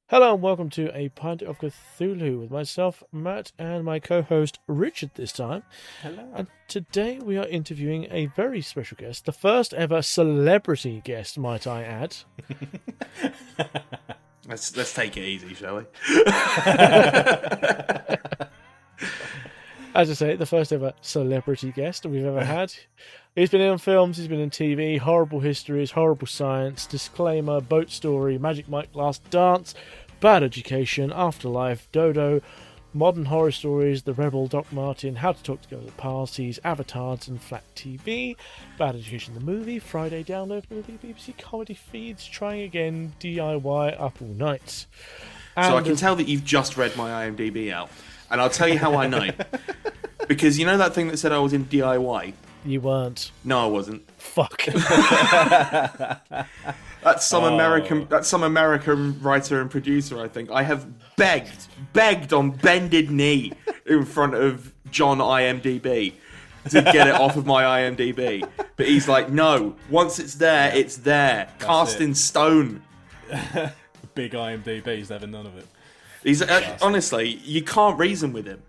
Hello and welcome to a Pint of Cthulhu with myself, Matt, and my co-host Richard this time. Hello. And today we are interviewing a very special guest, the first ever celebrity guest, might I add. Let's take it easy, shall we? As I say, the first ever celebrity guest we've ever had. He's been in films, he's been in TV, Horrible Histories, Horrible Science, Disclaimer, Boat Story, Magic Mike Last Dance, Bad Education, Afterlife, Dodo, Modern Horror Stories, The Rebel, Doc Martin, How to Talk to Girls at Parties, Avatars and Flat TV, Bad Education the Movie, Friday Download Movie, BBC Comedy Feeds, Trying Again, DIY, Up All Night. So I can tell that you've just read my IMDb out. And I'll tell you how I know. Because you know that thing that said I was in DIY? You weren't. No, I wasn't. Fuck. That's some American writer and producer, I think. I have begged on bended knee in front of John IMDb to get it off of my IMDb. But he's like, no, once it's there, it's there. Cast in stone. Big IMDb, he's having none of it. He's honestly, you can't reason with him.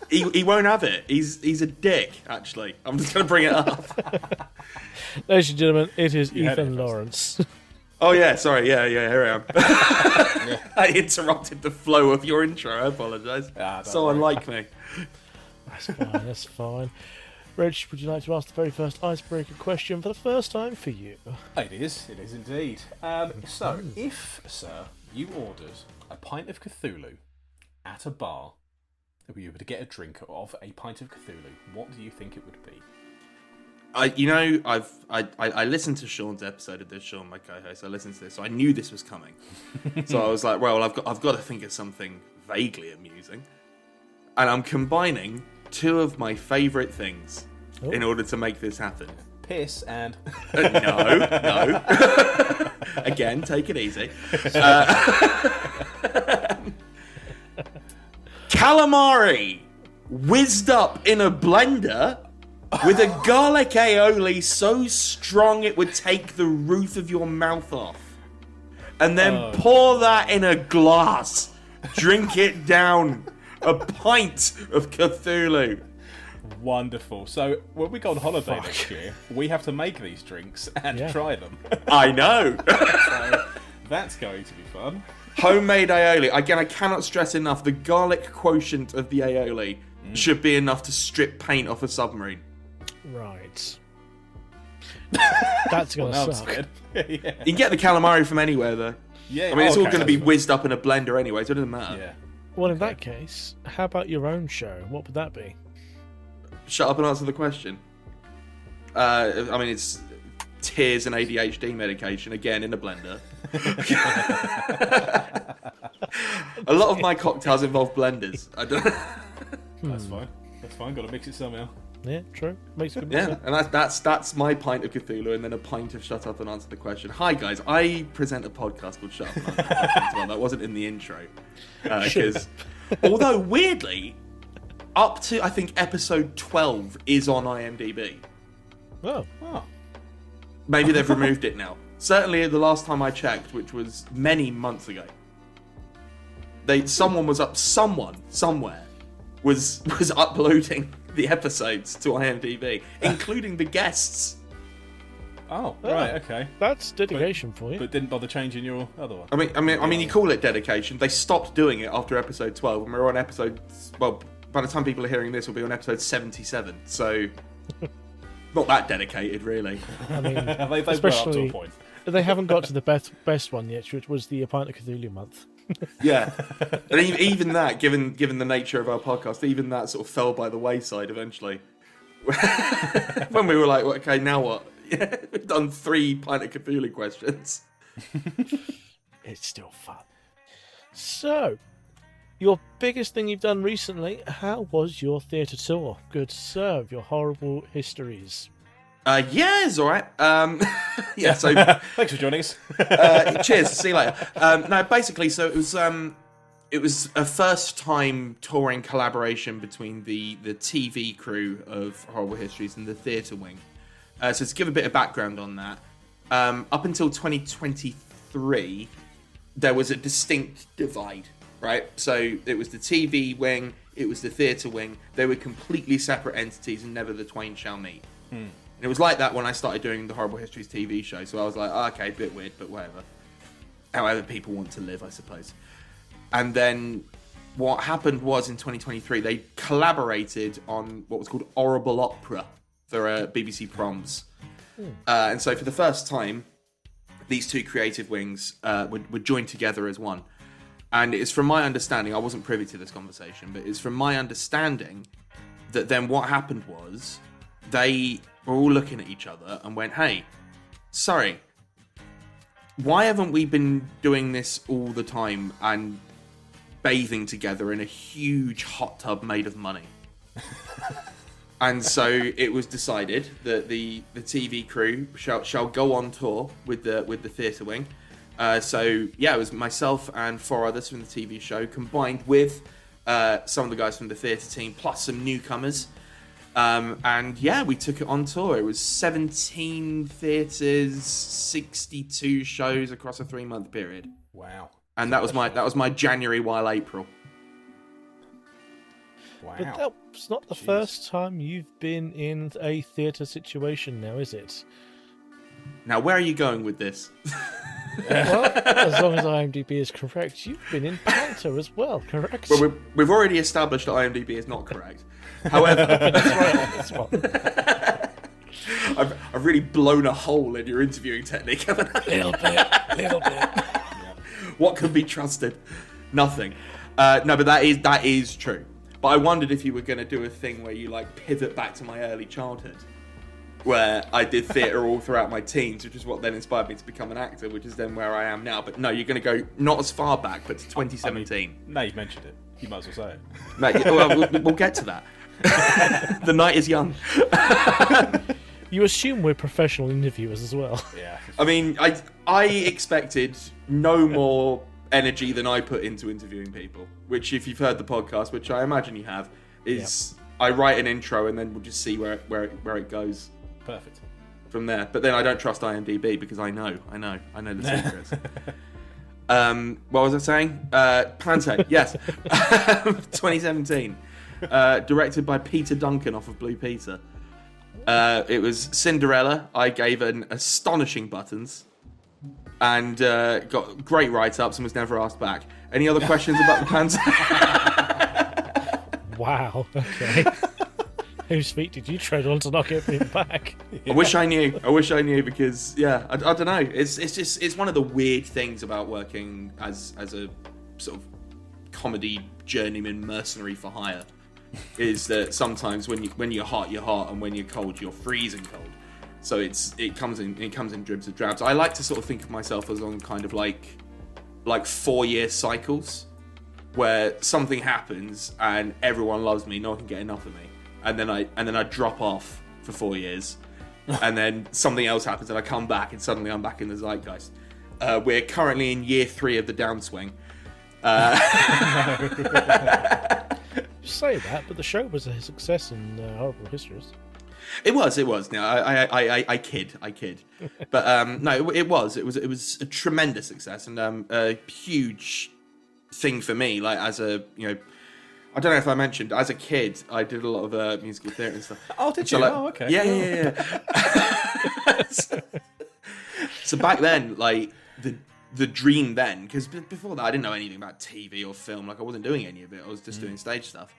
He won't have it. He's a dick. Actually, I'm just going to bring it up. Ladies and gentlemen, it is Ethan Lawrence. Oh yeah, sorry, yeah, here I am. I interrupted the flow of your intro. I apologise. So unlike me. That's fine. Rich, would you like to ask the very first icebreaker question for the first time for you? It is indeed. So, if, sir, you ordered a pint of Cthulhu at a bar, if you were to get a drink of a pint of Cthulhu, what do you think it would be? I listened to Sean's episode of this. Sean, my co-host, I listened to this, so I knew this was coming. So I was like, well, I've got to think of something vaguely amusing, and I'm combining two of my favourite things in order to make this happen. Piss and... No. Again, take it easy. Calamari whizzed up in a blender with a garlic aioli so strong it would take the roof of your mouth off. And then pour that in a glass. Drink it down. A pint of Cthulhu. Wonderful. So, when we go on holiday next year, we have to make these drinks and try them. I know. So, that's going to be fun. Homemade aioli. Again, I cannot stress enough, the garlic quotient of the aioli should be enough to strip paint off a submarine. Right. That's going to suck. Yeah. You can get the calamari from anywhere, though. Yeah. I mean, it's all going to be whizzed up in a blender anyway, so it doesn't matter. Yeah. Well, in that case, how about your own show? What would that be? Shut up and answer the question. I mean, it's tears and ADHD medication, again, in a blender. A lot of my cocktails involve blenders. I don't. That's fine. Got to mix it somehow. Yeah, true. Makes good Yeah, sense. and that's my pint of Cthulhu, and then a pint of Shut Up and Answer the Question. Hi guys, I present a podcast called Shut Up and Answer the Question as well. That wasn't in the intro, because although weirdly, up to I think episode 12 is on IMDb. Oh. Maybe they've removed it now. Certainly, the last time I checked, which was many months ago, someone somewhere was uploading the episodes to IMDb, including the guests. Oh, right, okay. That's dedication for you. But didn't bother changing your other one. I mean, you call it dedication. They stopped doing it after episode 12, and we're on episode. Well, by the time people are hearing this, we'll be on episode 77. So, not that dedicated, really. I mean, they got up to a point. They haven't got to the best one yet, which was the Pint of Cthulhu month. Yeah, and even that, given the nature of our podcast, even that sort of fell by the wayside eventually. When we were like, well, okay, now what? Yeah, we've done 3 Pint of Cthulhu questions. It's still fun. So, your biggest thing you've done recently, how was your theatre tour? Good sir, your Horrible Histories. Yeah, it's all right. Yeah, so Thanks for joining us. cheers. See you later. No, basically, so it was a first time touring collaboration between the TV crew of Horrible Histories and the theatre wing. So to give a bit of background on that, up until 2023, there was a distinct divide, right? So it was the TV wing, it was the theatre wing. They were completely separate entities, and never the twain shall meet. And it was like that when I started doing the Horrible Histories TV show. So I was like, okay, a bit weird, but whatever. However people want to live, I suppose. And then what happened was in 2023, they collaborated on what was called Horrible Opera for BBC Proms. And so for the first time, these two creative wings would join together as one. And it's from my understanding, I wasn't privy to this conversation, but it's from my understanding that then what happened was they were all looking at each other and went, hey, sorry, why haven't we been doing this all the time and bathing together in a huge hot tub made of money? And so it was decided that the TV crew shall go on tour with the theatre wing. So yeah, it was myself and 4 others from the TV show, combined with some of the guys from the theatre team, plus some newcomers. And yeah, we took it on tour. It was 17 theatres, 62 shows across a 3-month period. Wow! And that was my January while April. Wow! But that's not the first time you've been in a theatre situation now, is it? Now, where are you going with this? Well, as long as IMDb is correct, you've been in Panther as well, correct? Well, we've already established that IMDb is not correct. However, That's right on this one. I've really blown a hole in your interviewing technique, haven't I? Little bit. What can be trusted? Nothing. No, but that is true. But I wondered if you were going to do a thing where you like pivot back to my early childhood, where I did theatre all throughout my teens, which is what then inspired me to become an actor, which is then where I am now. But no, you're going to go not as far back, but to 2017. Now you've mentioned it. You might as well say it. Mate, well, we'll get to that. The night is young. You assume we're professional interviewers as well. Yeah. I mean, I expected no more energy than I put into interviewing people, which if you've heard the podcast, which I imagine you have, is I write an intro and then we'll just see where it goes. Perfect. From there. But then I don't trust IMDb because I know the secrets. What was I saying? Panther, yes. 2017. Directed by Peter Duncan off of Blue Peter. It was Cinderella. I gave an astonishing buttons. And got great write-ups and was never asked back. Any other questions about the Panther? Wow, okay. Whose feet did you tread on to not get me back? I wish I knew because I don't know. It's one of the weird things about working as a sort of comedy journeyman mercenary for hire is that sometimes when you're hot, and when you're cold, you're freezing cold. So it comes in dribs and drabs. I like to sort of think of myself as on kind of like 4-year cycles where something happens and everyone loves me, no one can get enough of me. And then I drop off for 4 years, and then something else happens, and I come back, and suddenly I'm back in the zeitgeist. We're currently in year 3 of the downswing. You say that, but the show was a success in Horrible Histories. It was. No, I kid. But no, it was a tremendous success and a huge thing for me. Like as a I don't know if I mentioned, as a kid, I did a lot of musical theatre and stuff. Oh, did you? Like, okay. Yeah. So back then, like, the dream then, because before that, I didn't know anything about TV or film. Like, I wasn't doing any of it. I was just doing stage stuff.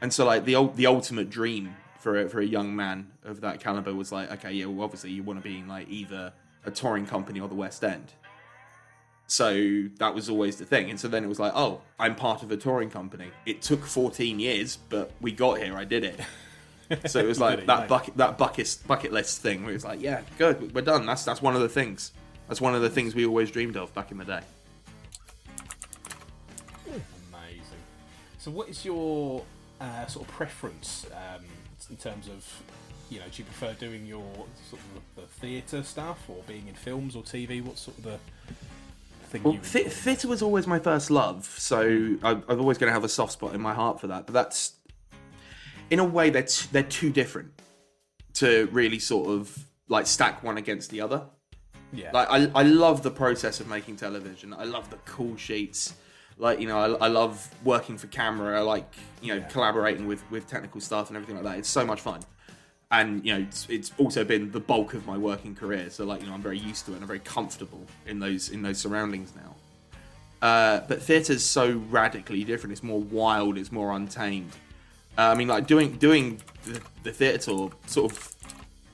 And so, like, the ultimate dream for a young man of that caliber was like, okay, yeah, well, obviously you want to be in, like, either a touring company or the West End. So that was always the thing. And so then it was like, oh, I'm part of a touring company. It took 14 years, but we got here. I did it. So it was like that bucket list thing where it was like, yeah, good, we're done. That's one of the things. That's one of the things we always dreamed of back in the day. Amazing. So what is your sort of preference in terms of, do you prefer doing your sort of the theatre stuff or being in films or TV? What's sort of the thing you enjoy? Theatre was always my first love, so I'm always going to have a soft spot in my heart for that. But that's, in a way, they're too different to really sort of like stack one against the other. Yeah. Like I love the process of making television. I love the call sheets. Like, you know, I love working for camera. I like, you know, collaborating with technical staff and everything like that. It's so much fun. And, you know, it's also been the bulk of my working career. So, like, you know, I'm very used to it and I'm very comfortable in those surroundings now. But theatre's so radically different. It's more wild. It's more untamed. I mean, like, doing the theatre tour sort of,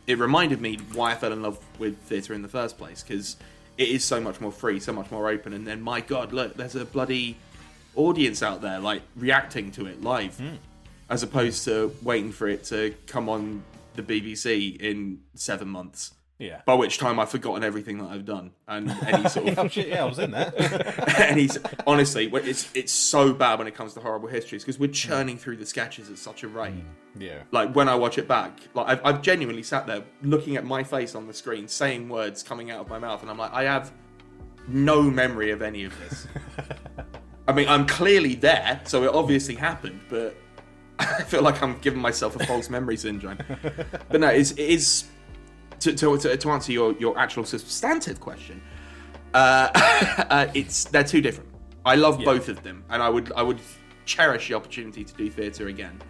it reminded me why I fell in love with theatre in the first place, because it is so much more free, so much more open, and then, my God, look, there's a bloody audience out there, like, reacting to it live, as opposed to waiting for it to come on the BBC in 7 months. Yeah. By which time I've forgotten everything that I've done, and any sort of... Oh, shit, yeah, I was in there. and honestly, it's so bad when it comes to Horrible Histories, because we're churning through the sketches at such a rate. Yeah. Like, when I watch it back, like I've genuinely sat there looking at my face on the screen, saying words coming out of my mouth, and I'm like, I have no memory of any of this. I mean, I'm clearly there, so it obviously happened, but I feel like I'm giving myself a false memory syndrome. But no, it is to answer your actual substantive question, they're two different. I love both of them, and I would cherish the opportunity to do theatre again.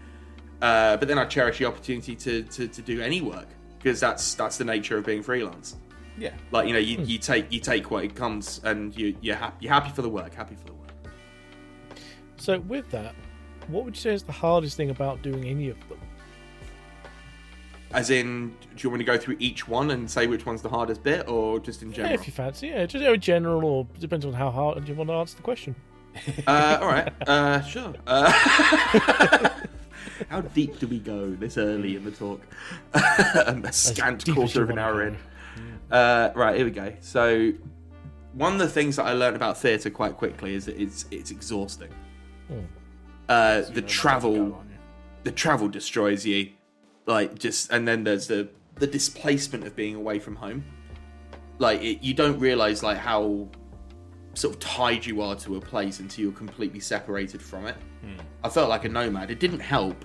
But then I cherish the opportunity to do any work, because that's the nature of being freelance. Yeah. Like, you know, you take what it comes, and you're happy for the work. So with that, what would you say is the hardest thing about doing any of them? As in, do you want me to go through each one and say which one's the hardest bit, or just in general? Yeah, if you fancy. Yeah, just in general, or depends on how hard you want to answer the question. All right. Sure. How deep do we go this early in the talk? A scant quarter of an hour in. Right, here we go. So, one of the things that I learned about theatre quite quickly is that it's exhausting. The travel destroys you. Like, just, and then there's the displacement of being away from home. Like, you don't realise, like, how sort of tied you are to a place until you're completely separated from it. I felt like a nomad. It didn't help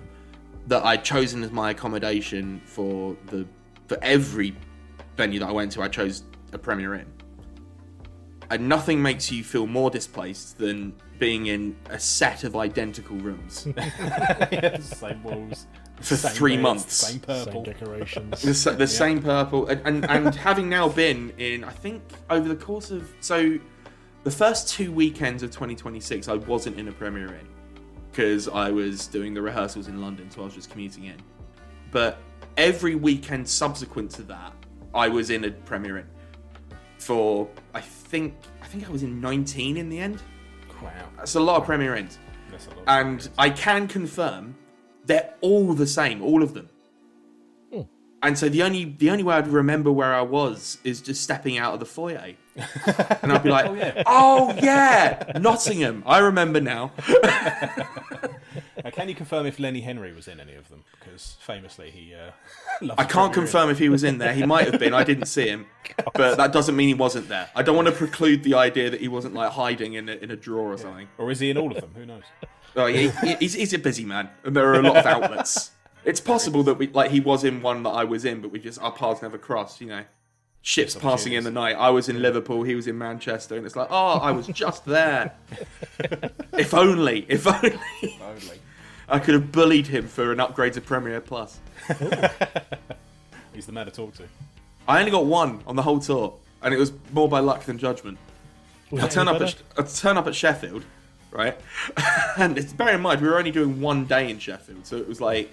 that I'd chosen as my accommodation for every venue that I went to, I chose a Premier Inn. And nothing makes you feel more displaced than being in a set of identical rooms. Same walls. For Same 3 beds, months. Same purple. Same decorations. The same purple. And having now been in, I think, over the course of... So, the first 2 weekends of 2026, I wasn't in a Premier Inn, because I was doing the rehearsals in London, so I was just commuting in. But every weekend subsequent to that, I was in a Premier Inn. For, I think I was in 19 in the end. Wow. That's a lot of Premier Inns. That's a lot. And I can confirm they're all the same, all of them. And so the only way I'd remember where I was is just stepping out of the foyer. And I'd be like, oh yeah, Nottingham, I remember now. Can you confirm if Lenny Henry was in any of them? Because famously he loves I can't confirm if he was in there. He might have been. I didn't see him. But that doesn't mean he wasn't there. I don't want to preclude the idea that he wasn't, like, hiding in a drawer or something. Or is he in all of them? Who knows? Oh, he's a busy man, and there are a lot of outlets. It's possible that he was in one that I was in, but our paths never crossed, you know. Ships passing in the night. I was in Liverpool, he was in Manchester, and it's like, oh, I was just there. If only. I could have bullied him for an upgrade to Premiere Plus. He's the man to talk to. I only got one on the whole tour, and it was more by luck than judgment. I turn up at Sheffield, right? And bear in mind, we were only doing 1 day in Sheffield, so it was like,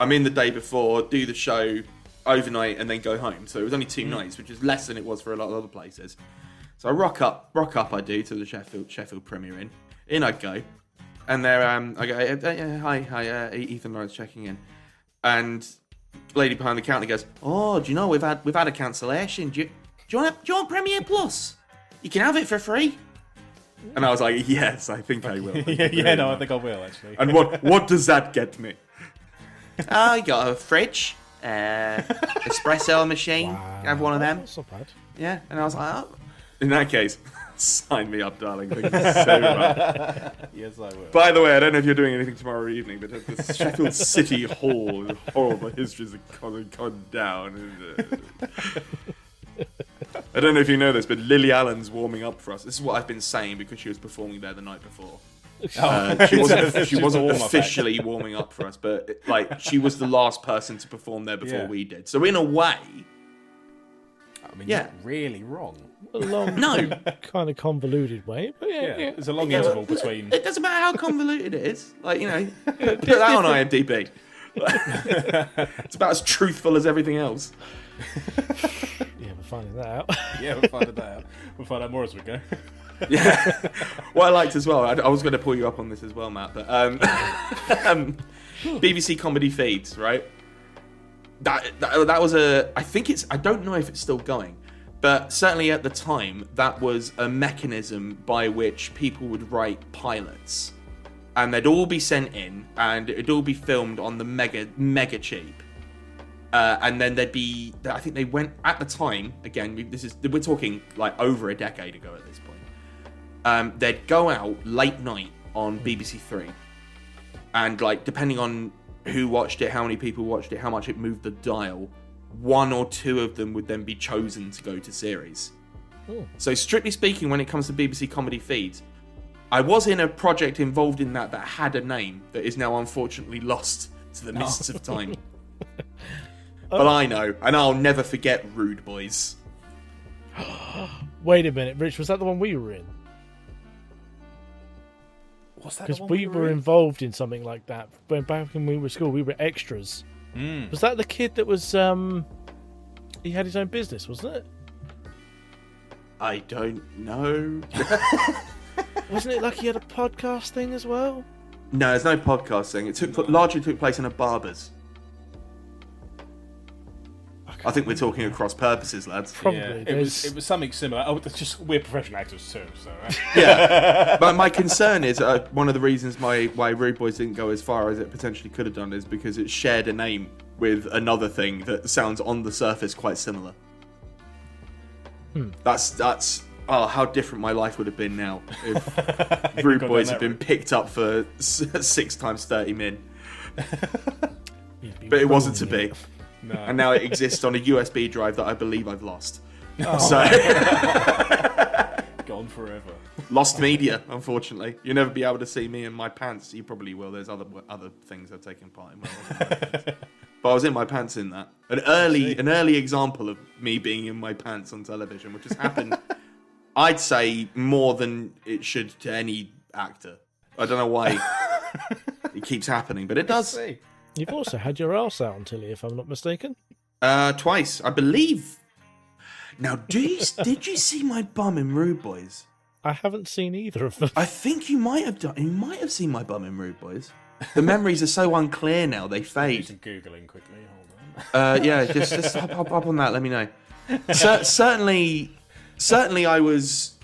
I'm in the day before, do the show overnight, and then go home. So it was only 2 nights, which is less than it was for a lot of other places. So I rock up I do to the Sheffield Premier Inn. In I go, and there I go, hi, Ethan Lawrence checking in, and lady behind the counter goes, oh, do you know we've had a cancellation? Do you want Premiere Plus? You can have it for free. And I was like, yes, I think I will. I think I will actually. And what does that get me? Oh, you got a fridge, espresso machine. Wow. Have one of them. That's not bad. Yeah, and I was like, oh. In that case, sign me up, darling. Thank you so much. Yes, I will. By the way, I don't know if you're doing anything tomorrow evening, but at the Sheffield City Hall, Horrible Histories are gone down. I don't know if you know this, but Lily Allen's warming up for us. This is what I've been saying because she was performing there the night before. She wasn't officially warming up for us, but like she was the last person to perform there before we did. So in a way, I mean, you're not really wrong. A long, kind of convoluted way, but yeah. There's a long interval between. It doesn't matter how convoluted it is. Like, you know, put that on IMDb. It's about as truthful as everything else. Yeah, we're finding that out. We'll find out more as we go. Yeah. What I liked as well, I was going to pull you up on this as well, Matt, but BBC comedy feeds, right? That was I don't know if it's still going, but certainly at the time, that was a mechanism by which people would write pilots. And they'd all be sent in, and it'd all be filmed on the mega cheap. And then there'd be, I think they went, at the time, again, we're talking like over a decade ago at this point. They'd go out late night on BBC Three. And like, depending on who watched it, how many people watched it, how much it moved the dial, one or two of them would then be chosen to go to series. Ooh. So strictly speaking, when it comes to BBC comedy feeds, I was in a project involved in that had a name that is now unfortunately lost to the mists of time. But I know, and I'll never forget Rude Boys. Wait a minute, Rich, was that the one we were in? What's that? Because we were involved in something like that. Back when we were at school, we were extras. Was that the kid that was, he had his own business, wasn't it? I don't know. Wasn't it like he had a podcast thing as well? No, there's no podcast thing. It largely took place in a barber's. I think we're talking across purposes, lads. Probably. Yeah, it was something similar. Oh, it's just we're professional actors too, so. Yeah, but my concern is one of the reasons why Rude Boys didn't go as far as it potentially could have done is because it shared a name with another thing that sounds on the surface quite similar. That's how different my life would have been now if Rude Boys had been picked up for 6 times 30 min. But it wasn't to be. No. And now it exists on a USB drive that I believe I've lost. Oh. So gone forever. Lost media, unfortunately. You'll never be able to see me in my pants. You probably will. There's other things I've taken part in. But I was in my pants in that. An early example of me being in my pants on television, which has happened, I'd say, more than it should to any actor. I don't know why it keeps happening, but it does. You've also had your arse out on Tilly, if I'm not mistaken. Twice, I believe. Now, did you see my bum in Rude Boys? I haven't seen either of them. I think you might have done. You might have seen my bum in Rude Boys. The memories are so unclear now; they fade. Do some googling quickly. Hold on. Yeah, just hop on that. Let me know. Certainly, I was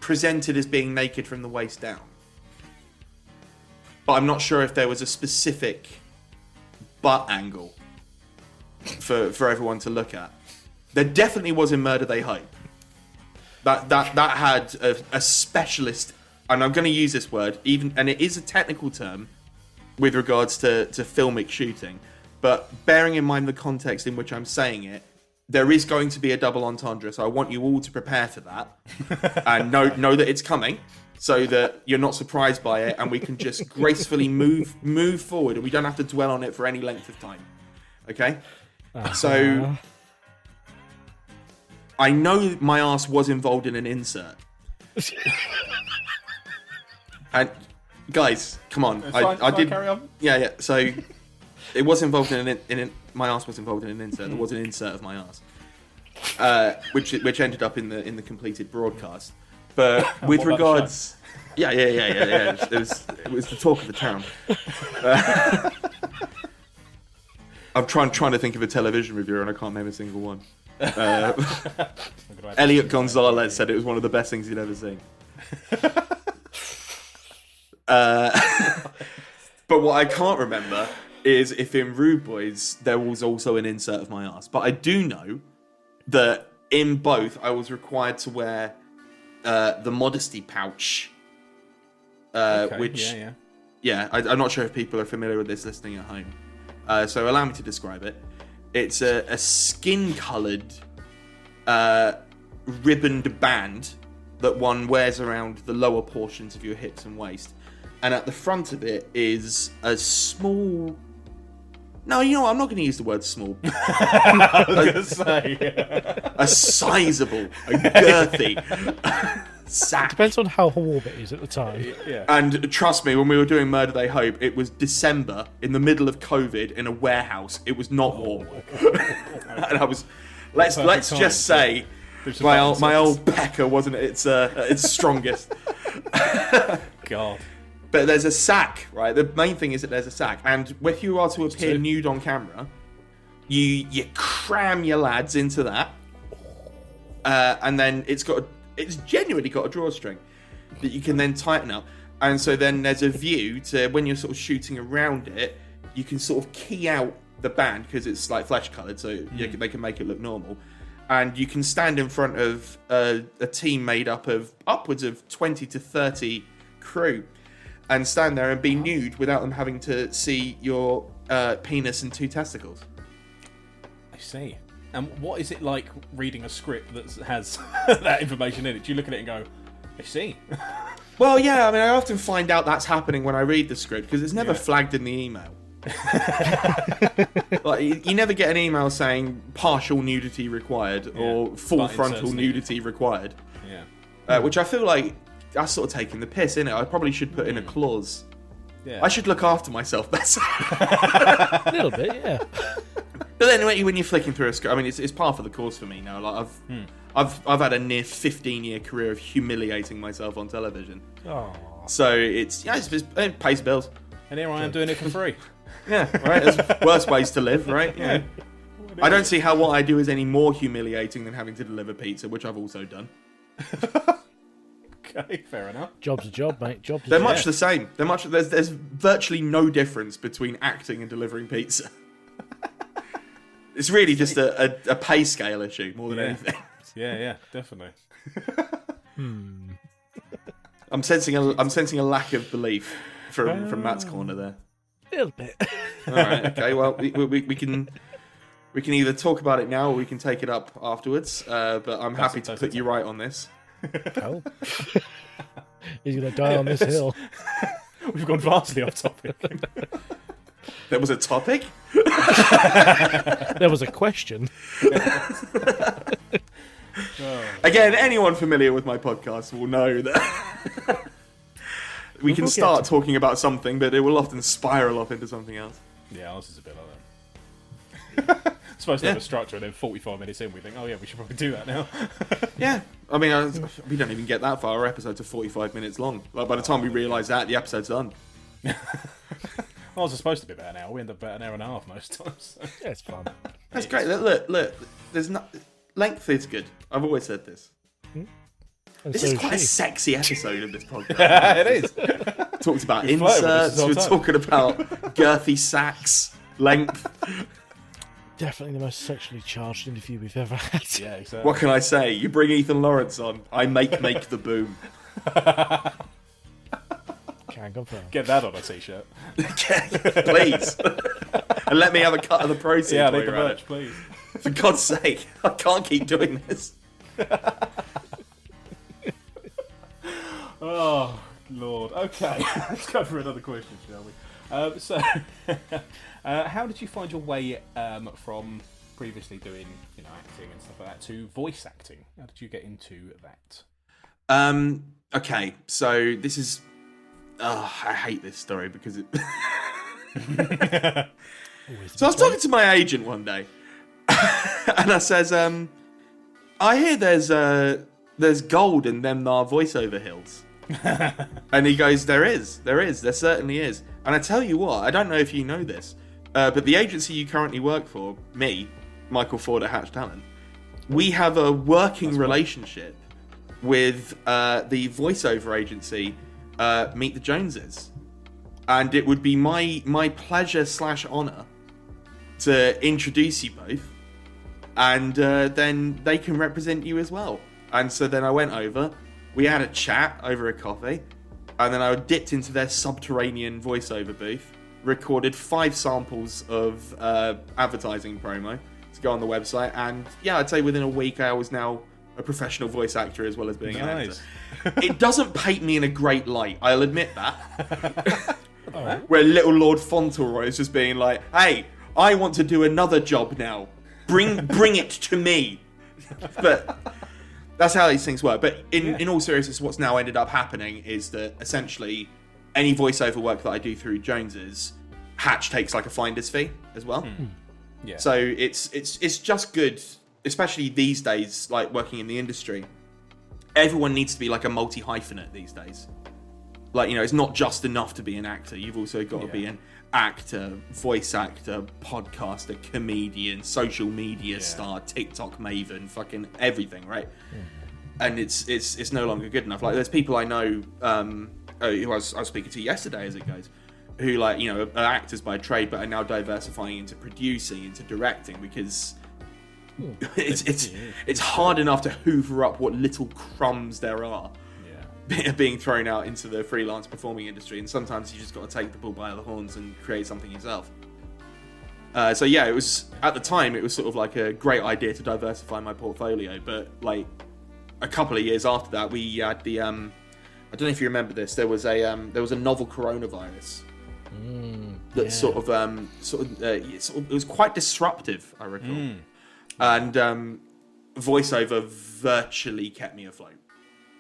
presented as being naked from the waist down, but I'm not sure if there was a specific butt angle for everyone to look at. There definitely was in Murder They Hope. That had a specialist, and I'm going to use this word, and it is a technical term with regards to filmic shooting, but bearing in mind the context in which I'm saying it, there is going to be a double entendre, so I want you all to prepare for that and know that it's coming, so that you're not surprised by it, and we can just gracefully move forward, and we don't have to dwell on it for any length of time. Okay? So I know my ass was involved in an insert. And guys, come on. I did carry on. Yeah. So it was involved in my ass was involved in an insert. There was an insert of my ass. Which ended up in the completed broadcast. But with regards, yeah. It was the talk of the town. I'm trying to think of a television reviewer and I can't name a single one. Elliot Gonzalez said it was one of the best things he'd ever seen. But what I can't remember is if in Rude Boys there was also an insert of my ass. But I do know that in both I was required to wear the modesty pouch, which I'm not sure if people are familiar with this listening at home. So allow me to describe it. It's a skin-coloured ribboned band that one wears around the lower portions of your hips and waist. And at the front of it is a small... No, you know what? I'm not going to use the word small. I was going to say. A sizable, a girthy sack. Depends on how warm it is at the time. Yeah. And trust me, when we were doing Murder They Hope, it was December, in the middle of COVID, in a warehouse. It was not warm. And I was... Let's just say... My old pecker wasn't at its strongest. God. But there's a sack, right? The main thing is that there's a sack. And if you are to appear nude on camera, you cram your lads into that. And then it's genuinely got a drawstring that you can then tighten up. And so then there's a view to when you're sort of shooting around it, you can sort of key out the band because it's like flesh coloured, so they can make it look normal. And you can stand in front of a team made up of upwards of 20 to 30 crew and stand there and be nude without them having to see your penis and 2 testicles. I see. And what is it like reading a script that has that information in it? Do you look at it and go, I see? Well, yeah, I mean, I often find out that's happening when I read the script because it's never flagged in the email. Like, you never get an email saying partial nudity required or full frontal nudity required. Yeah. Which I feel like that's sort of taking the piss, innit? I probably should put in a clause. Yeah. I should look after myself better. A little bit, yeah. But then when you're flicking through a script, I mean, it's par for the course for me now. Like I've had a near 15-year career of humiliating myself on television. Oh. So it pays bills. And here I am doing it for free. Yeah, right. There's worse ways to live, right? Yeah. I don't see how what I do is any more humiliating than having to deliver pizza, which I've also done. Okay, fair enough. Job's a job, mate. They're much the same. There's virtually no difference between acting and delivering pizza. It's really just a pay scale issue more than anything. Yeah, definitely. I'm sensing a lack of belief from Matt's corner there. A little bit. All right. Okay. Well, we can either talk about it now or we can take it up afterwards. But I'm happy to put you right on this. Oh. He's gonna die on this hill. We've gone vastly off topic. There was a topic? There was a question. Again, anyone familiar with my podcast will know that we can start talking about something, but it will often spiral off into something else. Yeah, ours is a bit like that. It's supposed to have a structure, and then 45 minutes in, we think, oh yeah, we should probably do that now. Yeah, I mean, we don't even get that far. Our episodes are 45 minutes long. Like, by the time we realise that, the episode's done. Ours is supposed to be about an hour. We end up about an hour and a half most times. So. Yeah, it's fun. That's great. Look. There's not length is good. I've always said this. This is quite a sexy episode of this podcast. It is. Talked about inserts. We're talking about girthy sacks, length. Definitely the most sexually charged interview we've ever had. Yeah, exactly. What can I say? You bring Ethan Lawrence on, I make the boom. Can confirm. Get that on a t-shirt. Please. And let me have a cut of the proceeds. Yeah, I need the merch, please. For God's sake, I can't keep doing this. Oh, Lord. Okay, let's go for another question, shall we? How did you find your way from previously doing, acting and stuff like that to voice acting? How did you get into that? Okay, so this is... I hate this story because it... So I was talking to my agent one day, and I says, I hear there's gold in them thar voiceover hills. And he goes, there certainly is. And I tell you what, I don't know if you know this, but the agency you currently work for, me, Michael Ford at Hatch Talent, we have a working relationship with the voiceover agency, Meet the Joneses. And it would be my pleasure / honour to introduce you both, and then they can represent you as well. And so then I went over, we had a chat over a coffee, and then I dipped into their subterranean voiceover booth, recorded 5 samples of advertising promo to go on the website, and yeah, I'd say within a week I was now a professional voice actor as well as being an Nice. actor. It doesn't paint me in a great light, I'll admit that. Oh. Where little Lord Fauntleroy is just being like, hey, I want to do another job now. Bring it to me. But that's how these things work. But in all seriousness, what's now ended up happening is that essentially any voiceover work that I do through Jones's, Hatch takes like a finder's fee as well. Yeah. So it's just good, especially these days, like working in the industry. Everyone needs to be like a multi-hyphenate these days. Like, it's not just enough to be an actor. You've also got to be an actor, voice actor, podcaster, comedian, social media star, TikTok maven, fucking everything, right? And it's no longer good enough. Like, there's people I know who I was speaking to yesterday, as it goes, who are actors by trade, but are now diversifying into producing, into directing, because it's hard enough to hoover up what little crumbs there are being thrown out into the freelance performing industry, and sometimes you just got to take the bull by the horns and create something yourself. So yeah, it was, at the time, it was sort of like a great idea to diversify my portfolio, but like a couple of years after that, we had the I don't know if you remember this, there was a novel coronavirus that sort of it was quite disruptive, I recall. And voiceover virtually kept me afloat.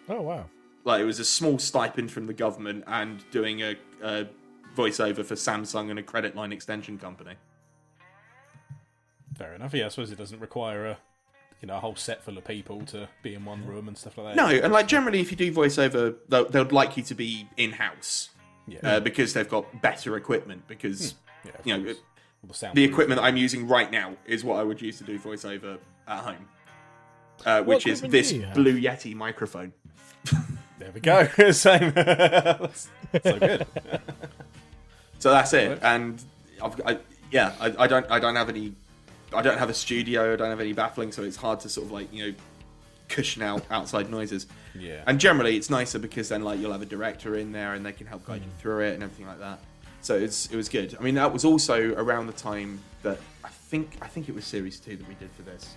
Oh, wow. Like, it was a small stipend from the government and doing a voiceover for Samsung and a credit line extension company. Fair enough. Yeah, I suppose it doesn't require a whole set full of people to be in one room and stuff like that. No, and like generally, if you do voiceover, they'd like you to be in house because they've got better equipment. Because the equipment that I'm using right now is what I would use to do voiceover at home, which is this Blue Yeti microphone. There we go. Same. So good. So that's it, and I don't have any. I don't have a studio. I don't have any baffling, so it's hard to sort of cushion out outside noises. Yeah. And generally, it's nicer because then you'll have a director in there and they can help guide you through it and everything like that. So it was good. I mean, that was also around the time that I think it was series 2 that we did for this.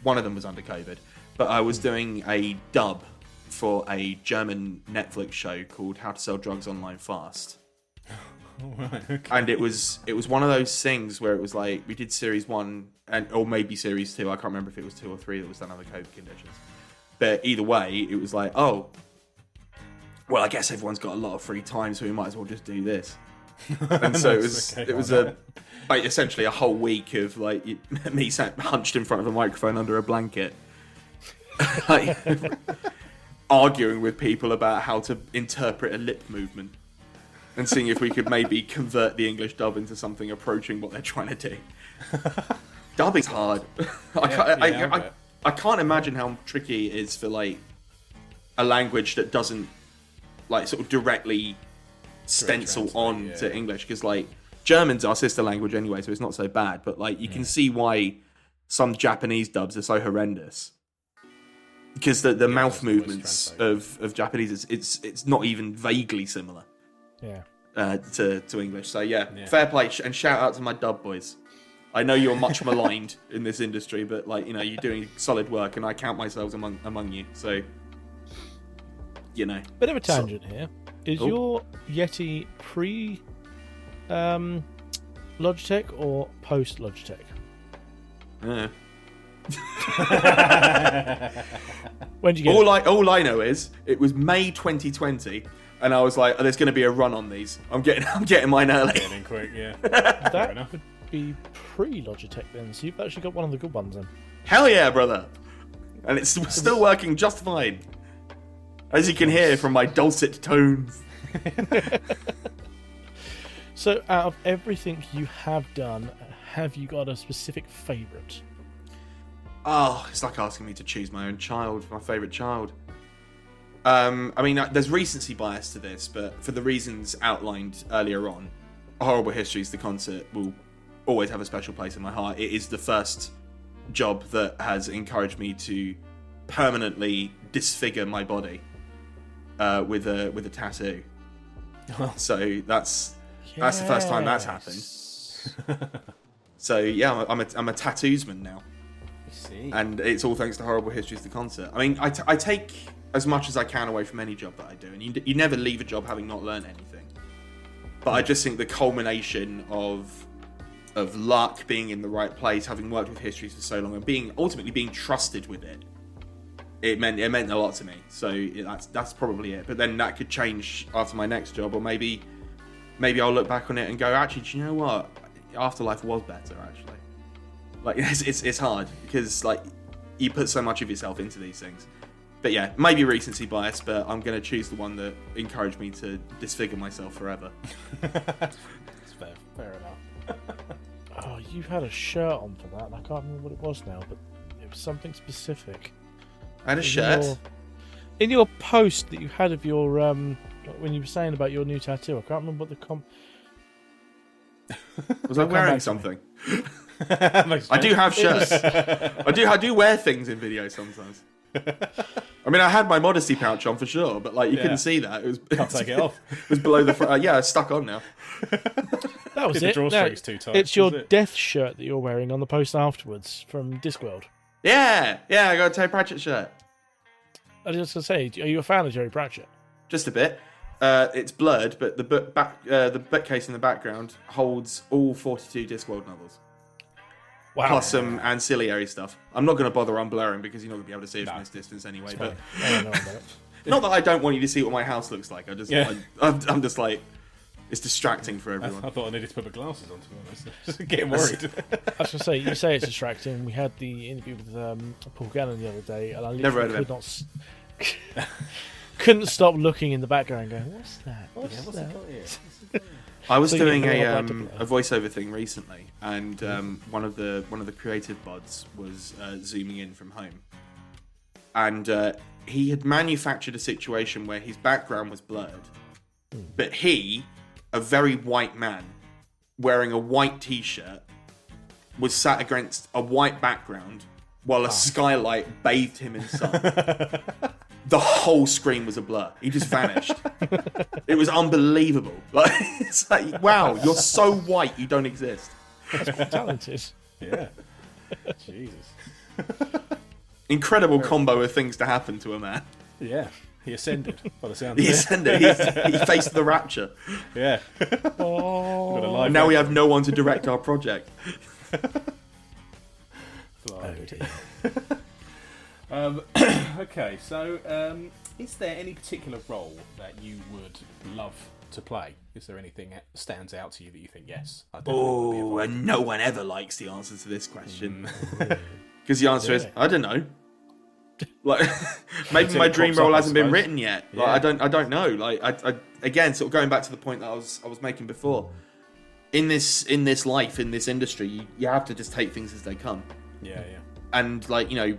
One of them was under COVID, but I was doing a dub for a German Netflix show called How to Sell Drugs Online Fast. Right, okay. And it was one of those things where it was like we did series 1 or maybe series 2. I can't remember if it was 2 or 3 that was done under COVID conditions. But either way, it was like, oh, well, I guess everyone's got a lot of free time, so we might as well just do this. And so it was essentially a whole week of me sat hunched in front of a microphone under a blanket, arguing with people about how to interpret a lip movement and seeing if we could maybe convert the English dub into something approaching what they're trying to do. Dubbing's hard. I can't imagine how tricky it is for a language that doesn't sort of directly stencil on to English, because German's our sister language anyway, so it's not so bad, but you can see why some Japanese dubs are so horrendous, because the mouth movements of Japanese, it's not even vaguely similar to English. So fair play, and shout out to my dub boys. I know you're much maligned in this industry, but you're doing solid work, and I count myself among you. So bit of a tangent here. Is your Yeti pre Logitech or post Logitech? When did you get it? All I know is it was May 2020, and I was like, "Oh, there's going to be a run on these. I'm getting mine early." Getting in quick, yeah. That would be pre Logitech then. So you've actually got one of the good ones then. Hell yeah, brother! And it's still working just fine, as you can hear from my dulcet tones. So, out of everything you have done, have you got a specific favourite? Oh, it's like asking me to choose my own child, my favourite child. I mean, there's recency bias to this, but for the reasons outlined earlier on, Horrible Histories, the concert, will always have a special place in my heart. It is the first job that has encouraged me to permanently disfigure my body with a tattoo. So that's the first time that's happened. So yeah, I'm a tattoosman now. see. And it's all thanks to Horrible Histories, the concert. I mean, I take as much as I can away from any job that I do, and you never leave a job having not learned anything. But I just think the culmination of luck, being in the right place, having worked with histories for so long, and ultimately being trusted with it, it meant a lot to me. So that's probably it. But then that could change after my next job, or maybe I'll look back on it and go, actually, do you know what? Afterlife was better, actually. Like, it's hard because like you put so much of yourself into these things. But yeah, maybe recency bias, but I'm going to choose the one that encouraged me to disfigure myself forever. That's fair enough. Oh, you had a shirt on for that. And I can't remember what it was now, but it was something specific. I had a shirt. In your post that you had of your when you were saying about your new tattoo, I can't remember what the Was I wearing something? I do have shirts. I do wear things in videos sometimes. I mean, I had my modesty pouch on for sure, but like you couldn't see that. It was Can't take it off. It was below the front. Yeah, it's stuck on now. That was Did the it. drawstrings too tight, It's your was it? death shirt that you're wearing on the post afterwards from Discworld. Yeah, I got a Terry Pratchett shirt. I was just going to say, are you a fan of Jerry Pratchett? Just a bit. It's blurred, but the bookcase in the background holds all 42 Discworld novels. Wow. Plus some ancillary stuff. I'm not going to bother unblurring because you're not going to be able to see it from this distance anyway. But I don't know about it. not that I don't want you to see what my house looks like. I'm just like, it's distracting for everyone. I thought I needed to put my glasses on, to be honest. Just getting worried. I was going to say, you say it's distracting. We had the interview with Paul Gannon the other day, and I literally couldn't stop looking in the background going, what's that? What's that? I was So doing you a know, voiceover thing recently, and one of the creative buds was zooming in from home, and he had manufactured a situation where his background was blurred, but he, a very white man, wearing a white t-shirt, was sat against a white background while a skylight bathed him in sun. The whole screen was a blur. He just vanished. It was unbelievable. Like, it's like, wow, you're so white, you don't exist. That's quite talented. Yeah. Jesus. Incredible combo of things to happen to a man. Yeah. He ascended, by the sound of He it. ascended. He faced the rapture. Yeah. Oh. Got a live And now we have no one to direct our project. Okay, so is there any particular role that you would love to play? Is there anything that stands out to you that you think, yes, I definitely want to be Oh, involved? and no one ever likes the answer to this question. Because the answer is, I don't know. Like, maybe Until my it dream pops role up, I hasn't been suppose. written yet. Like, Yeah. I don't know. Like, I again, sort of going back to the point that I was making before. In this life, in this industry, you have to just take things as they come. Yeah. And like, you know,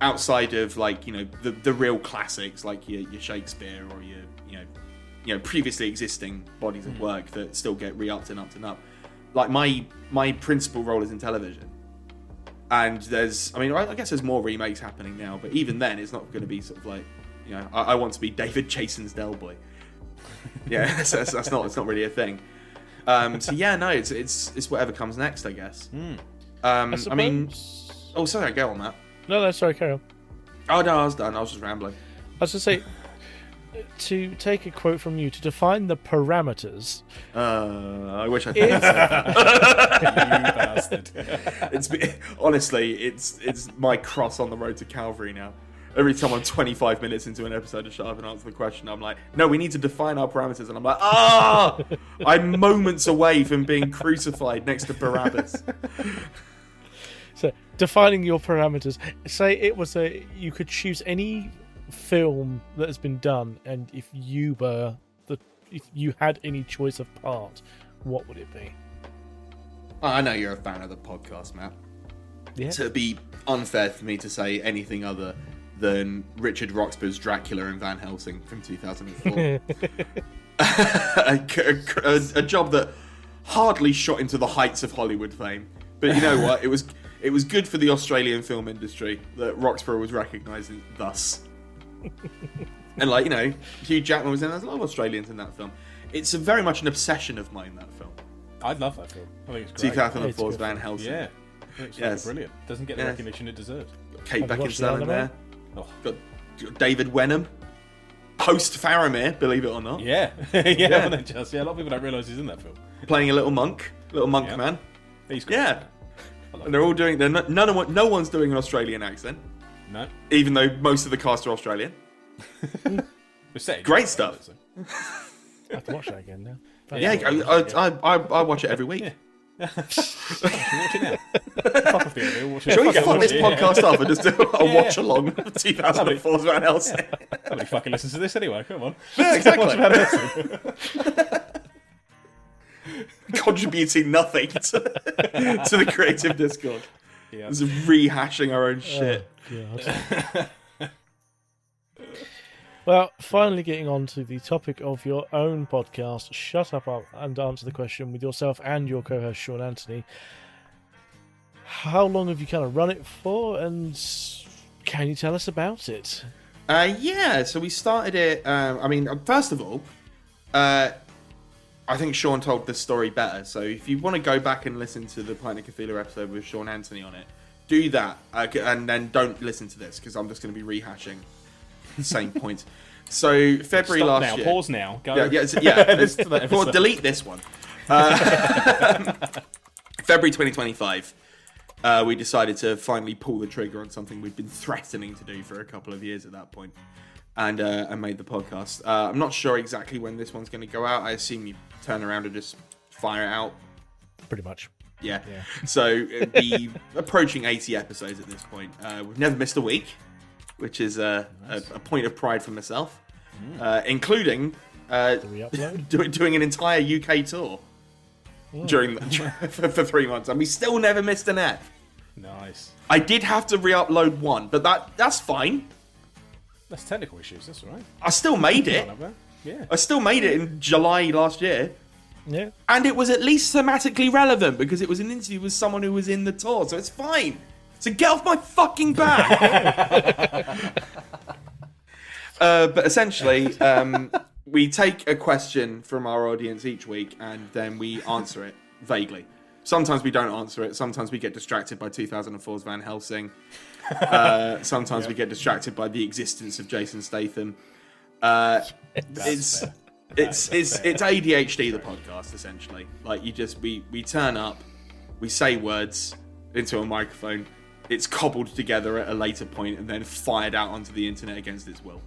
outside of like, you know, the real classics like your Shakespeare or your previously existing bodies of work that still get re-upped and upped and up. Like my principal role is in television. And I guess there's more remakes happening now, but even then it's not going to be sort of like, you know, I want to be David Jason's Del Boy. Yeah, that's not really a thing. So yeah, no, it's whatever comes next, I guess. I mean, oh, sorry, go on, Matt. No, sorry, carry on. Oh no, I was done. I was just rambling. I was going to say, to take a quote from you, to define the parameters. I wish I If- You bastard. Honestly, it's my cross on the road to Calvary now. Every time I'm 25 minutes into an episode of Shut Up and Answer the Question, I'm like, no, we need to define our parameters. And I'm like, I'm moments away from being crucified next to Barabbas. So, defining your parameters. Say it was you could choose any film that has been done, and if you had any choice of part, what would it be? I know you're a fan of the podcast, Matt. Yeah. So it'd be unfair for me to say anything other than Richard Roxburgh's Dracula in Van Helsing from 2004. a job that hardly shot into the heights of Hollywood fame. But you know what? It was good for the Australian film industry that Roxburgh was recognised thus. And like, you know, Hugh Jackman was in. There's a lot of Australians in that film. It's very much an obsession of mine, that film. I love that film. I think it's great. 2004's Van Helsing. Yeah. It's Yes. brilliant. Doesn't get the recognition it deserves. Kate Have you watched the Beckinsale in anime? there. Oh. Got David Wenham. Host Faramir, believe it or not. Yeah, yeah. Well, just, a lot of people don't realise he's in that film. Playing a little monk Yeah. man. He's great. Yeah. I love And they're all doing, no one's doing an Australian accent, No, even though most of the cast are Australian. we're set. Great stuff. So. I have to watch that again now. Yeah, I watch it every week. Yeah. Watch it now. Fuck off the idea. Watch it. Shall we Fuck fuck it, this watch it, podcast off and just do a Yeah. watch along of 2004's Van Helsing? Yeah. Nobody fucking listens to this anyway. Come on. Yeah, exactly. Watch Van Helsing. Contributing nothing to the creative Discord. Yeah. Just rehashing our own shit. God. Well, finally getting on to the topic of your own podcast. Shut up and answer the question with yourself and your co-host Sean Anthony. How long have you kind of run it for, and can you tell us about it? Yeah, so we started it. First of all, I think Sean told this story better. So if you want to go back and listen to the Pint of Cthulhu episode with Sean Anthony on it, do that, and then don't listen to this because I'm just going to be rehashing the same point. So February Stop last now. year. Pause now. Go. Listen to that Well, episode. delete this one. February 2025. We decided to finally pull the trigger on something we'd been threatening to do for a couple of years at that point, and made the podcast. I'm not sure exactly when this one's going to go out. I assume you turn around and just fire it out. Pretty much. Yeah. So it'd be approaching 80 episodes at this point. We've never missed a week, which is a point of pride for myself, including Do we upload? doing an entire UK tour during for 3 months, and we still never missed an ep. Nice. I did have to re-upload one, but that's fine. That's technical issues. That's all right. I still made it. Yeah. I still made it in July last year, Yeah. and it was at least thematically relevant because it was an interview with someone who was in the tour, so it's fine. So get off my fucking back. But essentially, we take a question from our audience each week, and then we answer it vaguely. Sometimes we don't answer it. Sometimes we get distracted by 2004's Van Helsing. Sometimes we get distracted by the existence of Jason Statham. It's ADHD, the podcast, essentially. Like, we turn up, we say words into a microphone, it's cobbled together at a later point and then fired out onto the internet against its will.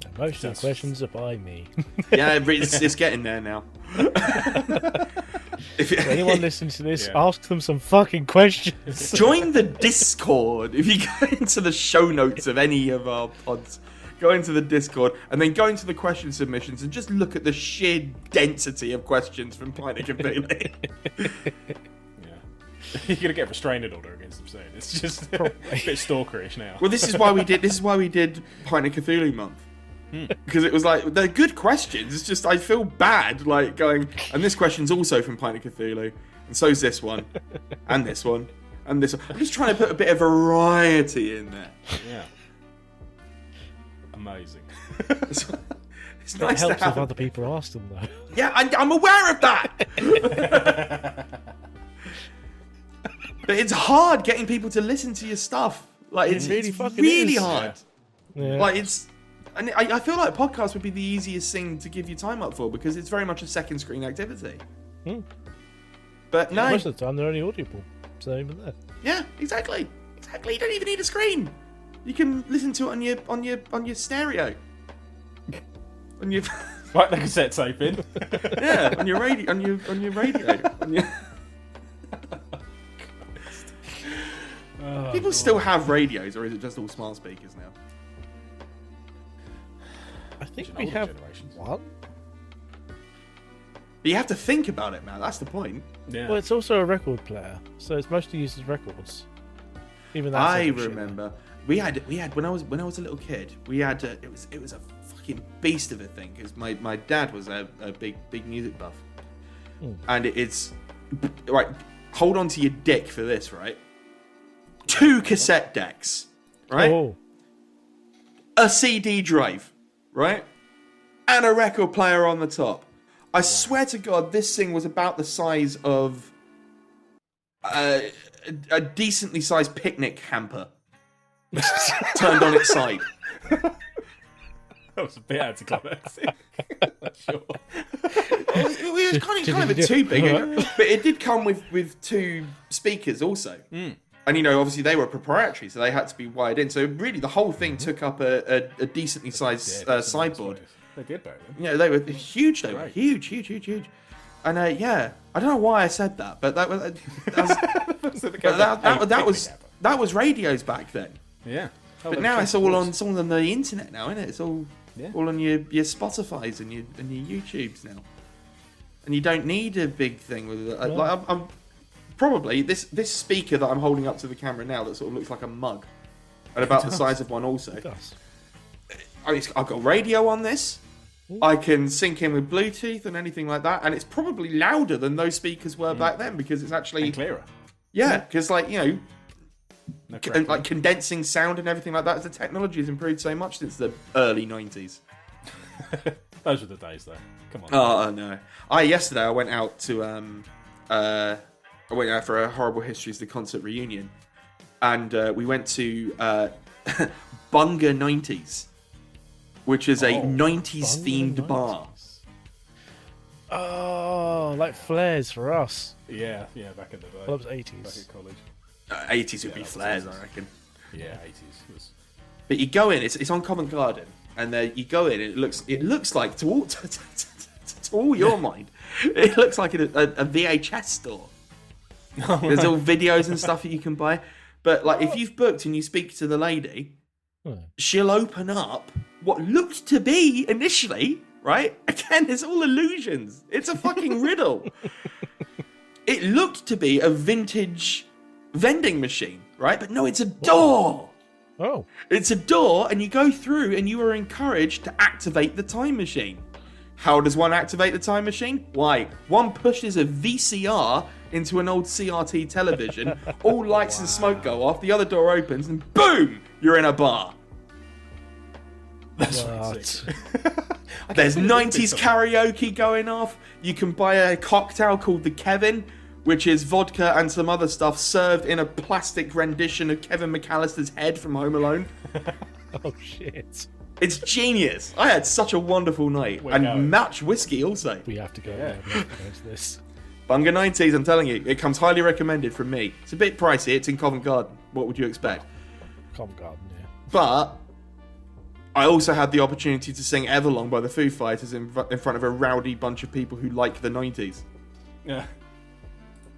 And most of the questions are by me. Yeah, it's getting there now. If Anyone listening to this, ask them some fucking questions. join the Discord. If you go into the show notes of any of our pods, go into the Discord and then go into the question submissions and just look at the sheer density of questions from Pint of Cthulhu. You're gonna get a restraining order against them soon. It's just a bit stalkerish now. Well, this is why we did Pint of Cthulhu month. Because it was like, they're good questions. It's just, I feel bad, like, going, and this question's also from Pint of Cthulhu, and so's this one, and this one, and this one. I'm just trying to put a bit of variety in there. Yeah. Amazing. It's It nice to helps have. if other people ask them, though. Yeah, I'm aware of that! But it's hard getting people to listen to your stuff. Like, it's really it's fucking really is. hard. Yeah. Like, it's... And I feel like podcasts would be the easiest thing to give you time up for because it's very much a second screen activity. But no. Most of the time, they're only audible. So even there. Yeah, exactly. Exactly. You don't even need a screen. You can listen to it on your stereo. On your Right, the cassette tape in. yeah, on your radio, on your radio. People still have radios, or is it just all smart speakers now? I think Older we have generations. one. But you have to think about it, man. That's the point. Yeah. Well, it's also a record player, so it's mostly used as records. Even that. I sort of shit. remember we had when I was a little kid. We had it was a fucking beast of a thing because my dad was a big music buff, and it's right. Hold on to your dick for this, right? 2 cassette decks, right? Oh, A CD drive, right? And a record player on the top. I swear to God, this thing was about the size of a decently sized picnic hamper turned on its side. That was a bit anticlimactic. Sure. It was kind of a bit too big, but it did come with 2 speakers also. And obviously they were proprietary, so they had to be wired in. So really, the whole thing took up a decently sized sideboard. They did back then. They were huge. They were huge. And I don't know why I said that, but that was radios back then. Yeah. But now it's all on the internet now, isn't it? It's all on your Spotify's and your YouTubes now. And you don't need a big thing with it. I'm probably this speaker that I'm holding up to the camera now that sort of looks like a mug, and about the size of one also. It does. I've got radio on this. I can sync in with Bluetooth and anything like that, and it's probably louder than those speakers were back then because it's actually and clearer. Yeah, because condensing sound and everything like that. The technology has improved so much since the early 90s. Those were the days, though. Come on. Oh no! Yesterday I went out to I went out for a Horrible Histories the concert reunion, and we went to Bunga 90s, which is a 90s themed bar. Oh, like Flares for us. Yeah, back in the day. Well, it was 80s. Back at college. 80s would be Flares, I reckon. Yeah, 80s was. But you go in, it's on Covent Garden, and you go in, and it looks like to all your mind, it looks like a VHS store. There's all videos and stuff that you can buy, but like if you've booked and you speak to the lady, she'll open up what looked to be initially, right? Again, it's all illusions. It's a fucking riddle. It looked to be a vintage vending machine, right? But no, it's a door. Oh. It's a door, and you go through, and you are encouraged to activate the time machine. How does one activate the time machine? Why? One pushes a VCR into an old CRT television, all lights and smoke go off, the other door opens, and boom! You're in a bar. That's right. There's 90s karaoke going off. You can buy a cocktail called the Kevin, which is vodka and some other stuff served in a plastic rendition of Kevin McAllister's head from Home Alone. Oh, shit. It's genius. I had such a wonderful night. Match whiskey also. We have to go there. We have to go to this. Bunga 90s, I'm telling you. It comes highly recommended from me. It's a bit pricey. It's in Covent Garden. What would you expect? Covent Garden, yeah. But I also had the opportunity to sing Everlong by the Foo Fighters in front of a rowdy bunch of people who like the 90s. Yeah.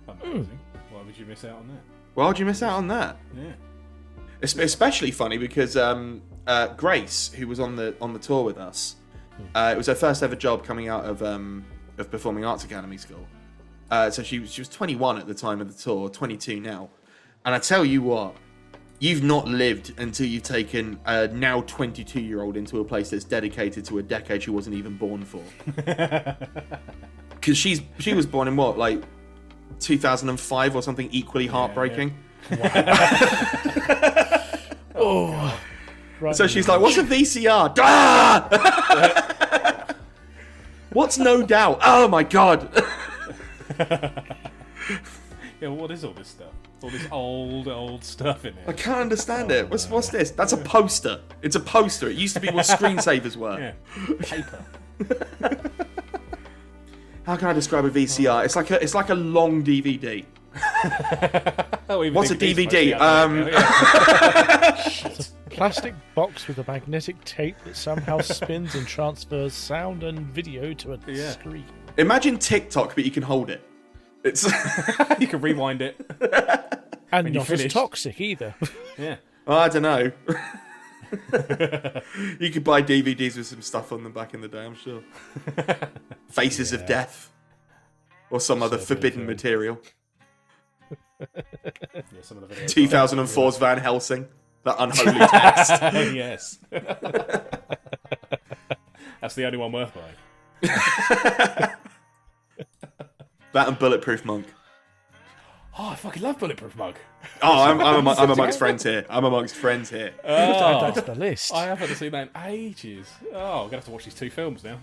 Amazing. Why would you miss out on that? Why would you miss out on that? Yeah. It's especially funny because Grace, who was on the tour with us, it was her first ever job coming out of Performing Arts Academy School. So she was 21 at the time of the tour, 22 now. And I tell you what, you've not lived until you've taken a now 22-year-old into a place that's dedicated to a decade she wasn't even born for. Because she was born in what, like 2005 or something equally heartbreaking. Yeah. Oh. Right, so she's like, what's a VCR? Ah! What's No Doubt? Oh my god. Yeah, what is all this stuff? All this old stuff in it. I can't understand it. What's this? That's a poster. It's a poster. It used to be what screensavers were. Yeah. Paper. How can I describe a VCR? It's like a long DVD. What's a DVD? It's a plastic box with a magnetic tape that somehow spins and transfers sound and video to a screen. Imagine TikTok, but you can hold it. It's you can rewind it. And not as toxic either. Yeah. Oh, I don't know. You could buy DVDs with some stuff on them back in the day, I'm sure. Faces of Death. Or some other forbidden material. Yeah, some of the videos 2004's Van Helsing. That unholy text. Yes. That's the only one worth buying. That and Bulletproof Monk. Oh, I fucking love Bulletproof Monk. Oh, I'm amongst friends here. I'm amongst friends here. Add that to the list. I haven't seen that in ages. Oh, I'm going to have to watch these 2 films now.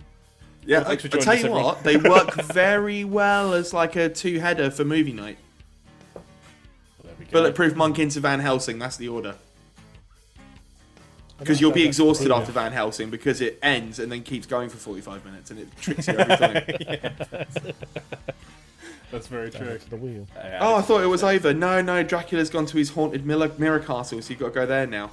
Yeah, well, I tell you what, they work very well as like a 2-header for movie night. Bulletproof Monk into Van Helsing. That's the order. Because you'll be exhausted after Van Helsing because it ends and then keeps going for 45 minutes and it tricks you every time. That's very true. The wheel. Oh, I thought it was over. No, Dracula's gone to his haunted mirror castle, so you've got to go there now.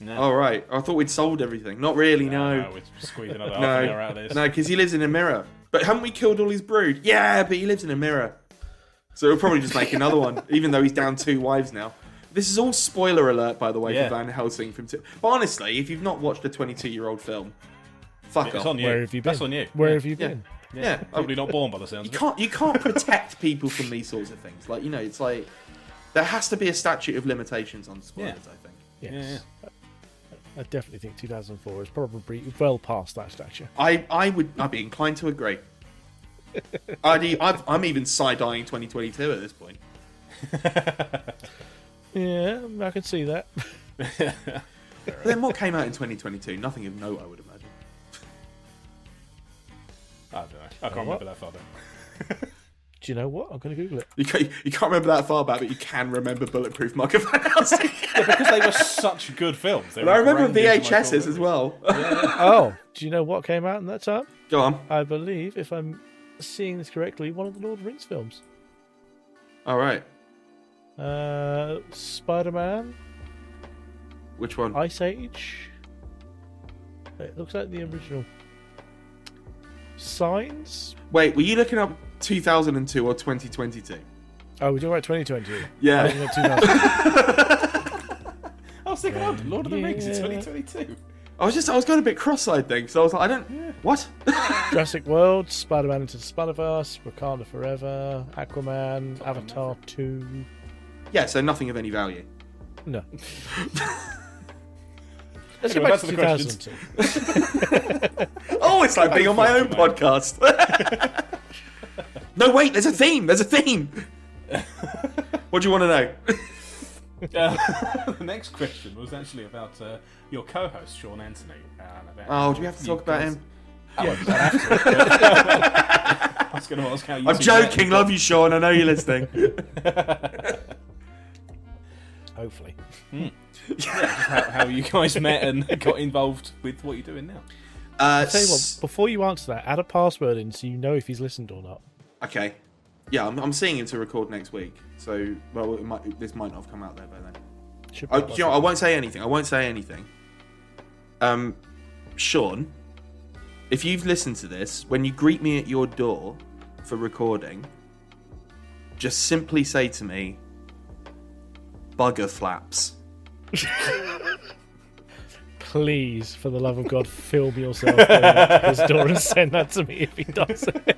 No. Oh, right. I thought we'd solved everything. Not really, no. We're squeezing another half an hour out of this. No, because he lives in a mirror. But haven't we killed all his brood? Yeah, but he lives in a mirror. So we'll probably just make another one, even though he's down 2 wives now. This is all spoiler alert, by the way, for Van Helsing. But honestly, if you've not watched a 22-year-old film, fuck It's off. on you. Where have you been? That's on you. Where have you been? Yeah. Probably not born by the sounds of it. You can't protect people from these sorts of things. Like, it's like there has to be a statute of limitations on spoilers, I think. Yes. Yeah. I definitely think 2004 is probably well past that stature. I'd be inclined to agree. I'm even side-eyeing 2022 at this point. Yeah, I can see that. But then what came out in 2022? Nothing of note, I would imagine. I don't know. I can't remember that far back. Do you know what? I'm going to Google it. You can't remember that far back, but you can remember Bulletproof Monk of Van Helsing. Because they were such good films. But I remember VHSs as well. Oh, do you know what came out in that time? Go on. I believe, if I'm seeing this correctly, one of the Lord of the Rings films. All right. Spider-Man. Which one? Ice Age. It looks like the original. Signs. Wait, were you looking up 2002 or 2022? Oh, we're talking about 2020. Yeah. I was thinking, Lord of the Rings in 2022. I was going a bit cross-eyed then, because I was like, what? Jurassic World, Spider-Man Into the Spider-Verse, Wakanda Forever, Aquaman, Avatar 2. Yeah, so nothing of any value. No. Let's go back to 2002. Oh, it's like being on my own podcast. No, wait, there's a theme. What do you want to know? The next question was actually about your co-host, Sean Anthony. Do we have to talk about him? Yeah, I was going to ask how you. I'm joking. Love you, Sean. I know you're listening. Hopefully. How you guys met and got involved with what you're doing now. I'll tell you what, before you answer that, add a password in so you know if he's listened or not. Okay. Yeah, I'm seeing him to record next week. So, this might not have come out there by then. I won't say anything. Sean, if you've listened to this, when you greet me at your door for recording, just simply say to me, bugger flaps. Please, for the love of God, film yourself going up to his door and send that to me if he does it.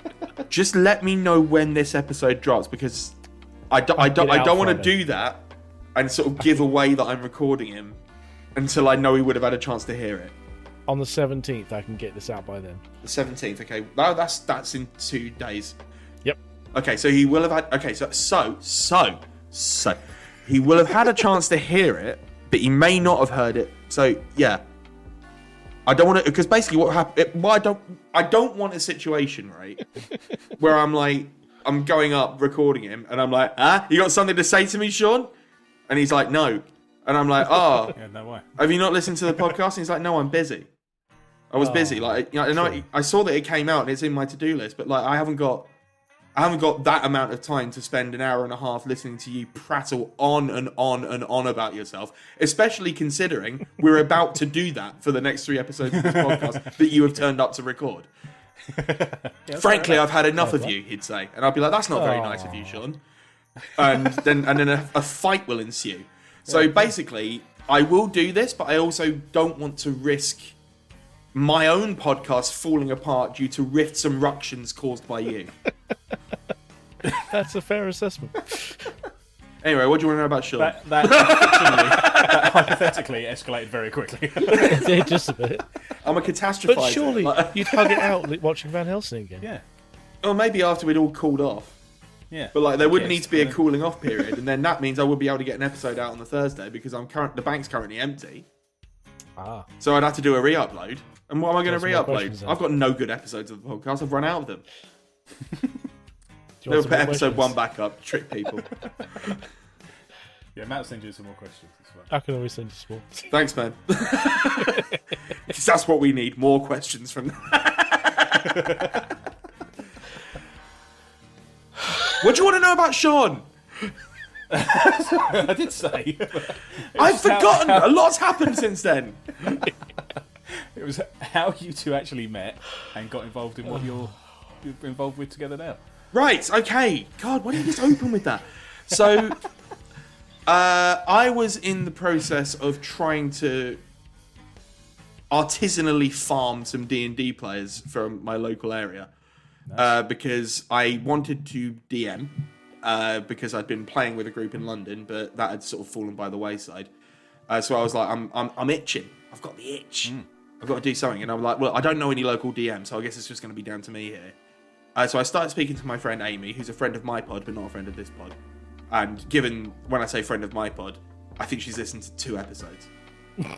Just let me know when this episode drops, because I don't want to do that and sort of give away that I'm recording him until I know he would have had a chance to hear it. On the 17th, I can get this out by then. The 17th, okay. That's in 2 days. Yep. Okay, so he will have had... Okay, so he will have had a chance to hear it, but he may not have heard it. So, yeah. I don't want to... Because basically what happened... I don't want a situation, right, where I'm going up recording him, and I'm like, you got something to say to me, Sean? And he's like, no. And I'm like, yeah, no way. Have you not listened to the podcast? And he's like, no, I'm busy. I was busy. I saw that it came out and it's in my to-do list, but I haven't got that amount of time to spend an hour and a half listening to you prattle on and on and on about yourself, especially considering we're about to do that for the next 3 episodes of this podcast that you have turned up to record. Frankly, I've had enough of you, he'd say. And I'd be like, that's not very nice of you, Sean. And then a fight will ensue. So basically, I will do this, but I also don't want to risk my own podcast falling apart due to rifts and ructions caused by you. That's a fair assessment. Anyway, what do you want to know about Sean? That hypothetically escalated very quickly. It did, just a bit. I'm a catastrophizer. But surely you'd hug it out watching Van Helsing again. Yeah. Or maybe after we'd all cooled off. Yeah. But there would need to be a cooling off period, and then that means I would be able to get an episode out on the Thursday because the bank's currently empty. So I'd have to do a re-upload. And what am I going to re-upload? I've got no good episodes of the podcast. I've run out of them. They'll put episode 1 back up, trick people. Yeah, Matt sends you some more questions as well. I can always send you small. Thanks, man. Because that's what we need. More questions from What do you want to know about Sean? I did say. I've forgotten. A lot's happened since then. It was how you two actually met and got involved in what you're involved with together now. Right, okay. God, why don't you just open with that? So, I was in the process of trying to artisanally farm some D&D players from my local area. Because I wanted to DM, because I'd been playing with a group in London, but that had sort of fallen by the wayside. So I was like, I'm itching. I've got the itch. I've got to do something. And I'm like, well, I don't know any local DM, so I guess it's just going to be down to me here. So I started speaking to my friend Amy, who's a friend of my pod, but not a friend of this pod. And given, when I say friend of my pod, I think she's listened to 2 episodes.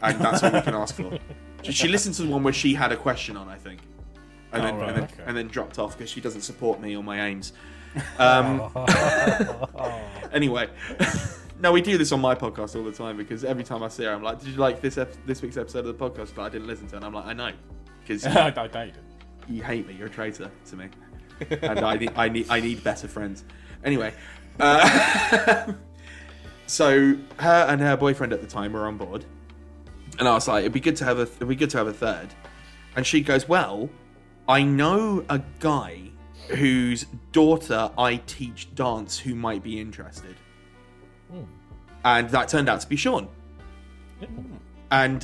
And that's all we can ask for. She listened to the one where she had a question on, I think. And then dropped off because she doesn't support me or my aims. Anyway, no, we do this on my podcast all the time because every time I see her, I'm like, "Did you like this week's episode of the podcast?" But I didn't listen to it. And I'm like, "I know," because you hate me. You're a traitor to me, and I need better friends. Anyway, so her and her boyfriend at the time were on board, and I was like, "It'd be good to have a third." And she goes, "Well, I know a guy whose daughter I teach dance who might be interested." And that turned out to be Sean. And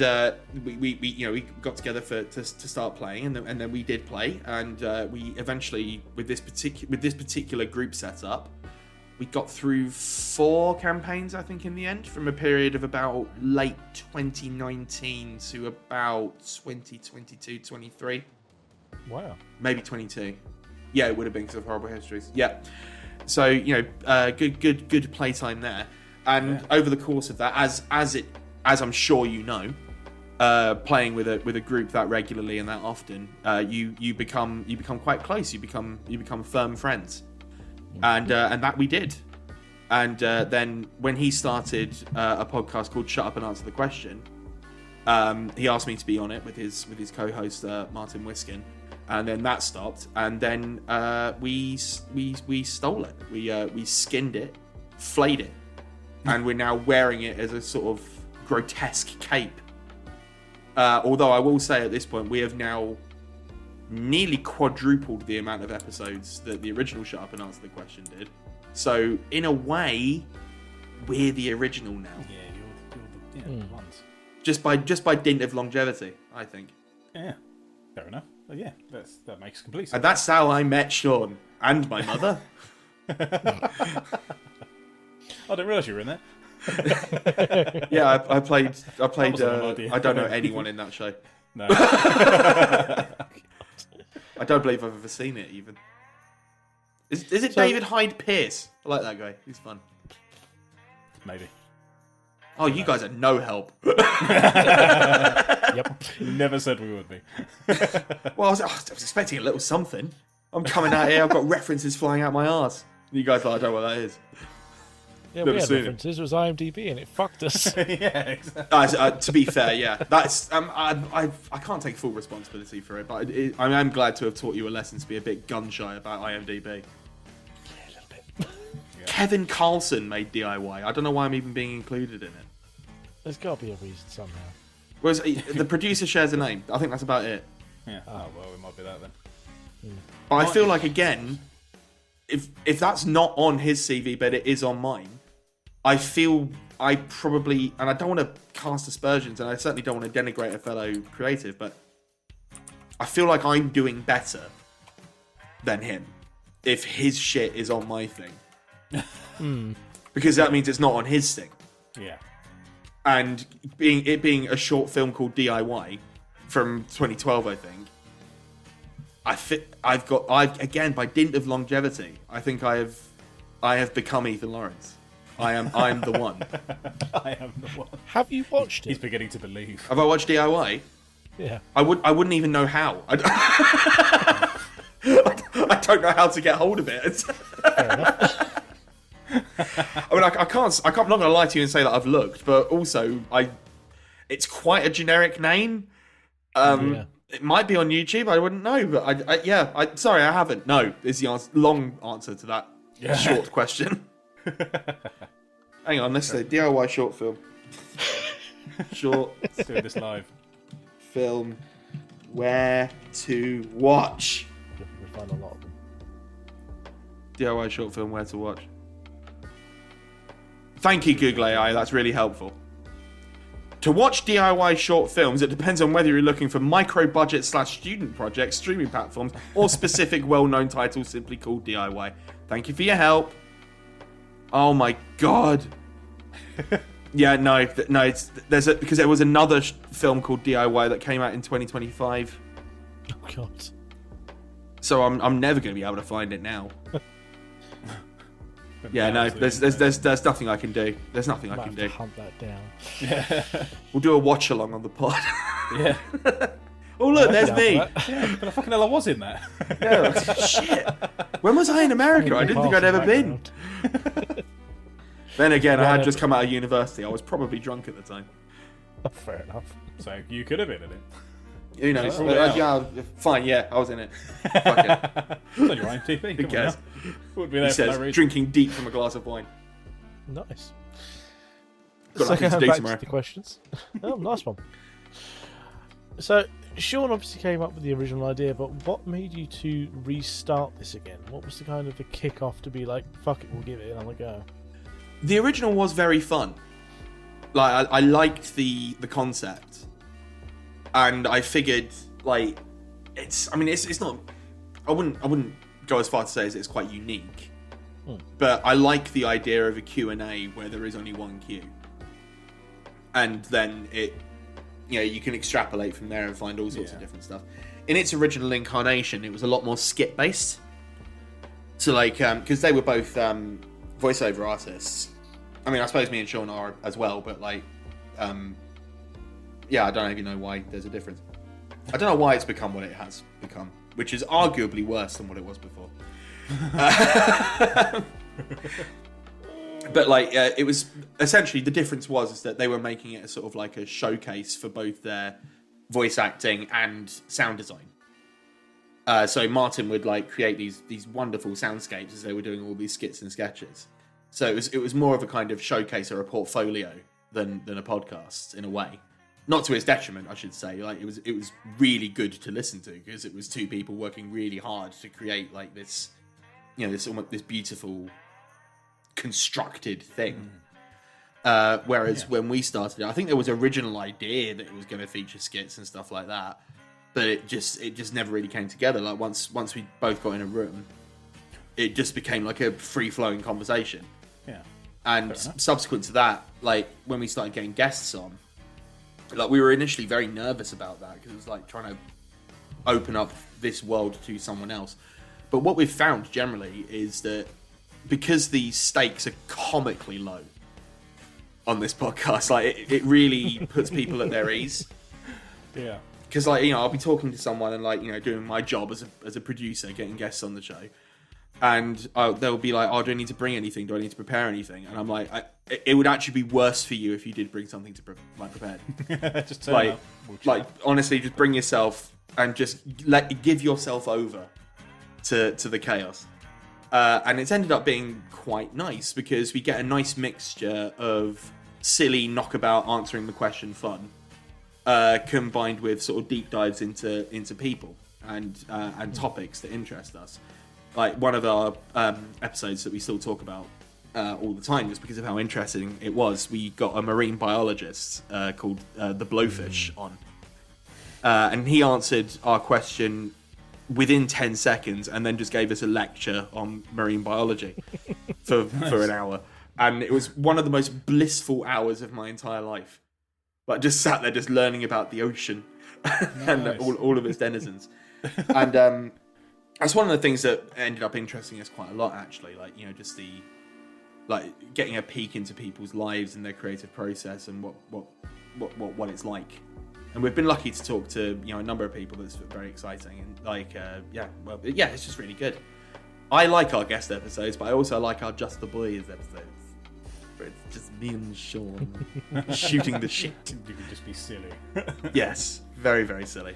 we got together to start playing, and then we did play, and we eventually with this particular group setup, we got through 4 campaigns, I think, in the end, from a period of about late 2019 to about 2022, 23. Wow. Maybe 22. Yeah, it would have been because of Horrible Histories. Yeah. So, good playtime there. And over the course of that, as I'm sure you know, playing with a group that regularly and that often, you become quite close. You become firm friends. And that we did. And then when he started a podcast called Shut Up and Answer the Question, he asked me to be on it with his co-host Martin Wiskin. And then that stopped, and then we stole it. We skinned it, flayed it, and we're now wearing it as a sort of grotesque cape. Although I will say at this point, we have now nearly quadrupled the amount of episodes that the original Shut Up and Answer the Question did. So in a way, we're the original now. Yeah, you're the ones. Just by dint of longevity, I think. Yeah, fair enough. Well, yeah, that makes complete sense. And that's how I met Sean and my mother. I didn't realise you were in there. Yeah, I played. I don't know anyone in that show. No. I don't believe I've ever seen it even. Is it David Hyde Pierce? I like that guy. He's fun. Maybe. Oh, you guys are no help. Yep. Never said we would be. Well, I was expecting a little something. I'm coming out here. I've got references flying out my arse. You guys are like, I don't know what that is. Yeah, we had references. It was IMDb and it fucked us. Yeah, exactly. To be fair, yeah, that's I can't take full responsibility for it, but I am glad to have taught you a lesson to be a bit gun shy about IMDb. Yeah, a little bit. Yeah. Kevin Carlson made DIY. I don't know why I'm even being included in it. There's got to be a reason somehow. Whereas the producer shares a name. I think that's about it. Yeah. Oh well, it might be that then. But I feel like, again, if that's not on his CV, but it is on mine, I feel I probably, and I don't want to cast aspersions, and I certainly don't want to denigrate a fellow creative, but I feel like I'm doing better than him if his shit is on my thing. Because that means it's not on his thing. Yeah. And being a short film called DIY from 2012, I think, I've again, by dint of longevity, I think I have become Ethan Lawrence. I am the one. I am the one. Have you watched it? He's beginning to believe. Have I watched DIY? Yeah. I wouldn't even know how. I don't know how to get hold of it. Fair enough. I mean, I can't. I'm not going to lie to you and say that I've looked, but also it's quite a generic name. It might be on YouTube. I wouldn't know, but sorry, I haven't. No, is the long answer to that short question. Hang on, let's say DIY short film. Short. Let's do this live. Film. Where to watch? We find a lot of them. DIY short film. Where to watch? Thank you, Google AI. That's really helpful. To watch DIY short films, it depends on whether you're looking for micro-budget / student projects, streaming platforms, or specific well-known titles simply called DIY. Thank you for your help. Oh my god. Yeah, no, because there was another film called DIY that came out in 2025. Oh god. So I'm never going to be able to find it now. Yeah, no, there's nothing I can do. There's nothing I can do. Hunt that down. Yeah. We'll do a watch along on the pod. Yeah. Oh look, there's me. Yeah, but the fucking hell I was in that. Yeah, shit. When was I in America? I didn't think I'd ever been. Then again, I had just come out of university. I was probably drunk at the time. Fair enough. So you could have been in it. Who knows? Yeah, fine. Yeah, I was in it. Fuck it. It's on your IMDb. Who cares? Wouldn't be He there for says, no reason. drinking deep from a glass of wine. Nice. Got So nothing to going do back tomorrow. to the questions. Oh, nice one. So Sean obviously came up with the original idea, but what made you to restart this again? What was the kind of the kick-off to be like, fuck it, we'll give it another go? The original was very fun. Like I liked the concept, and I figured like it's not. I wouldn't go as far to say as it's quite unique, but I like the idea of a Q&A where there is only one Q, and then you can extrapolate from there and find all sorts of different stuff. In its original incarnation, it was a lot more skit based. So like, because they were both voiceover artists. I mean, I suppose me and Sean are as well, but like, I don't know if you know why there's a difference. I don't know why it's become what it has become, which is arguably worse than what it was before. But like, it was essentially the difference was that they were making it a sort of like a showcase for both their voice acting and sound design. So Martin would like create these wonderful soundscapes as they were doing all these skits and sketches. So it was more of a kind of showcase or a portfolio than a podcast in a way. Not to its detriment, I should say. Like it was really good to listen to because it was two people working really hard to create like this, this beautiful constructed thing. Whereas when we started it, I think there was original idea that it was going to feature skits and stuff like that, but it just never really came together. Like once we both got in a room, it just became like a free flowing conversation. Yeah. And subsequent to that, like when we started getting guests on, like we were initially very nervous about that because it was like trying to open up this world to someone else. But what we've found generally is that because the stakes are comically low on this podcast, like it really puts people at their ease. Yeah. Because like I'll be talking to someone and like doing my job as a producer, getting guests on the show, and they'll be like, "Oh, do I need to bring anything? Do I need to prepare anything?" And I'm like, "It would actually be worse for you if you did bring something to prepared." Just turn up. Like honestly, just bring yourself and just give yourself over to the chaos. And it's ended up being quite nice because we get a nice mixture of silly knockabout answering the question fun, combined with sort of deep dives into people and topics that interest us. Like one of our episodes that we still talk about all the time, just because of how interesting it was. We got a marine biologist called the Blowfish on, and he answered our question within 10 seconds and then just gave us a lecture on marine biology for an hour. And it was one of the most blissful hours of my entire life. Like just sat there just learning about the ocean and all of its denizens. And that's one of the things that ended up interesting us quite a lot, actually. Like, just getting a peek into people's lives and their creative process and what it's like. And we've been lucky to talk to a number of people. That's very exciting, and it's just really good. I like our guest episodes, but I also like our Just the Boys episodes. It's just me and Sean shooting the shit. You can just be silly. Yes, very, very silly.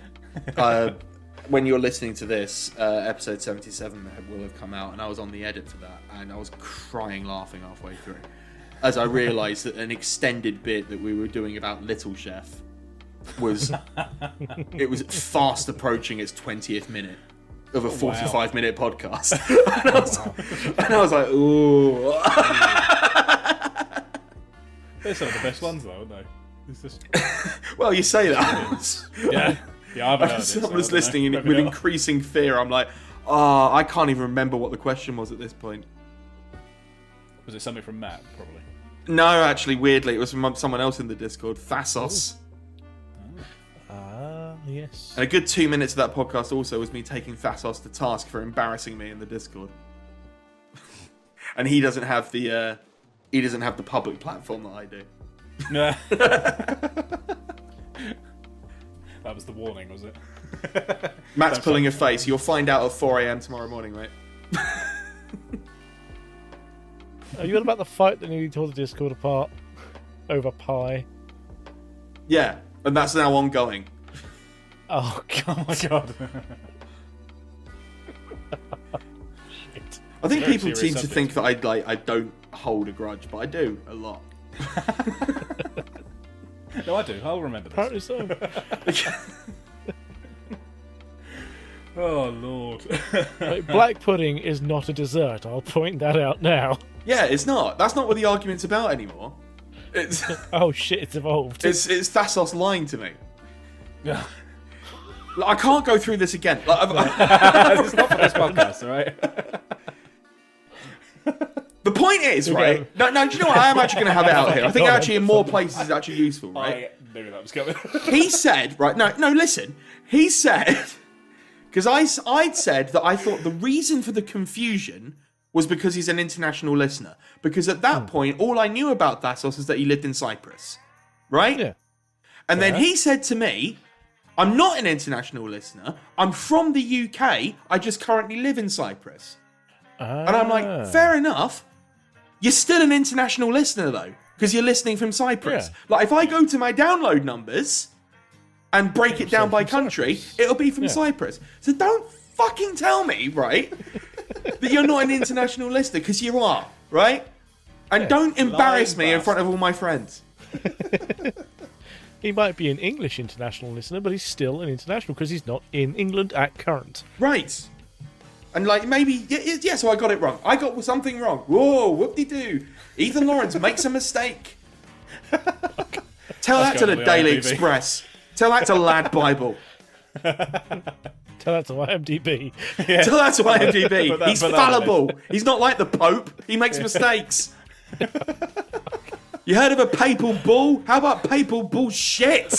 When you're listening to this, episode 77 will have come out, and I was on the edit to that, and I was crying laughing halfway through as I realised that an extended bit that we were doing about Little Chef was fast approaching its 20th minute of a 45-minute podcast. And I was like, ooh. They're some of the best ones, though, aren't they? It's just... Well, you say that. Yeah, I haven't heard it. I was listening with increasing fear. I'm like, I can't even remember what the question was at this point. Was it something from Matt, probably? No, actually, weirdly, it was from someone else in the Discord, Thasos. Yes. And a good 2 minutes of that podcast also was me taking Thasos to task for embarrassing me in the Discord. And he doesn't have the public platform that I do. No. That was the warning, was it? Matt's pulling a face. You'll find out at 4 a.m. tomorrow morning, mate. Are you on about the fight that nearly tore the Discord apart over pie? Yeah, and that's now ongoing. Oh Oh my god. shit! I think Very people serious seem to subject. think that I don't hold a grudge, but I do a lot. No, I do. I'll remember this. Apparently so. Oh, Lord. Like, black pudding is not a dessert. I'll point that out now. Yeah, it's not. That's not what the argument's about anymore. It's Oh shit! It's evolved. it's Thasos lying to me. Yeah. Like, I can't go through this again. Like, It's not for this podcast, alright? the point is, right? No, do you know what? I am actually going to have it out here. I think actually in more places it's actually useful, right? I knew that was coming. He said, right? No, listen. He said, because I'd said that I thought the reason for the confusion was because he's an international listener. Because at that point, all I knew about Thasos is that he lived in Cyprus, right? Yeah. And then he said to me, I'm not an international listener. I'm from the UK. I just currently live in Cyprus. And I'm like, fair enough. You're still an international listener, though, because you're listening from Cyprus. Yeah. Like, if I go to my download numbers and break it down by country, it'll be from Cyprus. So don't fucking tell me, right, that you're not an international listener, because you are, right? And don't embarrass me in front of all my friends. He might be an English international listener, but he's still an international because he's not in England at current. Right. And like maybe, yeah, so I got it wrong. I got something wrong. Whoa, whoop-de-doo. Ethan Lawrence makes a mistake. Tell that to the Daily Express. Tell that to Lad Bible. Tell that to IMDb. Tell that to IMDb. He's put that fallible. He's not like the Pope. He makes mistakes. You heard of a papal bull? How about papal bullshit?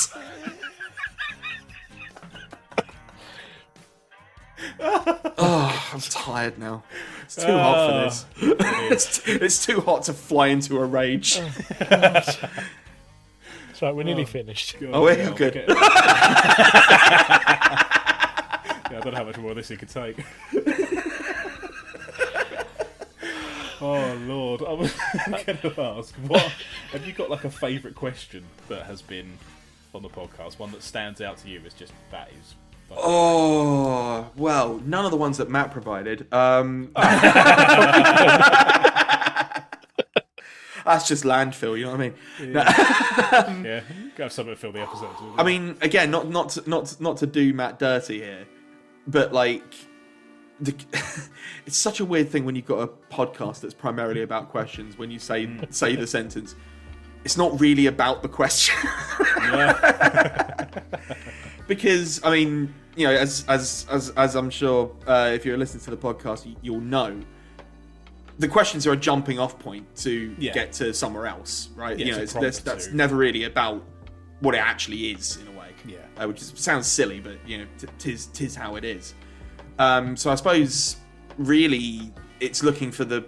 Oh, I'm tired now. It's too hot for this. It's too hot to fly into a rage. That's right, we're nearly finished. God, Oh, we're yeah, good. Yeah, I don't know how much more of this you could take. Oh Lord, I was going to ask, what have you got like a favourite question that has been on the podcast? One that stands out to you as just that is. Oh, well, none of the ones that Matt provided. That's just landfill, you know what I mean? Yeah, go have something to fill the episodes with. I mean, again, not to do Matt dirty here, but like, it's such a weird thing when you've got a podcast that's primarily about questions. When you say the sentence, it's not really about the question. Because I mean, you know, as I'm sure if you're listening to the podcast, you'll know. The questions are a jumping off point to get to somewhere else, right? Yeah, you know, that's never really about what it actually is in a way. Yeah. Which sounds silly, but you know, tis how it is. So I suppose really it's looking for the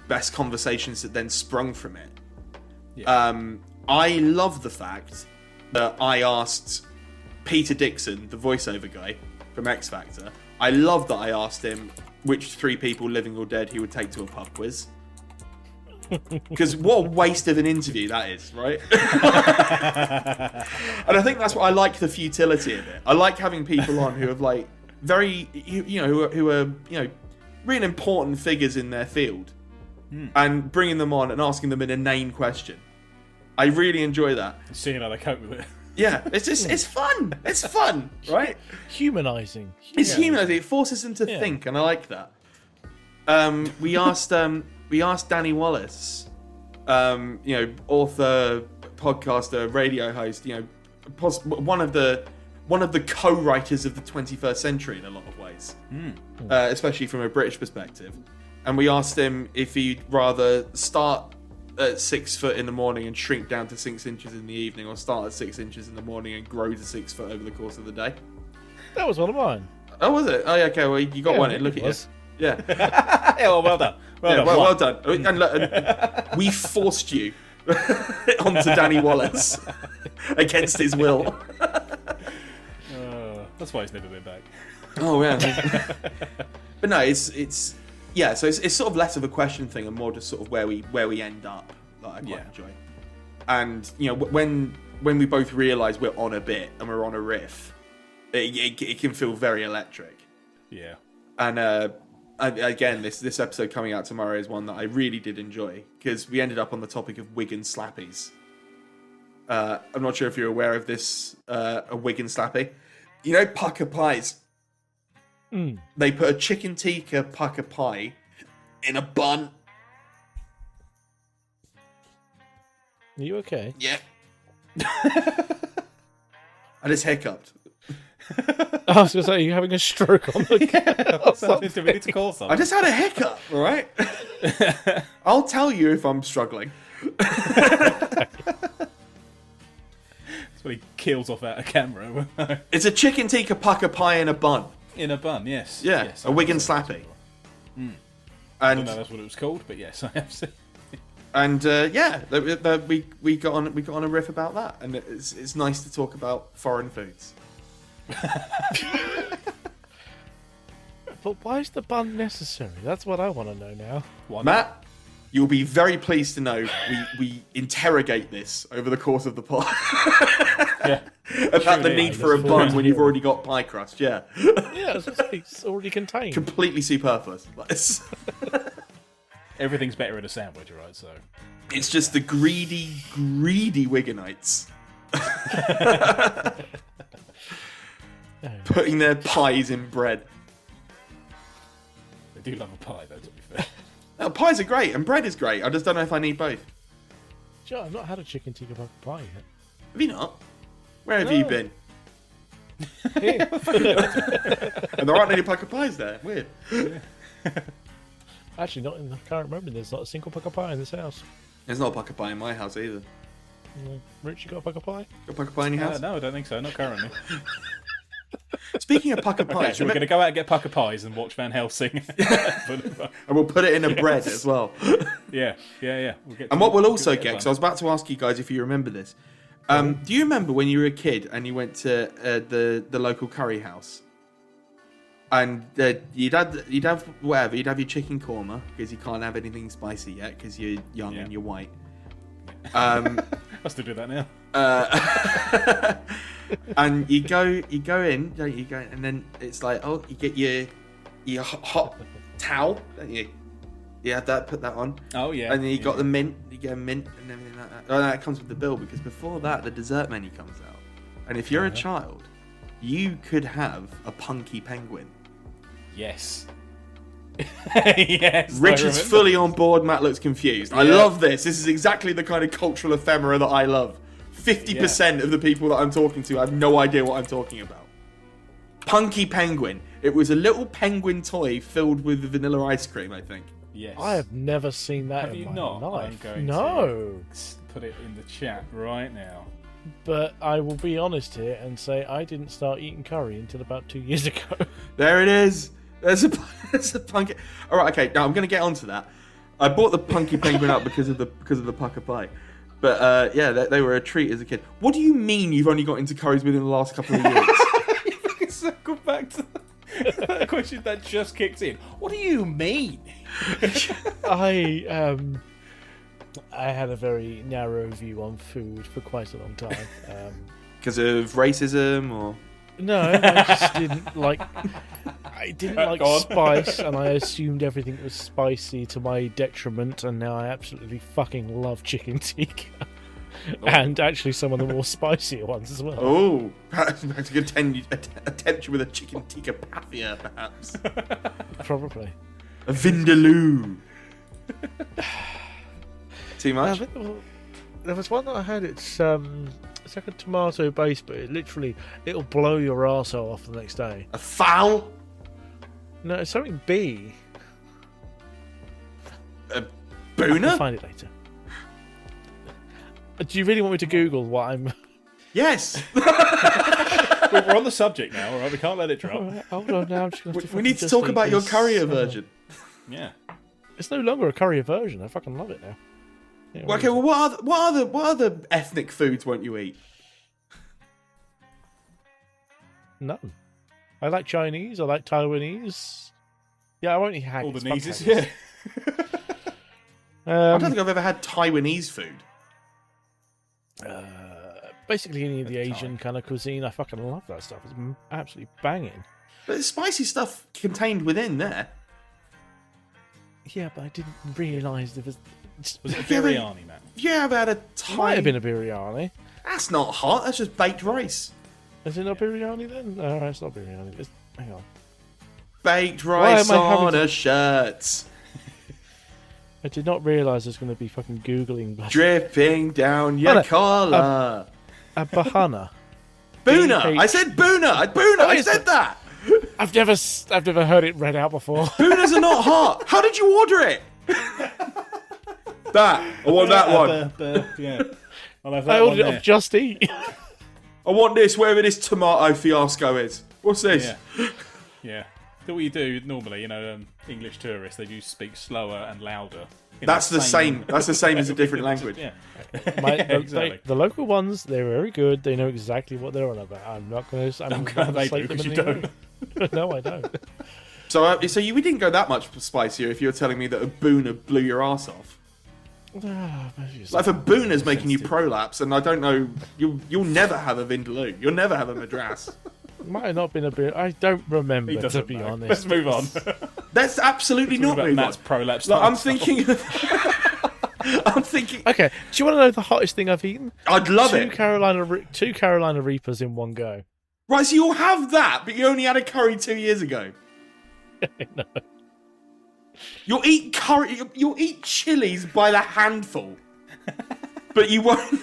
best conversations that then sprung from it. Yeah. I love the fact that I asked Peter Dixon, the voiceover guy from X Factor, I love that I asked him which 3 people, living or dead, he would take to a pub quiz. Because what a waste of an interview that is, right? And I think that's what I like, the futility of it. I like having people on who have like very, who are really important figures in their field, and bringing them on and asking them an inane question. I really enjoy that. Seeing how they cope with it. Yeah, it's fun. It's fun, right? Humanising. It's humanising. It forces them to think, and I like that. We asked Danny Wallace, author, podcaster, radio host, one of the co-writers of the 21st century in a lot of ways, especially from a British perspective. And we asked him if he'd rather start at 6 foot in the morning and shrink down to 6 inches in the evening, or start at 6 inches in the morning and grow to 6 foot over the course of the day. That was one of mine. Oh, was it? Oh, yeah, okay. Well, you got one. Look at you. Yeah. Well done. Well done. And we forced you onto Danny Wallace against his will. That's why he's never been back. Oh yeah. But no, it's so it's sort of less of a question thing and more just sort of where we end up that I quite enjoy. And when we both realise we're on a bit and we're on a riff, it can feel very electric. Yeah. And again, this episode coming out tomorrow is one that I really did enjoy, because we ended up on the topic of Wigan slappies. I'm not sure if you're aware of this, a Wigan slappy. Pucker pies. They put a chicken tikka pucker pie in a bun. Are you okay? Yeah. I just hiccuped. I was going to say, are you having a stroke on the Do we need to call someone? I just had a hiccup, all right? I'll tell you if I'm struggling. That's when he keels off out of camera. It's a chicken tikka pucker pie in a bun. In a bun, yes. Yeah, yes, a Wigan slappy. And I don't know that's what it was called, but yes, I have seen. And we got on a riff about that, and it's nice to talk about foreign foods. But why is the bun necessary? That's what I want to know now. Matt, you'll be very pleased to know we interrogate this over the course of the pod. About the need for a bun when you've already got pie crust. Yeah, it's already contained. Completely superfluous. Everything's better in a sandwich, right? So it's just the greedy Wiganites putting their pies in bread. They do love a pie, though, to be fair. No, pies are great, and bread is great. I just don't know if I need both. Sure, I've not had a chicken tikka pie yet. Have you not? Where have you been? Here. And there aren't any pucker pies there. Weird. Actually, not in the current moment. There's not a single pucker pie in this house. There's not a pucker pie in my house either. No. Rich, you got a pucker pie? Got a pucker pie in your house? No, I don't think so. Not currently. Speaking of pucker pies, so we're going to go out and get pucker pies and watch Van Helsing. And we'll put it in a bread as well. Yeah. And what we'll also get, because I was about to ask you guys if you remember this. Do you remember when you were a kid and you went to the local curry house? And you'd have your chicken korma, because you can't have anything spicy yet because you're young and you're white. I still do that now. And you go in, don't you? And then it's like, you get your hot towel, don't you? You have that, put that on. Oh yeah. And then you got the mint. You get a mint and everything like that. Oh, no, that comes with the bill, because before that the dessert menu comes out. And if you're a child, you could have a punky penguin. Yes. Yes. Rich is fully on board. Matt looks confused. Yeah. I love this. This is exactly the kind of cultural ephemera that I love. 50% of the people that I'm talking to have no idea what I'm talking about. Punky penguin. It was a little penguin toy filled with vanilla ice cream, I think. Yes. I have never seen that have in you my not? life. I'm going to put it in the chat right now. But I will be honest here and say I didn't start eating curry until about 2 years ago. There it is. There's a punky. All right, okay. Now I'm going to get onto that. I bought the punky penguin up because of the pucker pie. But they were a treat as a kid. What do you mean you've only got into curries within the last couple of years? You fucking circle back to that question that just kicked in. What do you mean? I had a very narrow view on food for quite a long time. Because of racism, or No, I just didn't like. I didn't like Go on. spice, and I assumed everything was spicy to my detriment. And now I absolutely fucking love chicken tikka, and actually some of the more spicier ones as well. oh, perhaps to attempt you with a chicken tikka pathia, perhaps Probably. a vindaloo. Too much? There was one that I had. It's like a tomato base, but it'll blow your arsehole off the next day. A fowl? No, it's something B. A I'll booner? find it later. Do you really want me to Google what I'm? Yes. We're on the subject now, all right? We can't let it drop. Alright, hold on now. I'm just gonna have We need to talk about your curry aversion. Yeah. It's no longer a curry version. I fucking love it now. Yeah, Okay, well, what other ethnic foods won't you eat? none. I like Chinese. I like Taiwanese. Yeah, I won't eat haggis. All the Fuck knees, haggis. yeah. I don't think I've ever had Taiwanese food. Basically, any of the Asian kind of cuisine. I fucking love that stuff. It's absolutely banging. But there's spicy stuff contained within there. Yeah, but I didn't realise there was. Was it a Yeah, but- biryani, man? Have you ever had a Might have Thai? been a biryani. That's not hot. That's just baked rice. Is it not biryani then? No, it's not biryani. Hang on. Baked Why rice am I having on a shirt, I did not realise I was going to be fucking googling bloody- dripping down your no, collar. a bahana. Boona. I said boona. Boona. I is said it? that. I've never heard it read out before. Boonas are not hot. How did you order it? That. I want that one. Yeah. I'll have that I ordered one it there. off Just Eat. I want this, wherever this tomato fiasco is. What's this? Yeah. Yeah. So what you do normally, English tourists, they do speak slower and louder. That's the same. That's the same as a different language. Yeah. The local ones, they're very good. They know exactly what they're on about. I'm not going to. I'm glad not they slate do, them 'cause you anymore. No, I don't. So we didn't go that much spicier. If you're telling me that a boona blew your ass off, like if a boona's making you prolapse, and I don't know, you'll never have a vindaloo. You'll never have a madras. Might have not been a bit. I don't remember, He to doesn't be know. honest. Let's move on. That's absolutely not About moving Matt's on. prolapse. Like, I'm style. thinking. I'm thinking. Okay, do you want to know the hottest thing I've eaten? I'd love two it. Two Carolina Reapers in one go. Right, so you'll have that, but you only had a curry 2 years ago. No. You'll eat curry. You'll eat chilies by the handful, but you won't.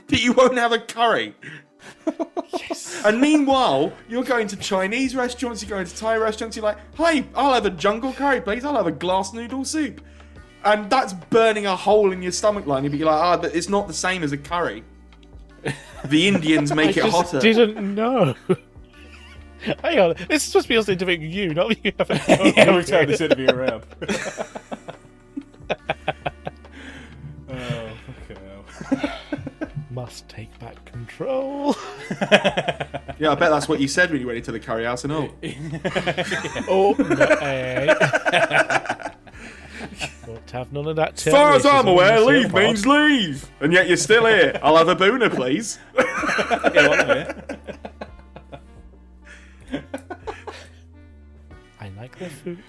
But you won't have a curry. Yes. And meanwhile, you're going to Chinese restaurants. You're going to Thai restaurants. You're like, "Hi, I'll have a jungle curry, please. I'll have a glass noodle soup." And that's burning a hole in your stomach lining. But you're like, but it's not the same as a curry. The Indians make it I just hotter. didn't know. Hang on, this is supposed to be us interviewing you, not you. Yeah, we've turned this interview around. Oh, fucking hell. Must take back control. Yeah, I bet that's what you said when you went into the curry house and all. Oh, no, Won't have none of that. As far as I'm aware, leave means leave. And yet you're still here. I'll have a boona, please. Yeah, one minute. I like their food.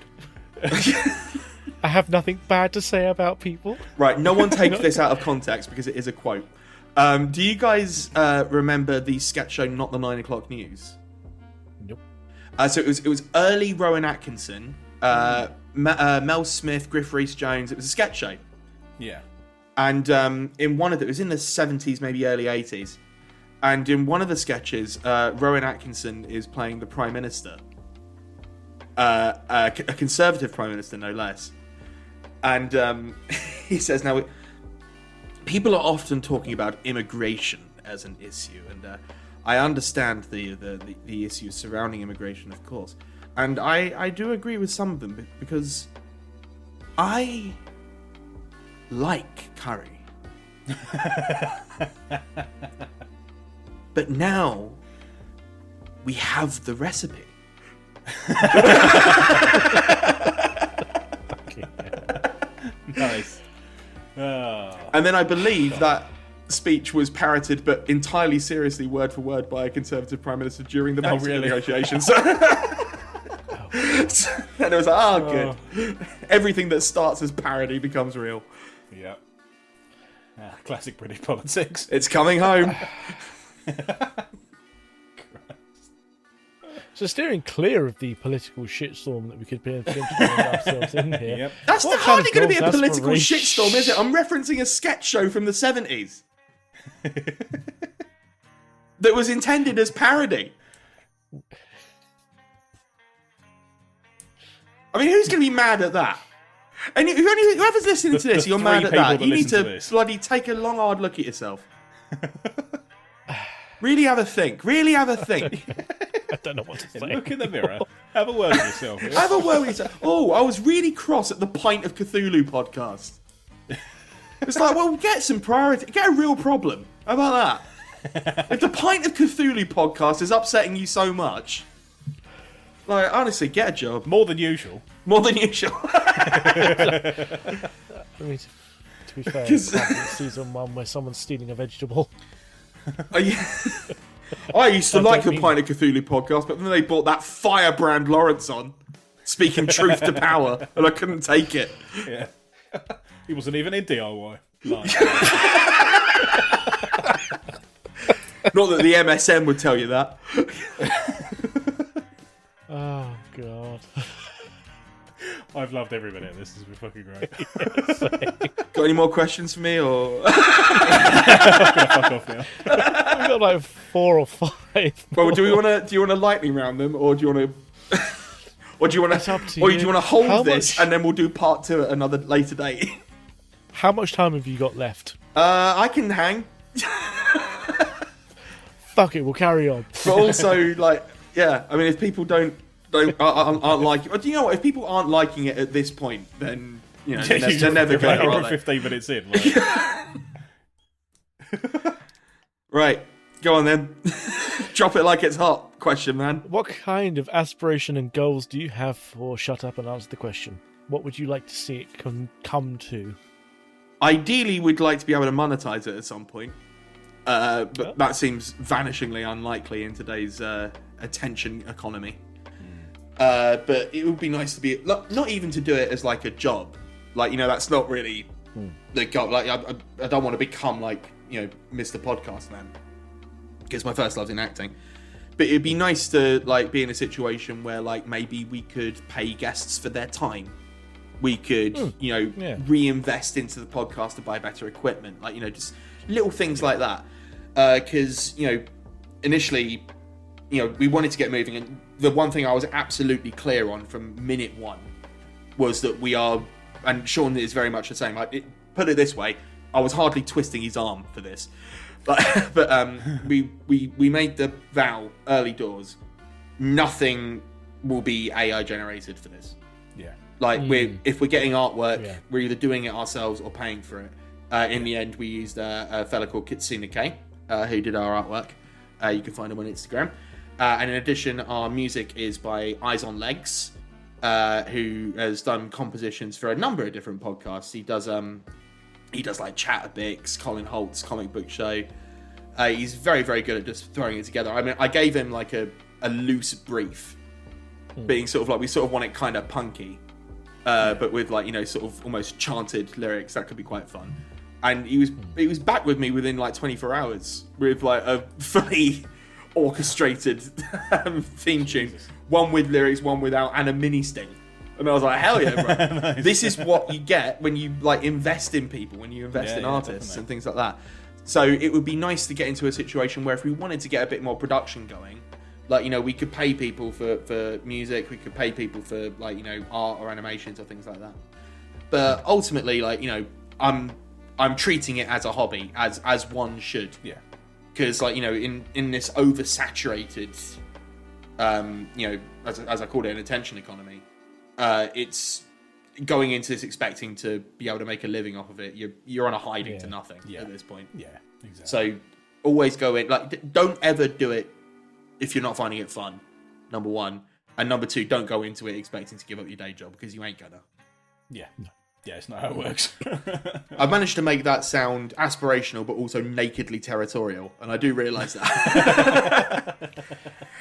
I have nothing bad to say about people. Right, no one take this out of context because it is a quote. Do you guys remember the sketch show Not the 9 O'Clock News? Nope. So it was early Rowan Atkinson, Mel Smith, Griff Rhys-Jones. It was a sketch show. Yeah. And in one of them, it was in the 70s, maybe early 80s. And in one of the sketches, Rowan Atkinson is playing the Prime Minister. A conservative Prime Minister, no less. And he says, now, people are often talking about immigration as an issue. And I understand the issues surrounding immigration, of course. And I do agree with some of them because I like curry. But now we have the recipe. Nice. Oh. And And then I believe that speech was parroted, but entirely seriously, word for word, by a Conservative Prime Minister during the Mexico negotiations. And it was like, good. Everything that starts as parody becomes real. Yeah. Classic British politics. It's coming home. So steering clear of the political shitstorm that we could potentially find ourselves in here. Yep. That's What hardly kind going to of be a political aspiration- shitstorm, is it? I'm referencing a sketch show from the 70s that was intended as parody. I mean, who's going to be mad at that? And whoever's listening to this, the you're three mad at people that. that You need listen to to this. bloody take a long, hard look at yourself. Really have a think. Really have a think. I don't know what to say. Look in the mirror. Have a word with yourself. Yeah? Have a word with yourself. Oh, I was really cross at the Pint of Cthulhu podcast. It's like, well, get some priority. Get a real problem. How about that? If the Pint of Cthulhu podcast is upsetting you so much, like, honestly, get a job. More than usual. More than usual. I mean, to be fair, it's like season 1 where someone's stealing a vegetable. I used to like the mean- Pint of Cthulhu podcast, but then they brought that firebrand Lawrence on, speaking truth to power, and I couldn't take it. Yeah. He wasn't even in DIY. Not that the MSM would tell you that. Oh, God. I've loved every minute. This has been fucking great. Got any more questions for me, or? Fuck off now. We've got like 4 or 5. Well, do you want to lightning round them, or do you want to, or do you want It's up to or you. do you want to hold How this much- and then we'll do part 2 at another later date? How much time have you got left? I can hang, Fuck it, we'll carry on. but also like, yeah. I mean, if people aren't liking, do you know what? If people aren't liking it at this point, then you know they're never going to. Over 15 minutes in. Like. Right, go on then. Drop it like it's hot. Question, man. What kind of aspiration and goals do you have for Shut Up and Answer the Question? What would you like to see it come to? Ideally, we'd like to be able to monetize it at some point, but that seems vanishingly unlikely in today's attention economy. But it would be nice to be not even to do it as like a job, like, you know, that's not really the goal. Like, I don't want to become like, you know, Mr. Podcast Man, because my first love's in acting. But it'd be nice to like be in a situation where like maybe we could pay guests for their time. We could, you know, reinvest into the podcast to buy better equipment. Like, you know, just little things like that. Because, you know, initially, you know, we wanted to get moving. And the one thing I was absolutely clear on from minute 1 was that we are, and Sean is very much the same. Put it this way, I was hardly twisting his arm for this. But we made the vow early doors. Nothing will be AI generated for this. Yeah. Like, if we're getting artwork, we're either doing it ourselves or paying for it. In the end, we used a fella called Kitsuna K, who did our artwork. You can find him on Instagram. And in addition, our music is by Eyes on Legs, who has done compositions for a number of different podcasts. He does like Chatterbix, Colin Holt's Comic Book Show. He's very, very good at just throwing it together. I mean, I gave him like a loose brief, being sort of like, we sort of want it kind of punky. But with like, you know, sort of almost chanted lyrics that could be quite fun. And he was back with me within like 24 hours with like a fully orchestrated theme tune, one with lyrics, one without, and a mini sting. And I was like, hell yeah, bro! Nice. This is what you get when you like invest in people, when you invest in artists definitely. and things like that. So it would be nice to get into a situation where if we wanted to get a bit more production going, like, you know, we could pay people for music, we could pay people for like, you know, art or animations or things like that. But ultimately, like, you know, I'm treating it as a hobby, as one should. Yeah. Because, like, you know, in this oversaturated, you know, as I called it, an attention economy, it's going into this expecting to be able to make a living off of it. You're on a hiding to nothing at this point. Yeah, exactly. So always go in, like, don't ever do it if you're not finding it fun, number 1. And number 2, don't go into it expecting to give up your day job, because you ain't gonna. Yeah. Yeah, it's not how it works. I've managed to make that sound aspirational, but also nakedly territorial, and I do realise that.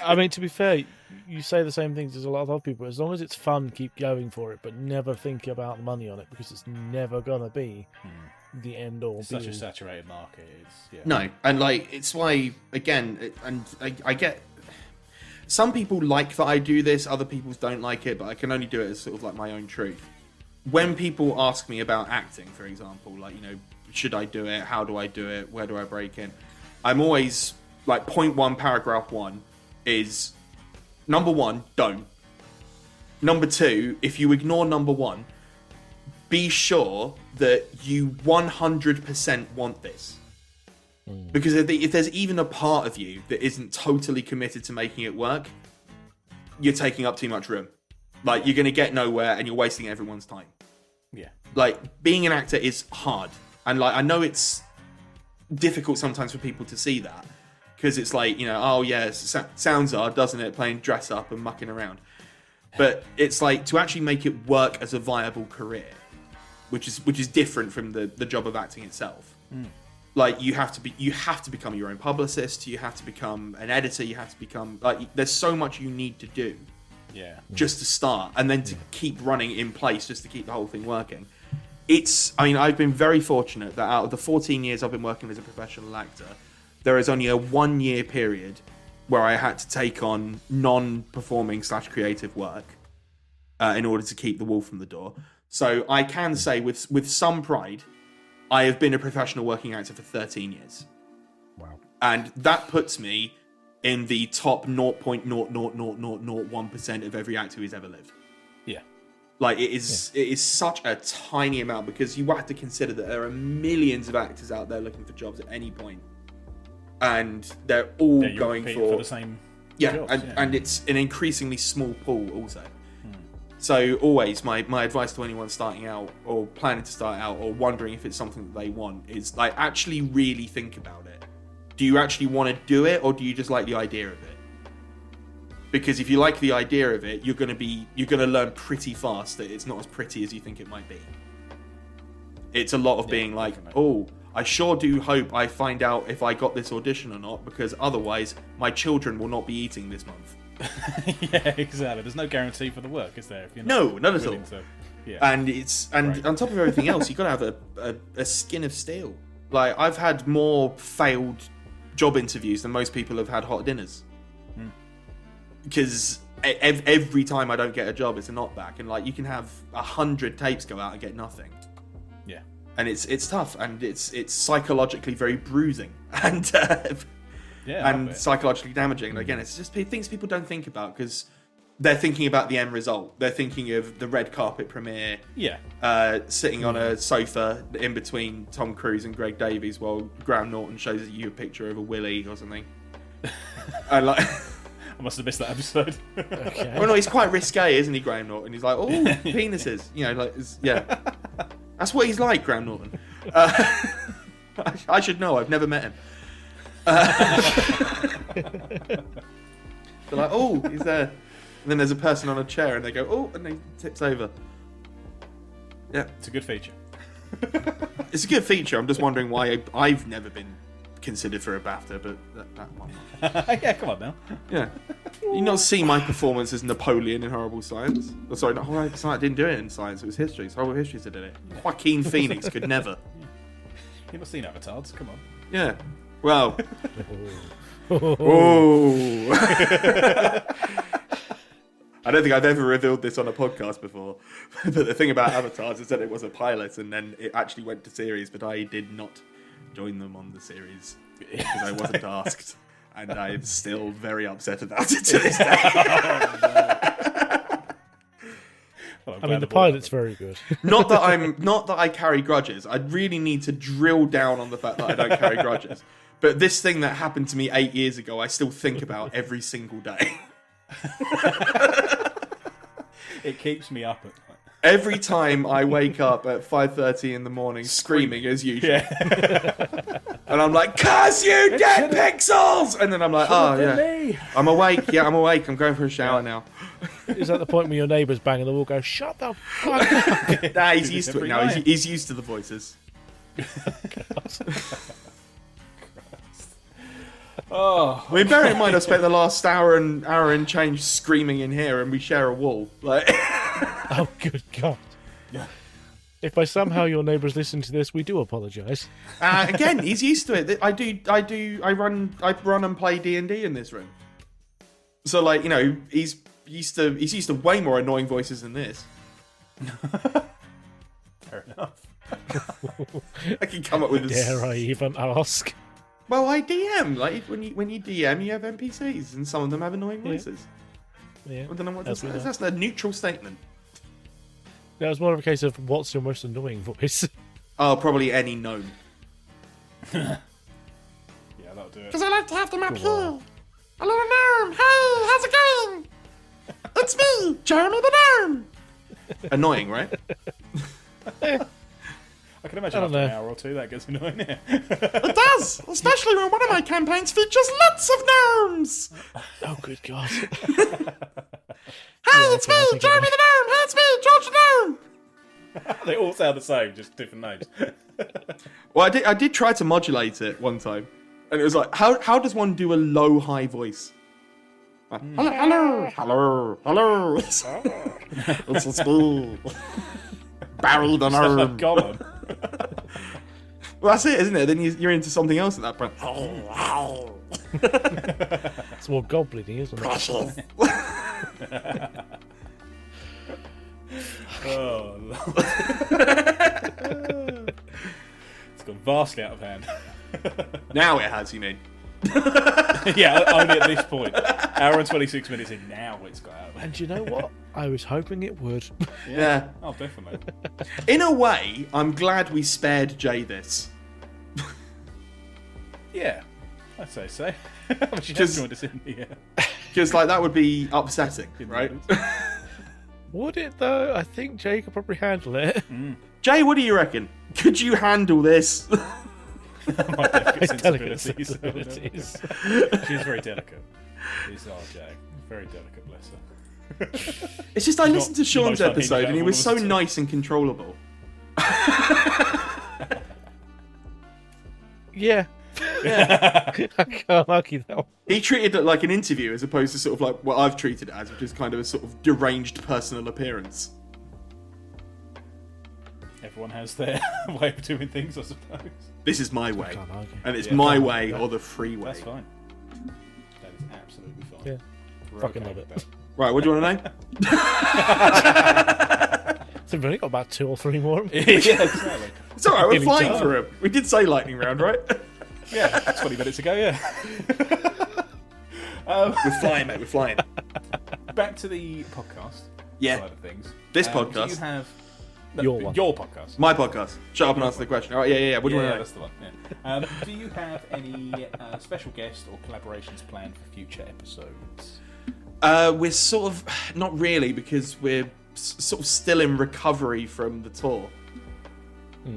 I mean, to be fair, you say the same things as a lot of other people. As long as it's fun, keep going for it, but never think about the money on it, because it's never gonna be the end all. Such a saturated market. No, and like it's why again, I get. Some people like that I do this, other people don't like it, but I can only do it as sort of like my own truth. When people ask me about acting, for example, like, you know, should I do it? How do I do it? Where do I break in? I'm always like, point one, paragraph one is, number one, don't. Number two, if you ignore number one, be sure that you 100% want this. Because if there's even a part of you that isn't totally committed to making it work, you're taking up too much room. Like, you're going to get nowhere and you're wasting everyone's time. Yeah. Like, being an actor is hard. And, like, I know it's difficult sometimes for people to see that. Because it's like, you know, oh, yeah, sounds hard, doesn't it? Playing dress up and mucking around. But it's like, to actually make it work as a viable career, which is different from the job of acting itself. Like, you have to become your own publicist, you have to become an editor, you have to become, like, there's so much you need to do. Yeah. Just to start, and then to keep running in place, just to keep the whole thing working. I've been very fortunate that out of the 14 years I've been working as a professional actor, there is only a 1 year period where I had to take on non-performing / creative work in order to keep the wolf from the door. So I can say with some pride, I have been a professional working actor for 13 years. Wow. And that puts me in the top 0.00001% of every actor who's ever lived. Yeah. Like, it is such a tiny amount, because you have to consider that there are millions of actors out there looking for jobs at any point. And they're all going for the same jobs, and it's an increasingly small pool also. So always my advice to anyone starting out or planning to start out or wondering if it's something that they want is, like, actually really think about it. Do you actually want to do it, or do you just like the idea of it? Because if you like the idea of it, you're going to learn pretty fast that it's not as pretty as you think it might be. It's a lot of being like, oh, I sure do hope I find out if I got this audition or not, because otherwise my children will not be eating this month. Yeah, exactly. There's no guarantee for the work, is there? If you're no, none at all. Yeah. And on top of everything else, you've got to have a skin of steel. Like, I've had more failed job interviews than most people have had hot dinners. Because every time I don't get a job, it's a knockback, and like, you can have 100 tapes go out and get nothing. Yeah. And it's tough, and it's psychologically very bruising, and psychologically damaging. And again, it's just things people don't think about, because they're thinking about the end result. They're thinking of the red carpet premiere. Yeah. Sitting on a sofa in between Tom Cruise and Greg Davies while Graham Norton shows you a picture of a willy or something. And like, I must have missed that episode. Okay. well, no, he's quite risque, isn't he, Graham Norton? He's like, oh, penises, you know, like, yeah. That's what he's like, Graham Norton. I should know. I've never met him. They're like, oh, he's there. And then there's a person on a chair, and they go, oh, and they tips over. Yeah, It's a good feature. it's a good feature. I'm just wondering why I've never been considered for a BAFTA, but that one. Yeah, come on now. Yeah. You not see my performance as Napoleon in Horrible Science? Oh, sorry, not Horrible Science. I didn't do it in Science. It was History. It's Horrible Histories that did it. Joaquin Phoenix could never. You've not seen Avatars. Come on. Yeah. Well. Oh. I don't think I've ever revealed this on a podcast before, but the thing about Avatars is that it was a pilot, and then it actually went to series, but I did not join them on the series because I wasn't asked, and I'm still very upset about it to this day. I mean, the pilot's very good. Not that I carry grudges. I really need to drill down on the fact that I don't carry grudges. But this thing that happened to me 8 years ago, I still think about every single day. It keeps me up at night. Every time I wake up at 5:30 in the morning, screaming as usual. And I'm like, curse you, dead pixels! And then I'm like, oh, yeah. I'm awake. Yeah, I'm awake. I'm going for a shower now. Is that the point when your neighbour's banging the wall go, shut the fuck up? Nah, he's used to it now. He's used to the voices. Oh, I mean, bear in mind, I spent the last hour and change screaming in here, and we share a wall. Like, Oh, good God. If by somehow your neighbour's listening to this, we do apologise. again, he's used to it. I run and play D&D in this room. So, like, you know, he's used to way more annoying voices than this. fair enough. I can come up with this. Dare I even ask? Well, I DM. Like, when you DM, you have NPCs, and some of them have annoying voices. Yeah. I don't know what As we know. that's a neutral statement. That was more of a case of what's your most annoying voice? Oh, probably any gnome. Yeah, that'll do it. Because I like to have them up here. Hello, gnome. Hey, how's it going? It's me, Jeremy the gnome. Annoying, right? I can imagine I after don't an know. hour or two that gets annoying. Yeah. It does, especially when one of my campaigns features lots of gnomes. Oh, good God. Hey, it's me, Jeremy the gnome. Hey, it's me, George the gnome. They all sound the same, just different names. Well, I did try to modulate it one time, and it was like, how does one do a low high voice? Hello. It's me, Barry the gnome. Gollum. Well, that's it, isn't it? Then you're into something else at that point. It's more goblin-y, isn't it? Precious. Oh, Lord. It's gone vastly out of hand. Now it has, you mean? Yeah, only at this point. Hour and 26 minutes in, now it's got out of hand. And you know what? I was hoping it would. Yeah. Oh, definitely. In a way, I'm glad we spared Jay this. Yeah, I'd say so. She Just- has joined us in here. Because, like, that would be upsetting, right? Would it, though? I think Jay could probably handle it. Jay, what do you reckon? Could you handle this? My delicate Delicate sensibilities. sensibilities. She's very delicate. Is RJ. Very delicate, bless her. It's just I She's listened not to Sean's the most episode unhinged and he out of was all so of us. nice and controllable. Yeah. I can't argue that one. He treated it like an interview as opposed to sort of like what I've treated it as, which is kind of a sort of deranged personal appearance. Everyone has their way of doing things, I suppose. This is my way. Can't argue. And it's Yeah, my can't way or the free way. That's fine. That is absolutely fine. Yeah. We're Fucking okay love with it. Right, what do you want to know? So we've only got about 2 or 3 more. that. Yeah, exactly. It's alright, we're Really flying tough. through him. We did say lightning round, right? Yeah, 20 minutes ago, yeah. We're flying, mate, we're flying. Back to the podcast Yeah. side of things. This Do podcast. you have... No, Your one. Your podcast. My podcast. Shut up and answer the question. Alright, yeah. What do you Yeah, want that's the one. Yeah. Do you have any special guests or collaborations planned for future episodes? to know? We're sort of... Not really, because we're sort of still in recovery from the tour.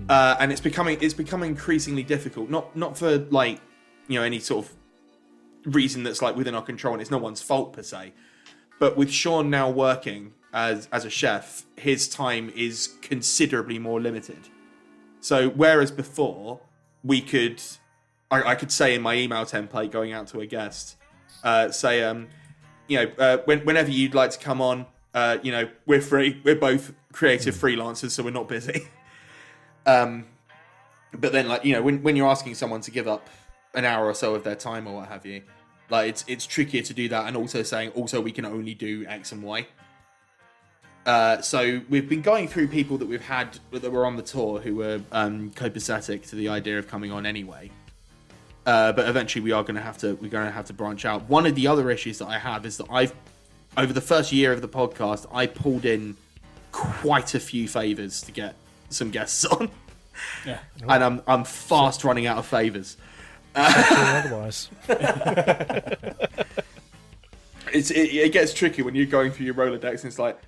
And it's becoming increasingly difficult. Not for, like, you know, any sort of reason that's, like, within our control, and it's no one's fault, per se. But with Sean now working as a chef, his time is considerably more limited. So whereas before we could, I could say in my email template going out to a guest, say, whenever you'd like to come on, we're free. We're both creative freelancers, so we're not busy. But then, like, you know, when you're asking someone to give up an hour or so of their time or what have you, like it's trickier to do that, and also saying we can only do X and Y. So we've been going through people that we've had that were on the tour who were copacetic to the idea of coming on anyway. But eventually we're going to have to branch out. One of the other issues that I have is that over the first year of the podcast, I pulled in quite a few favors to get some guests on. Yeah. And I'm fast running out of favors. Otherwise. It gets tricky when you're going through your Rolodex and it's like,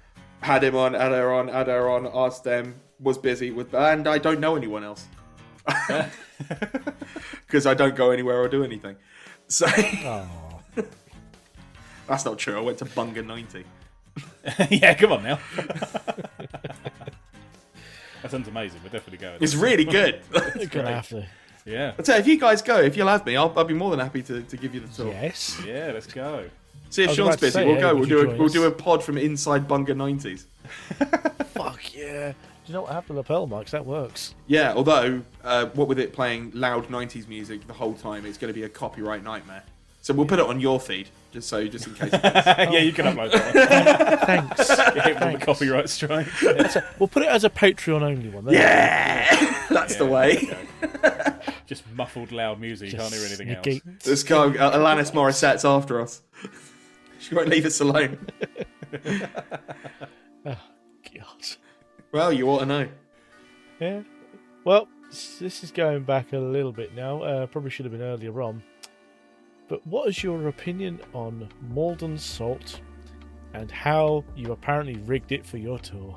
Had him on, had her on, asked them, was busy with, and I don't know anyone else. Because I don't go anywhere or do anything. So that's not true. I went to Bunga 90. Yeah, come on now. That sounds amazing. We're definitely going. It's really good. You're gonna have to. Yeah. I'll tell you, if you guys go, if you'll have me, I'll be more than happy to give you the tour. Yes. Yeah, let's go. See if I was Sean's about to busy. say, We'll yeah, go. would you join We'll us? do a pod from inside Bunga 90s. Fuck yeah. Do you know what happened to lapel mics? That works. Yeah, although, what with it playing loud 90s music the whole time, it's going to be a copyright nightmare. So we'll put it on your feed, just in case. Yeah, you can upload that one. Thanks. Get hit with the Thanks. copyright strike. We'll put it as a Patreon only one. There Yeah! That's the way. Okay. Just muffled loud music. You can't hear anything negate. else. This guy, Alanis Morissette's after us. She won't leave us alone. Oh, God. Well, you ought to know. Yeah. Well, this is going back a little bit now. Probably should have been earlier on. But what is your opinion on Malden Salt and how you apparently rigged it for your tour?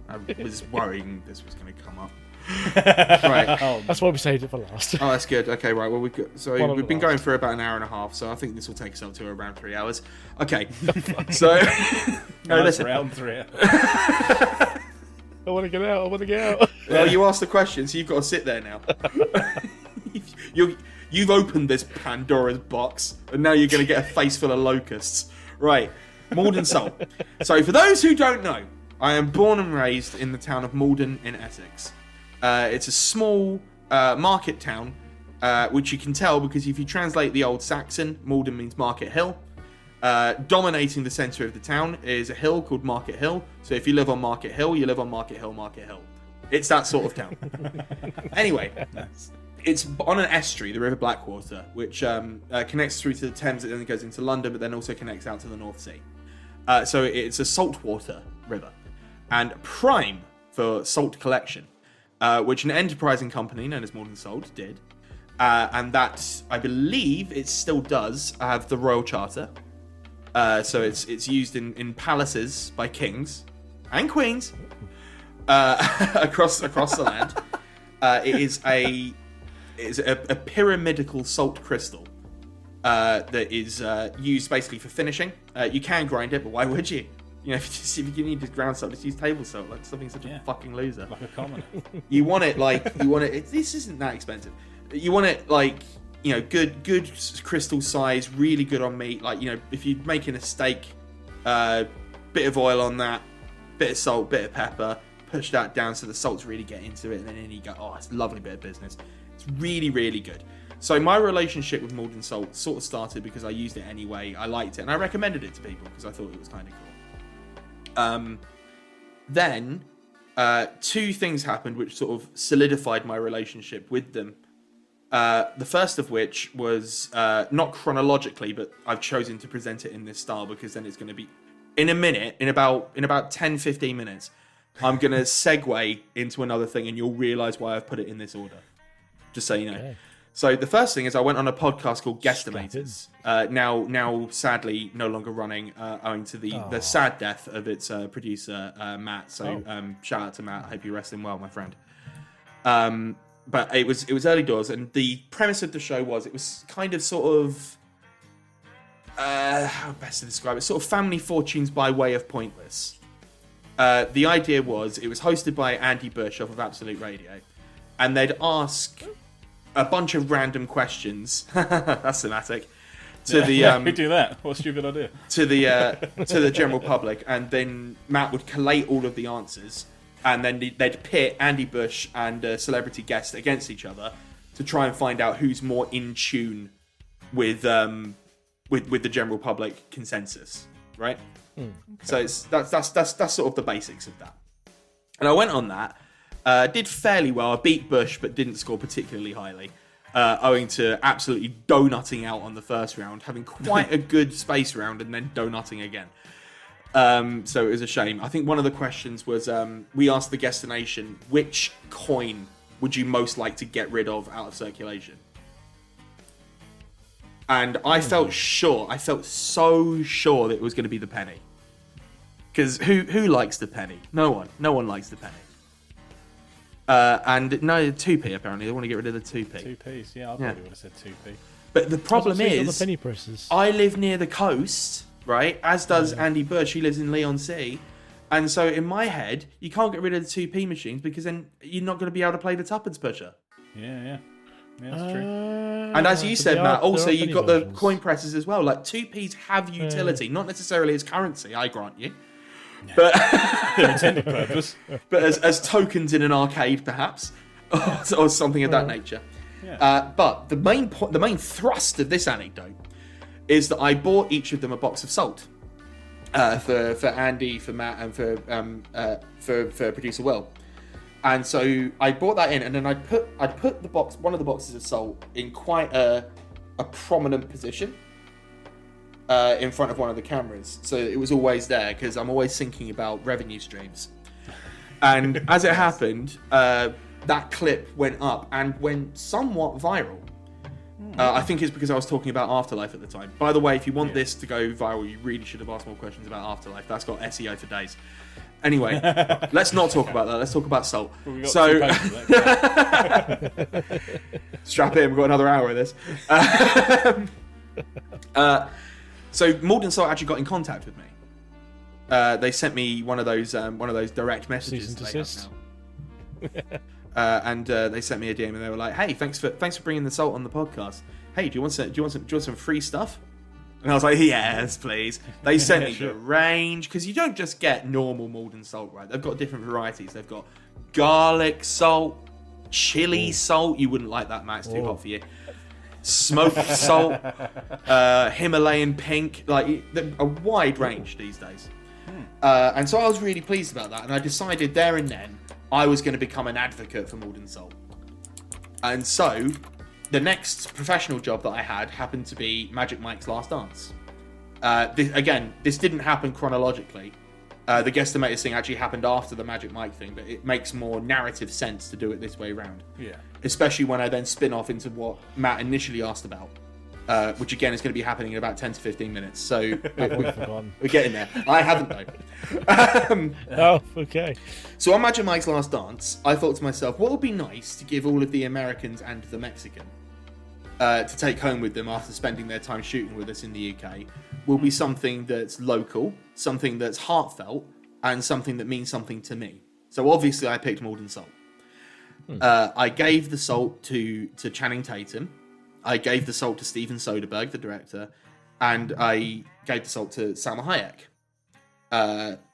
I was worrying this was going to come up. Right. Oh, That's why we saved it for last. Oh, that's good. Okay, right. Well, we've of been the going last. for about an hour and a half, so I think this will take us up to around 3 hours. Okay. So, no, listen. round 3. I want to get out. I want to get out. Well, you asked the question, so you've got to sit there now. You've opened this Pandora's box, and now you're going to get a face full of locusts. Right. Malden Salt. So, for those who don't know, I am born and raised in the town of Malden in Essex. It's a small market town, which you can tell because if you translate the old Saxon, Malden means Market Hill. Dominating the centre of the town is a hill called Market Hill. So if you live on Market Hill, you live on Market Hill, Market Hill. It's that sort of town. Anyway, it's on an estuary, the River Blackwater, which connects through to the Thames and then goes into London, but then also connects out to the North Sea. So it's a saltwater river and prime for salt collection. Which an enterprising company known as Malden Salt did. And that, I believe, it still does have the Royal Charter. So it's used in palaces by kings and queens across the land. It is a pyramidical salt crystal that is used basically for finishing. You can grind it, but why would you? You know, if you need to ground salt, just use table salt. Like something such a fucking loser. Like a commoner. You want it this isn't that expensive. You want it like, you know, good crystal size, really good on meat. Like, you know, if you're making a steak, bit of oil on that, bit of salt, bit of pepper, push that down so the salts really get into it, and then you go, oh, it's a lovely bit of business. It's really, really good. So my relationship with Malden Salt sort of started because I used it anyway. I liked it, and I recommended it to people because I thought it was kind of cool. Then two things happened which sort of solidified my relationship with them. The first of which was not chronologically, but I've chosen to present it in this style because then it's going to be in a minute, in about 10-15 minutes, I'm going to segue into another thing and you'll realize why I've put it in this order. Just so you know. Okay. So the first thing is I went on a podcast called Guesstimators. Now sadly no longer running, owing to the sad death of its producer Matt. So shout out to Matt. I hope you're resting well, my friend. But it was early doors, and the premise of the show was it was kind of sort of how best to describe it? Sort of family fortunes by way of Pointless. The idea was it was hosted by Andy Bush off of Absolute Radio, and they'd ask a bunch of random questions. That's thematic. To we do that. What a stupid idea. To the general public, and then Matt would collate all of the answers, and then they'd pit Andy Bush and a celebrity guest against each other to try and find out who's more in tune with the general public consensus, right? Okay. So that's sort of the basics of that. And I went on that. Did fairly well. I beat Bush, but didn't score particularly highly, owing to absolutely donutting out on the first round, having quite a good space round, and then donutting again. So it was a shame. I think one of the questions was, we asked the Guestination, which coin would you most like to get rid of out of circulation? And I felt so sure that it was going to be the penny. Because who likes the penny? No one. No one likes the penny. And no, 2p apparently. They want to get rid of the 2p. 2p's, yeah, I probably would have said 2p. But the problem on the is, penny presses. I live near the coast, right? As does Andy Bird. She lives in Leon City. And so in my head, you can't get rid of the 2p machines because then you're not going to be able to play the tuppence pusher. Yeah, that's true. And as you said, Matt, also you've got the versions. coin presses as well. Like 2p's have utility, not necessarily as currency, I grant you. But Their intended purpose. but as tokens in an arcade, perhaps, or something of that nature. Yeah. But the main thrust of this anecdote is that I bought each of them a box of salt for Andy, for Matt, and for producer Will. And so I brought that in, and then I'd put one of the boxes of salt in quite a prominent position in front of one of the cameras, so it was always there because I'm always thinking about revenue streams. And as it happened, that clip went up and went somewhat viral. I think it's because I was talking about Afterlife at the time. By the way, if you want this to go viral, you really should have asked more questions about Afterlife. That's got SEO for days. Anyway, let's not talk about that. Let's talk about salt. Well, we got So 2 pages of that. strap in, we've got another hour of this. So Malden Salt actually got in contact with me. They sent me one of those direct messages. Cease and that they have desist. now. And they sent me a DM and they were like, "Hey, thanks for bringing the salt on the podcast. Hey, do you want some free stuff?" And I was like, "Yes, please." They sent me the range because you don't just get normal Malden salt, right? They've got different varieties. They've got garlic salt, chili salt. You wouldn't like that, Matt. It's too hot for you. Smoked salt, Himalayan pink, like a wide range these days. And so I was really pleased about that, and I decided there and then I was going to become an advocate for Malden salt. And so the next professional job that I had happened to be Magic Mike's Last Dance. This didn't happen chronologically. The Guesstimators thing actually happened after the Magic Mike thing, but it makes more narrative sense to do it this way around. Yeah. Especially when I then spin off into what Matt initially asked about, which again is going to be happening in about 10 to 15 minutes. So we're getting there. I haven't though. Oh, okay. So on Magic Mike's Last Dance, I thought to myself, what would be nice to give all of the Americans and the Mexican to take home with them after spending their time shooting with us in the UK will be something that's local, something that's heartfelt, and something that means something to me. So obviously I picked Malden Salt. I gave the salt to Channing Tatum. I gave the salt to Steven Soderbergh, the director, and I gave the salt to Salma Hayek,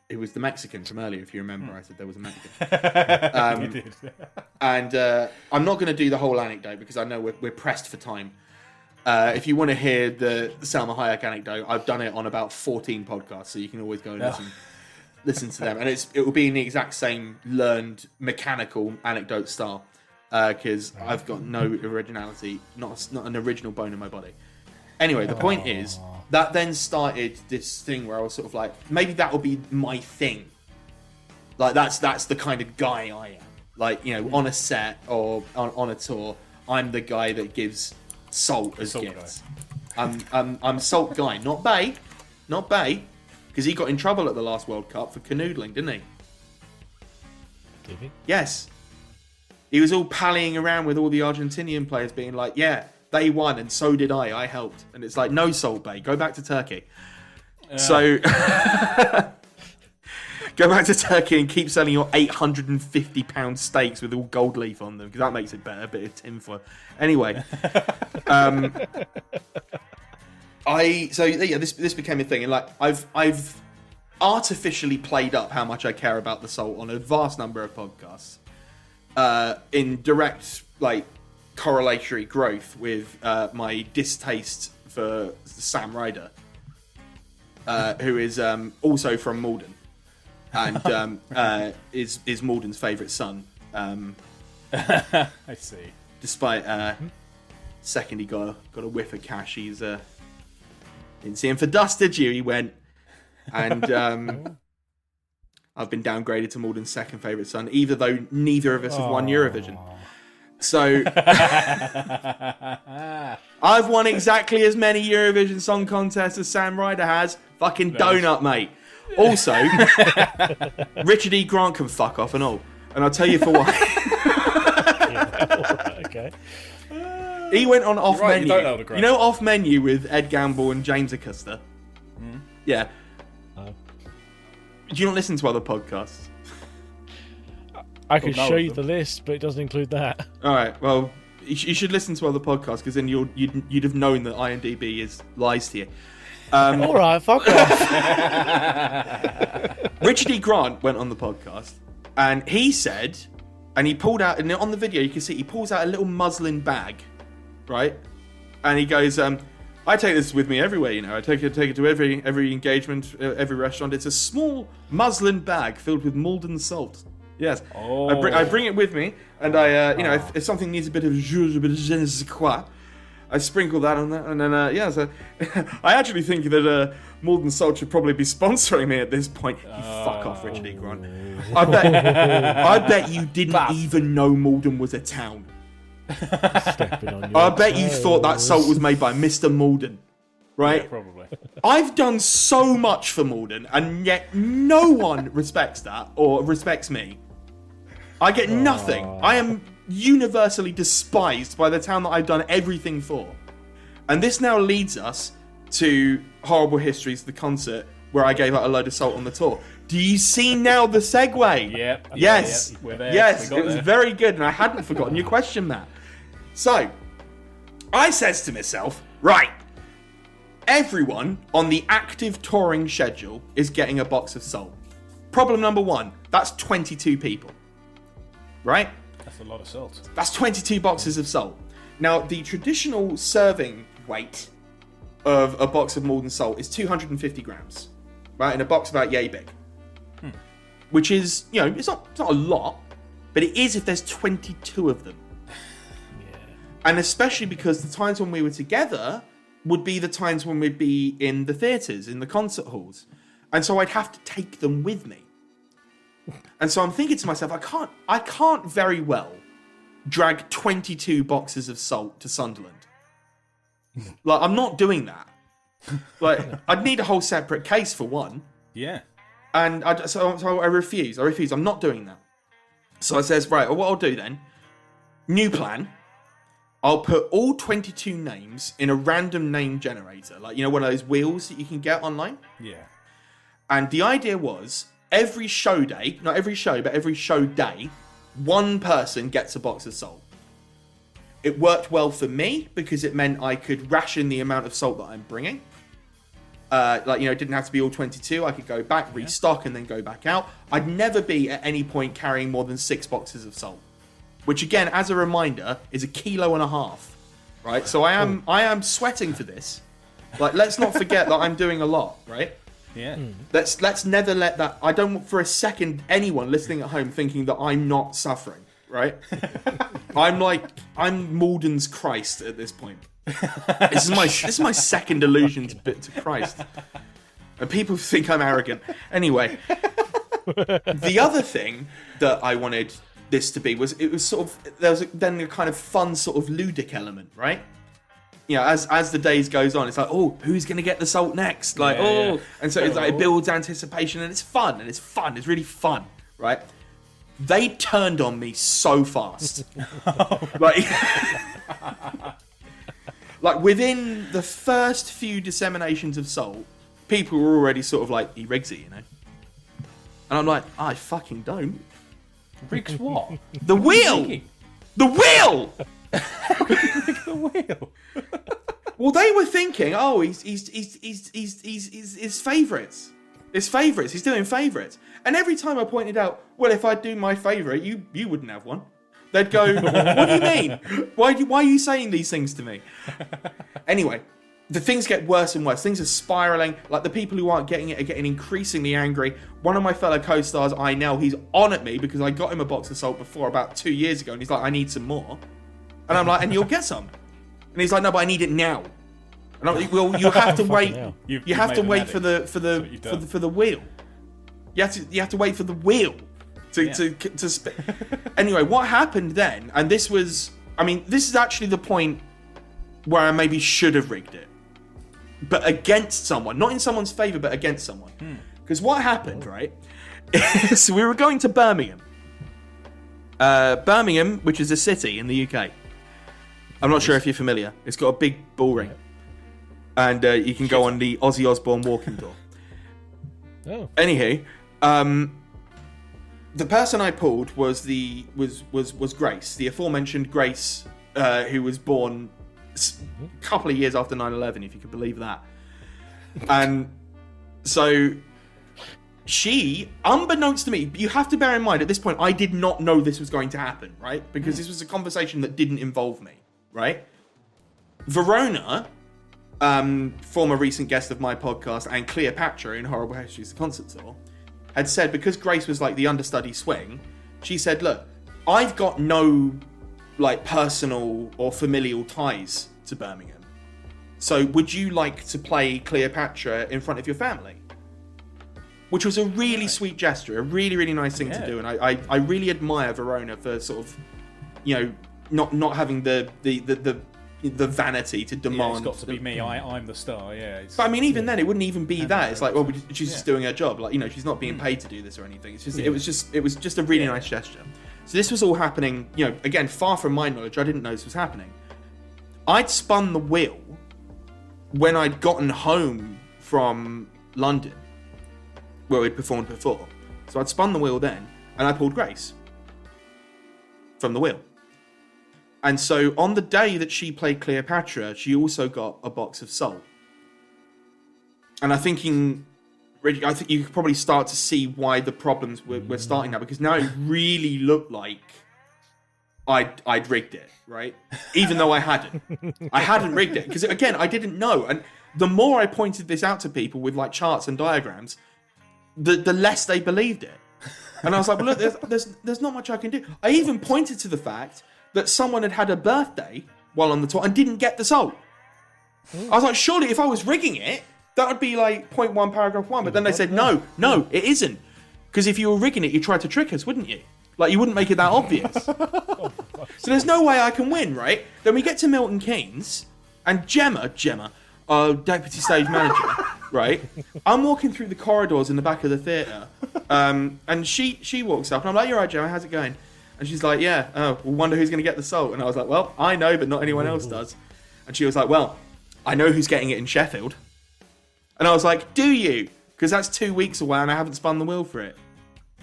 who was the Mexican from earlier, if you remember. I said there was a Mexican. You did. And I'm not going to do the whole anecdote because I know we're pressed for time. If you want to hear the Salma Hayek anecdote, I've done it on about 14 podcasts, so you can always go and listen to them. And it will be in the exact same learned mechanical anecdote style because I've got no originality, not an original bone in my body. Anyway, the point is that then started this thing where I was sort of like, maybe that will be my thing. Like that's the kind of guy I am. Like, you know, on a set or on a tour, I'm the guy that gives salt as gifts. I'm salt guy, not Bay, because he got in trouble at the last World Cup for canoodling, didn't he? Did he? Yes. He was all pallying around with all the Argentinian players being like, yeah, they won and so did I helped. And it's like, no, Salt Bay, go back to Turkey. So go back to Turkey and keep selling your £850 steaks with all gold leaf on them because that makes it better, a bit of tinfoil. Anyway, this became a thing, and like I've artificially played up how much I care about the salt on a vast number of podcasts, in direct like correlatory growth with my distaste for Sam Ryder, who is also from Malden, and is Malden's favourite son. I see. Despite second he got a whiff of cash, he's didn't see him for dust, did you? He went, and I've been downgraded to Malden's second favourite son, even though neither of us have won Eurovision. So I've won exactly as many Eurovision Song Contests as Sam Ryder has. Fucking donut, mate. Also, Richard E. Grant can fuck off and all. And I'll tell you for why. Okay. He went on off Right, menu. you don't know the Grant. You know off menu with Ed Gamble and James Acosta? Yeah. Do you not listen to other podcasts? I could no show of you them. the list, but it doesn't include that. All right. Well, you should listen to other podcasts because then you'd have known that IMDb is lies to you. All right, fuck off. Richard E. Grant went on the podcast and he said, and he pulled out, and on the video you can see he pulls out a little muslin bag, right? And he goes, I take this with me everywhere, you know. I take it to every engagement, every restaurant. It's a small muslin bag filled with Malden salt. Yes, I bring it with me, and I, you know, if something needs a bit of je ne sais quoi, I sprinkle that on that, and then so I actually think that Malden Salt should probably be sponsoring me at this point. You fuck off, Richard E. Grant. I bet you didn't even know Malden was a town. Stepping on your I bet you toes. thought that salt was made by Mr. Malden, right? Yeah, probably. I've done so much for Malden, and yet no one respects that or respects me. I get nothing. I am universally despised by the town that I've done everything for. And this now leads us to Horrible Histories, the concert, where I gave out a load of salt on the tour. Do you see now the segue? Yep. Yes. Yep, we're there. Yes, We got it was there. very good, and I hadn't forgotten your question, Matt. So, I says to myself, right, everyone on the active touring schedule is getting a box of salt. Problem number one, that's 22 people. Right? That's a lot of salt. That's 22 boxes of salt. Now, the traditional serving weight of a box of Malden salt is 250 grams, right? And a box about yay big. Which is, you know, it's not a lot, but it is if there's 22 of them. Yeah. And especially because the times when we were together would be the times when we'd be in the theatres, in the concert halls. And so I'd have to take them with me. And so I'm thinking to myself, I can't very well drag 22 boxes of salt to Sunderland. Like, I'm not doing that. Like, I'd need a whole separate case for one. Yeah. And so I refuse. I'm not doing that. So I says, right, well, what I'll do then, new plan, I'll put all 22 names in a random name generator. Like, you know, one of those wheels that you can get online? Yeah. And the idea was, every show day, not every show, but every show day, one person gets a box of salt. It worked well for me because it meant I could ration the amount of salt that I'm bringing. Like, you know, it didn't have to be all 22. I could go back, restock, and then go back out. I'd never be at any point carrying more than 6 boxes of salt, which again, as a reminder, is 1.5 kilos, right? So I am sweating for this. Like, let's not forget that I'm doing a lot, right? Yeah. Let's never let that. I don't want for a second anyone listening at home thinking that I'm not suffering, right? I'm Malden's Christ at this point. This is my second allusion to Christ, and people think I'm arrogant. Anyway, the other thing that I wanted this to be was it was sort of there was then a kind of fun sort of ludic element, right? You know, as the days goes on, it's like, oh, who's going to get the salt next? Like, Yeah. And so it's like, it builds anticipation, and it's fun, it's really fun, right? They turned on me so fast. Like within the first few disseminations of salt, people were already sort of like, he rigs it, you know? And I'm like, I fucking don't. Rigs what? The wheel! Thinking? The wheel! The wheel. Well, they were thinking, oh, he's favourites. His favourites. He's doing favourites. And every time I pointed out, well, if I do my favourite, you wouldn't have one. They'd go, what do you mean? Why are you saying these things to me? Anyway, the things get worse and worse. Things are spiralling. Like, the people who aren't getting it are getting increasingly angry. One of my fellow co-stars, he's on at me because I got him a box of salt before about 2 years ago, and he's like, I need some more. And I'm like, and you'll get some. And he's like, no, but I need it now. And I'm like, well, you have to wait. hell. You have to wait for the wheel. You have to wait for the wheel to spin. Anyway, what happened then? And this is actually the point where I maybe should have rigged it, but against someone, not in someone's favor, but against someone. Because what happened, right, is we were going to Birmingham. Birmingham, which is a city in the UK. I'm not sure if you're familiar. It's got a big bull ring. And you can go on the Ozzy Osbourne walking tour. Oh. Anywho, the person I pulled was Grace, the aforementioned Grace, who was born a couple of years after 9/11, if you could believe that. And so she, unbeknownst to me, you have to bear in mind at this point, I did not know this was going to happen, right? Because this was a conversation that didn't involve me, right? Verona, former recent guest of my podcast, and Cleopatra in Horrible Histories, the concert tour, had said, because Grace was like the understudy swing, she said, look, I've got no like personal or familial ties to Birmingham. So would you like to play Cleopatra in front of your family? Which was a really sweet gesture, a really, really nice thing to do. And I really admire Verona for sort of, you know, not having the vanity to demand. Yeah, it's got to be me. I'm the star. Yeah. But I mean, even then, it wouldn't even be that. It's like, well, she's just doing her job. Like, you know, she's not being paid to do this or anything. It's just, it was just a really nice gesture. So this was all happening. You know, again, far from my knowledge, I didn't know this was happening. I'd spun the wheel when I'd gotten home from London, where we'd performed before. So I'd spun the wheel then, and I pulled Grace from the wheel. And so on the day that she played Cleopatra, she also got a box of salt. And I think you could probably start to see why the problems were starting now, because now it really looked like I'd rigged it, right? Even though I hadn't. I hadn't rigged it, because again, I didn't know. And the more I pointed this out to people with like charts and diagrams, the less they believed it. And I was like, well, look, there's not much I can do. I even pointed to the fact that someone had a birthday while on the tour and didn't get the salt. I was like, surely if I was rigging it, that would be like point 1, paragraph 1. But then they said, no, it isn't. Because if you were rigging it, you'd try to trick us, wouldn't you? Like, you wouldn't make it that obvious. So there's no way I can win, right? Then we get to Milton Keynes, and Gemma, our deputy stage manager, right? I'm walking through the corridors in the back of the theatre, and she walks up, and I'm like, you're right, Gemma, how's it going? And she's like, yeah, we'll wonder who's going to get the salt. And I was like, well, I know, but not anyone else does. And she was like, well, I know who's getting it in Sheffield. And I was like, do you? Because that's 2 weeks away and I haven't spun the wheel for it.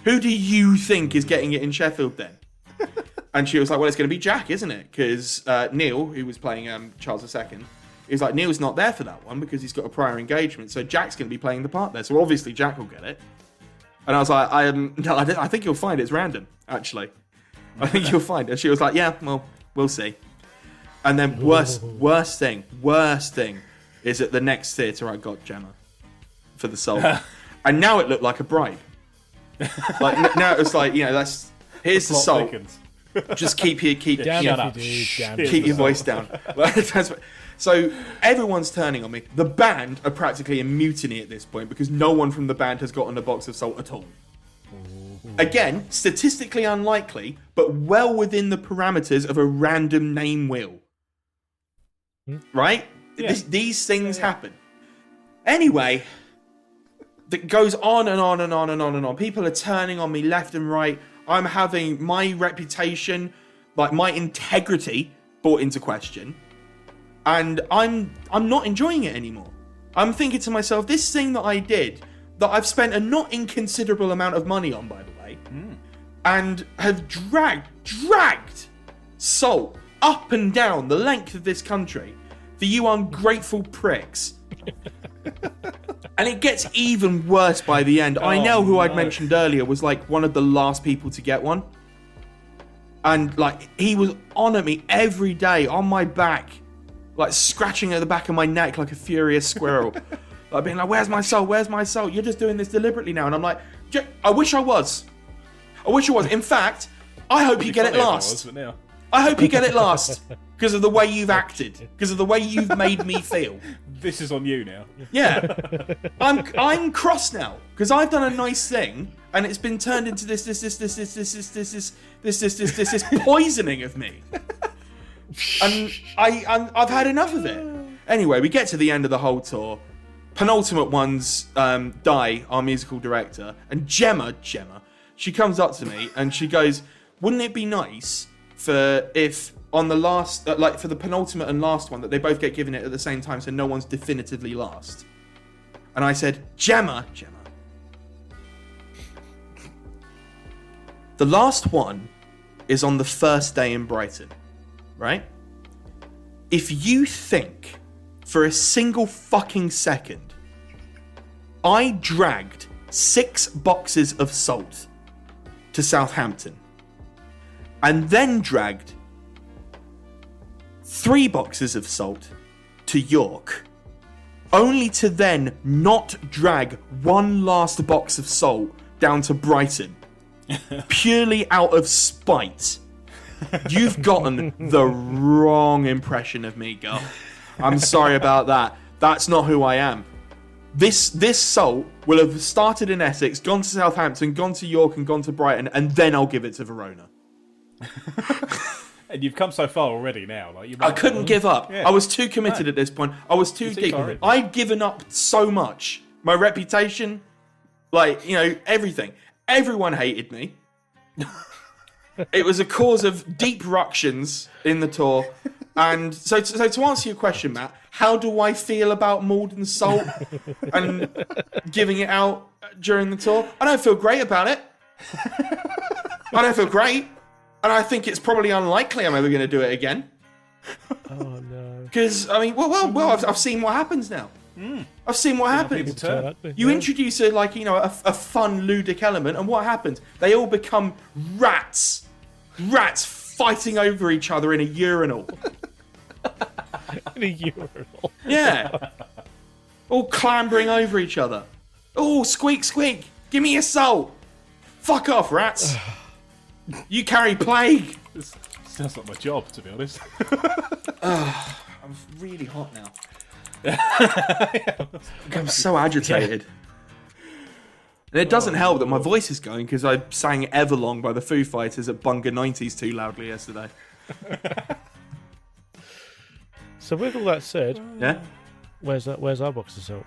Who do you think is getting it in Sheffield then? And she was like, well, it's going to be Jack, isn't it? Because Neil, who was playing Charles II, he was like, Neil's not there for that one because he's got a prior engagement. So Jack's going to be playing the part there. So obviously Jack will get it. And I was like, I think you'll find it's random, actually. I think you'll find. And she was like, yeah, well, we'll see. And then worst thing is at the next theatre I got Gemma for the salt. And now it looked like a bribe. Like now it was like, you know, here's the salt. Just keep your voice down. So everyone's turning on me. The band are practically in mutiny at this point because no one from the band has gotten a box of salt at all. Again, statistically unlikely, but well within the parameters of a random name wheel. Right? Yeah. These things happen. Anyway, that goes on and on and on and on and on. People are turning on me left and right. I'm having my reputation, like my integrity, brought into question. And I'm not enjoying it anymore. I'm thinking to myself, this thing that I did, that I've spent a not inconsiderable amount of money on, by the way, and have dragged salt up and down the length of this country for you ungrateful pricks. And it gets even worse by the end. I know who I'd mentioned earlier was like one of the last people to get one. And like he was on at me every day on my back, like scratching at the back of my neck like a furious squirrel. Like being like, where's my salt? Where's my salt? You're just doing this deliberately now. And I'm like, I wish I was. In fact, I hope you get it last. I hope you get it last because of the way you've acted, because of the way you've made me feel. This is on you now. Yeah, I'm cross now because I've done a nice thing and it's been turned into this poisoning of me, and I've had enough of it. Anyway, we get to the end of the whole tour. penultimate one's Di, our musical director, and Gemma, she comes up to me and she goes, "Wouldn't it be nice if on the last, for the penultimate and last one, that they both get given it at the same time, so no one's definitively last?" And I said, Gemma, the last one is on the first day in Brighton, right? If you think for a single fucking second I dragged 6 boxes of salt to Southampton and then dragged 3 boxes of salt to York, only to then not drag one last box of salt down to Brighton, purely out of spite, you've gotten the wrong impression of me, girl. I'm sorry about that. That's not who I am. This salt will have started in Essex, gone to Southampton, gone to York, and gone to Brighton, and then I'll give it to Verona. And you've come so far already now. I couldn't give up. Yeah. I was too committed at this point. I was too deep. I'd given up so much. My reputation, everything. Everyone hated me. It was a cause of deep ructions in the tour. And so to answer your question, Matt, how do I feel about Malden Salt and giving it out during the tour? I don't feel great about it. I don't feel great. And I think it's probably unlikely I'm ever going to do it again. Oh, no. Because, I've seen what happens now. I've seen what happens. You introduce a fun, ludic element, and what happens? They all become rats. Rats fighting over each other in a urinal. In a urinal. Yeah. All clambering over each other. Oh, squeak, squeak. Give me your salt. Fuck off, rats. You carry plague. This sounds like my job, to be honest. I'm really hot now. I'm so agitated. And it doesn't help that my voice is going because I sang Everlong by the Foo Fighters at Bunga 90s too loudly yesterday. So with all that said, Yeah? where's our box of salt?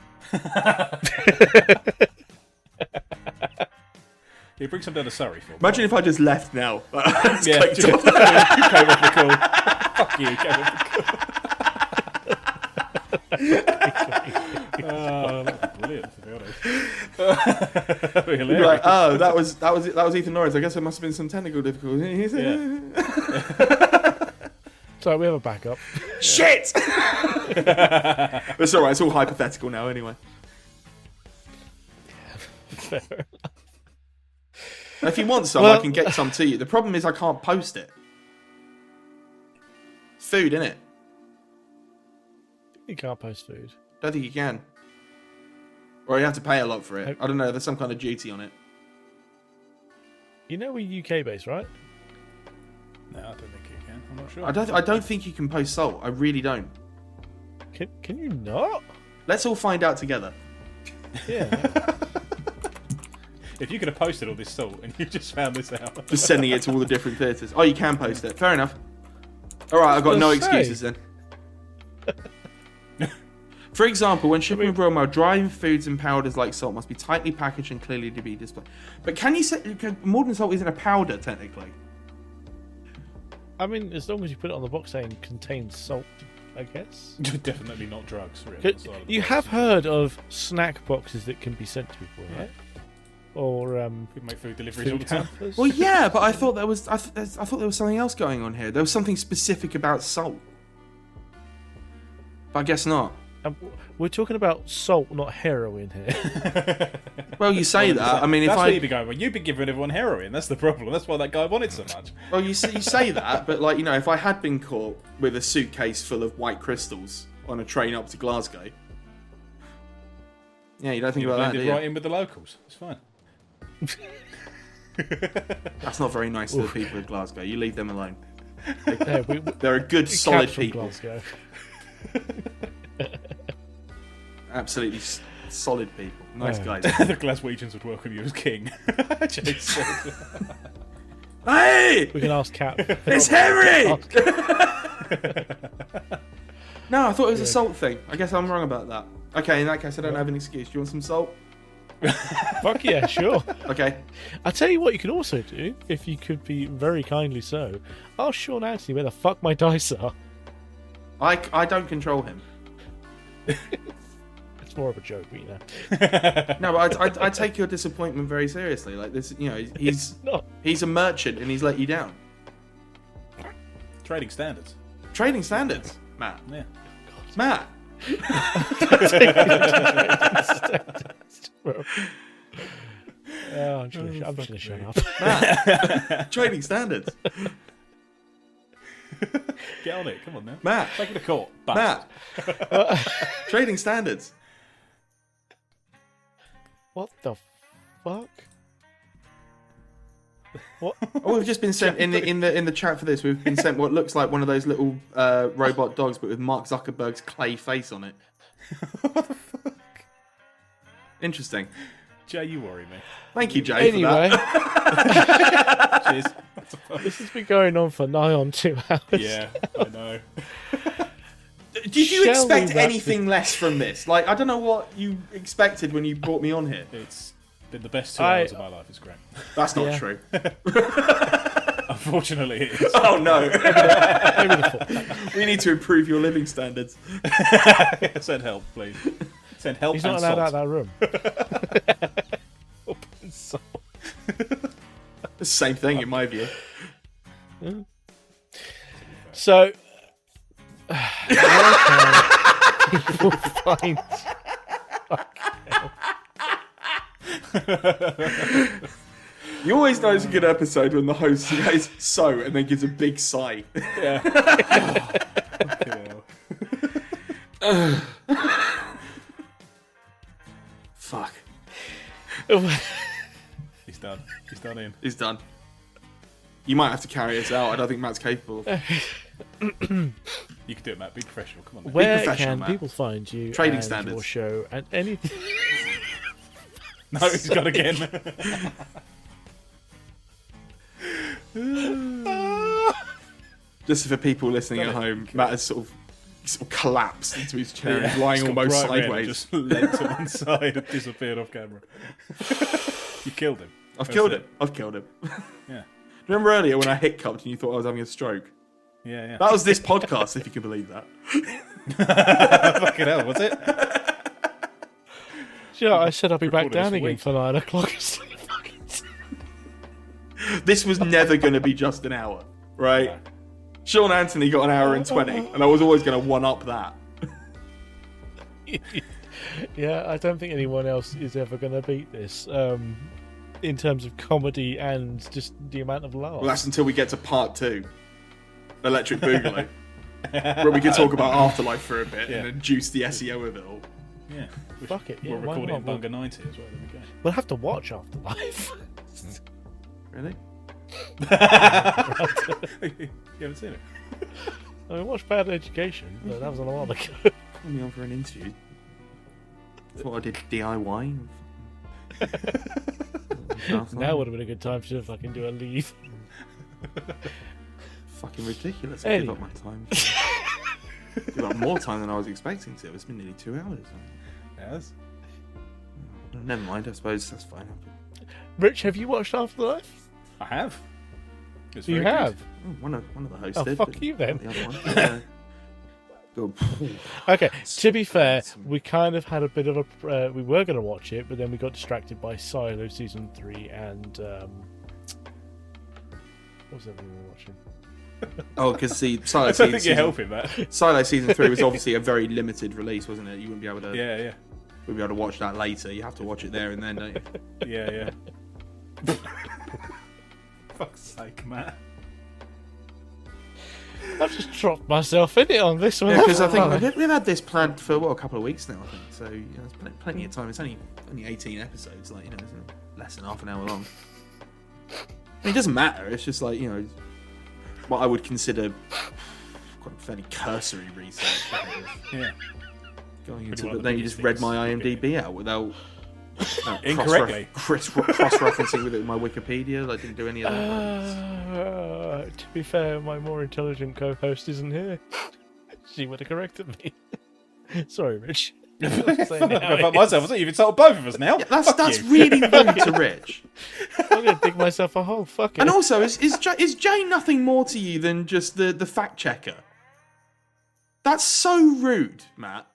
Can you bring some down to Surrey for me? Imagine if I just left now. Yeah, you came off the call. Fuck you, came off the call. That'd be brilliant, to be honest. That'd be hilarious. You're like, oh, that was Ethan Norris. I guess there must have been some technical difficulties. So we have a backup. Shit! It's alright, it's all hypothetical now anyway. Fair enough. If you want some, I can get some to you. The problem is I can't post it. It's food, innit? You can't post food. Don't think you can. Or you have to pay a lot for it. I don't know, there's some kind of duty on it. You know we're UK based, right? No, I don't think you can. I'm not sure. I don't think you can post salt. I really don't. Can you not? Let's all find out together. Yeah. If you could have posted all this salt and you just found this out. Just sending it to all the different theatres. Oh, you can post it. Fair enough. Alright, I've got no excuses then. For example, when shipping abroad, while drying foods and powders like salt must be tightly packaged and clearly to be displayed. But can you say Malden salt isn't a powder technically? I mean, as long as you put it on the box saying contains salt, I guess. Definitely not drugs, really. You have heard of snack boxes that can be sent to people, right? Or we make food deliveries all the time. hampers. Well, yeah, but I thought there was something else going on here. There was something specific about salt. But I guess not. We're talking about salt, not heroin here. Well, you say that. I mean, that's if where you'd be going. Well, you've been giving everyone heroin. That's the problem. That's why that guy wanted so much. Well, you say that, but if I had been caught with a suitcase full of white crystals on a train up to Glasgow, yeah, you don't think about that, do you? Right in with the locals. It's fine. That's not very nice to the people of Glasgow. You leave them alone. Yeah, They're a good, solid from people. Glasgow. Absolutely solid people. Nice guys. The Glaswegians would welcome you as king. Jason. Hey! We can ask Cap. It's Henry! No, I thought it was a salt thing. I guess I'm wrong about that. Okay, in that case, I don't have an excuse. Do you want some salt? Fuck yeah, sure. Okay. I'll tell you what you can also do, if you could be very kindly so. Ask Sean Anthony where the fuck my dice are. I don't control him. It's more of a joke, but you know. No, but I take your disappointment very seriously. Like this, you know, he's a merchant and he's let you down. Trading standards. Trading standards, Matt. Yeah. Matt. I'm just gonna shut up. Matt. Trading standards. Get on it. Come on now. Matt. Take it to court. Bust. Matt. Trading standards. What the fuck? What? Oh, we've just been sent in the chat for this. We've been sent what looks like one of those little robot dogs, but with Mark Zuckerberg's clay face on it. What the fuck? Interesting. Jay, you worry me. Thank you, Jay. Anyway, For that. Cheers. this has been going on for nigh on 2 hours. Yeah, I know. Did you Shall we expect wrap anything less from this? Like, I don't know what you expected when you brought me on here. It's been the best 2 hours of my life. It's great. That's not Yeah. true. Unfortunately, it is. Oh no. Maybe the fuck. We need to improve your living standards. Send help, please. Send help He's and not allowed salt. out of that room. Open salt. It's the same thing in my view. So, where can people find? You always know it's a good episode when the host goes so and then gives a big sigh. Yeah. Fuck. He's done. He's done in. He's done. You might have to carry us out. I don't think Matt's capable. You can do it, Matt. Be professional. Come on. Now. Where professional, can Matt. people find you? Trading and standards. Your show and anything. No, he's gone again. Just for people listening at home, Matt has sort of collapsed into his chair and is lying He's gone almost bright red and sideways. Just leant to one side and disappeared off camera. You killed him. I've That's killed it. him. I've killed him. Yeah. Remember earlier when I hiccuped and you thought I was having a stroke? Yeah, yeah. That was this podcast, if you can believe that. Fucking hell, was it? Yeah, I said I'll be back Recorded this down again week. for 9 o'clock. This was never going to be just an hour, right? No. Sean Anthony got an hour and 20, and I was always going to one-up that. Yeah, I don't think anyone else is ever going to beat this in terms of comedy and just the amount of laughs. Well, that's until we get to part 2, Electric Boogaloo, where we can talk about Afterlife for a bit Yeah. and then juice the SEO of it all. Yeah. Fuck it, yeah, We'll why record it not? in Bunga 90 as well. There we go. We'll have to watch Afterlife. Really? You haven't seen it? I mean, watch Bad Education, but that was a while ago. Put me on for an interview. Thought I did DIY. Now would have been a good time to fucking do a leave. Fucking ridiculous. I give Anyway. up my time. Give up more time than I was expecting to. It's been nearly 2 hours. Yes. Never mind, I suppose that's fine. Rich, have you watched Afterlife? I have. It's You very good. have? Oh, one of the hosts Oh, did. fuck but you then. not the other one. Yeah. Go- Okay, to be fair, we kind of had a bit of a... we were going to watch it, but then we got distracted by Silo Season 3 and... what was that we were watching? Oh, because see, I Silo don't season, think you're helping, Matt. Silo season 3 was obviously a very limited release, wasn't it? You wouldn't be able to. Yeah, yeah. Wouldn't be able to watch that later. You have to watch it there and then, don't you? Yeah, yeah. Fuck's sake, Matt. I've just dropped myself in it on this one. Yeah, because I haven't think we've had this planned for a couple of weeks now. I think so. There's plenty of time. It's only 18 episodes, like it's less than half an hour long. I mean, it doesn't matter. It's just like what I would consider quite fairly cursory research. Yeah. Going Pretty into, one but of then the you just biggest read my things you IMDb out without Incorrectly. cross-referencing with it in my Wikipedia. I didn't do any of that. To be fair, my more intelligent co-host isn't here. She would have corrected me. Sorry, Rich. I fuck myself. I thought you've insulted both of us now. Yeah, that's really rude to Rich. I'm going to dig myself a hole. Fuck it. And also, is Jay nothing more to you than just the fact checker? That's so rude, Matt.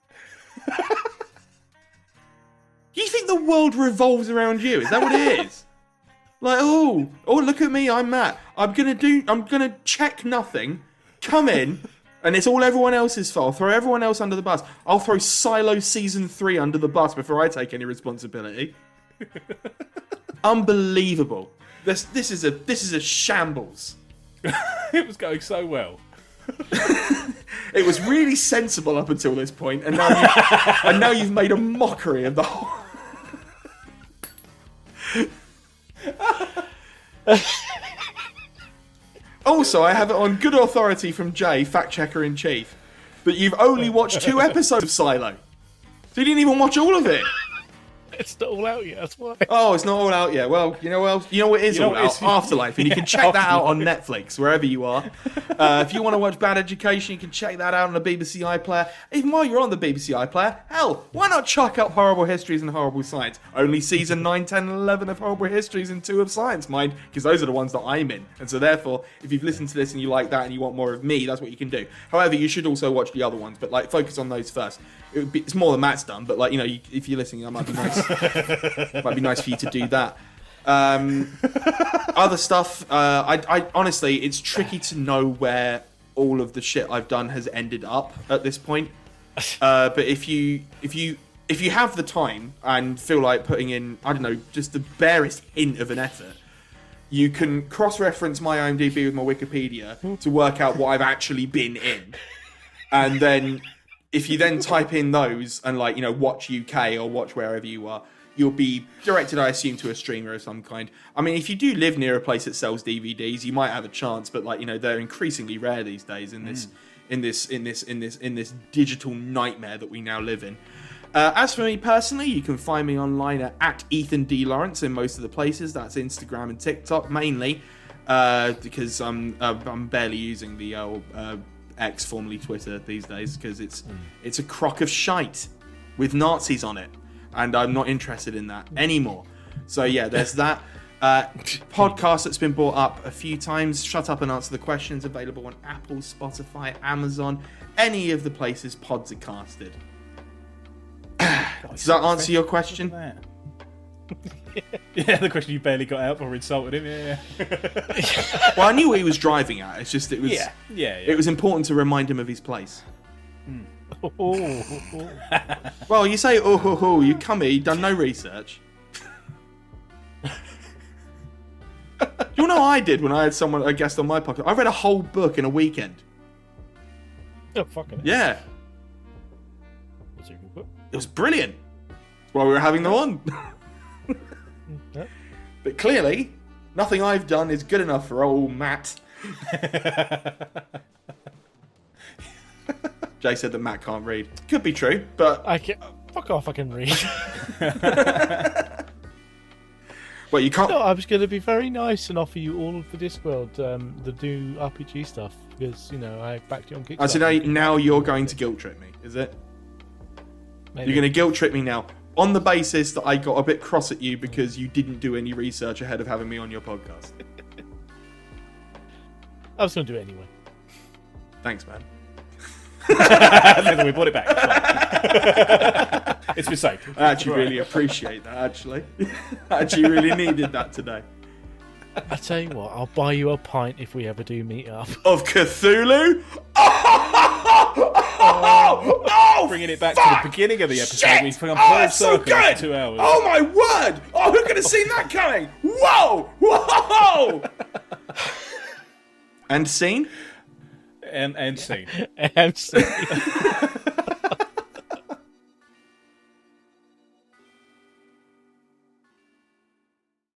You think the world revolves around you? Is that what it is? Like, oh, look at me, I'm Matt. I'm gonna check nothing, come in, and it's all everyone else's fault. I'll throw everyone else under the bus. I'll throw Silo Season 3 under the bus before I take any responsibility. Unbelievable. This is a shambles. It was going so well. It was really sensible up until this point, and now you've made a mockery of the whole. Also, I have it on good authority from Jay, fact checker in chief, that you've only watched 2 episodes of Silo. So you didn't even watch all of it. It's not all out yet, that's why. Oh, it's not all out yet. Well, you know what it is all out? Afterlife. And you can check that out on Netflix, wherever you are. If you want to watch Bad Education, you can check that out on the BBC iPlayer. Even while you're on the BBC iPlayer, hell, why not chuck up Horrible Histories and Horrible Science? Only season 9, 10, and 11 of Horrible Histories and 2 of Science, mind, because those are the ones that I'm in. And so therefore, if you've listened to this and you like that and you want more of me, that's what you can do. However, you should also watch the other ones, but like focus on those first. It's more than Matt's done, but like, you know, if you're listening, that might be nice. Might be nice for you to do that. Other stuff, I honestly, it's tricky to know where all of the shit I've done has ended up at this point. But if you have the time and feel like putting in, I don't know, just the barest hint of an effort, you can cross-reference my IMDb with my Wikipedia to work out what I've actually been in, and then if you then type in those and, like, you know, watch UK or watch wherever you are, you'll be directed, I assume, to a streamer of some kind. I mean, if you do live near a place that sells DVDs, you might have a chance, but, like, you know, they're increasingly rare these days in this digital nightmare that we now live in. As for me personally, you can find me online at Ethan D. Lawrence in most of the places. That's Instagram and TikTok mainly, because I'm barely using the X, formerly Twitter, these days, because it's a crock of shite with Nazis on it, and I'm not interested in that anymore. So yeah, there's that. Podcast that's been brought up a few times, Shut Up and Answer the Questions, available on Apple, Spotify, Amazon, any of the places pods are casted. Does that answer your question? Yeah, the question you barely got out or insulted him. Yeah. Well, I knew what he was driving at. It's just it was it was important to remind him of his place. Well, you say you come here, you've done no research. You know what I did when I had a guest on my podcast? I read a whole book in a weekend. Oh, fucking yeah. Was it a good book? It was brilliant. That's why we were having them on. Yep. But clearly, nothing I've done is good enough for old Matt. Jay said that Matt can't read. Could be true, but I can fuck off. I can read. Well, you can't. No, I was going to be very nice and offer you all of the Discworld, the new RPG stuff, because, you know, I backed you on Kickstarter. So now you're going to guilt trip me, is it? Maybe. You're going to guilt trip me now on the basis that I got a bit cross at you because you didn't do any research ahead of having me on your podcast. I was going to do it anyway. Thanks, man. We brought it back. It's been saved. I actually really appreciate that, actually. I actually really needed that today. I tell you what, I'll buy you a pint if we ever do meet up. Of Cthulhu? Bringing it back to the beginning of the episode. We've gone full circle for 2 hours. Oh my word! Oh, who could have seen that coming? Whoa! Whoa! And scene? And scene. And scene.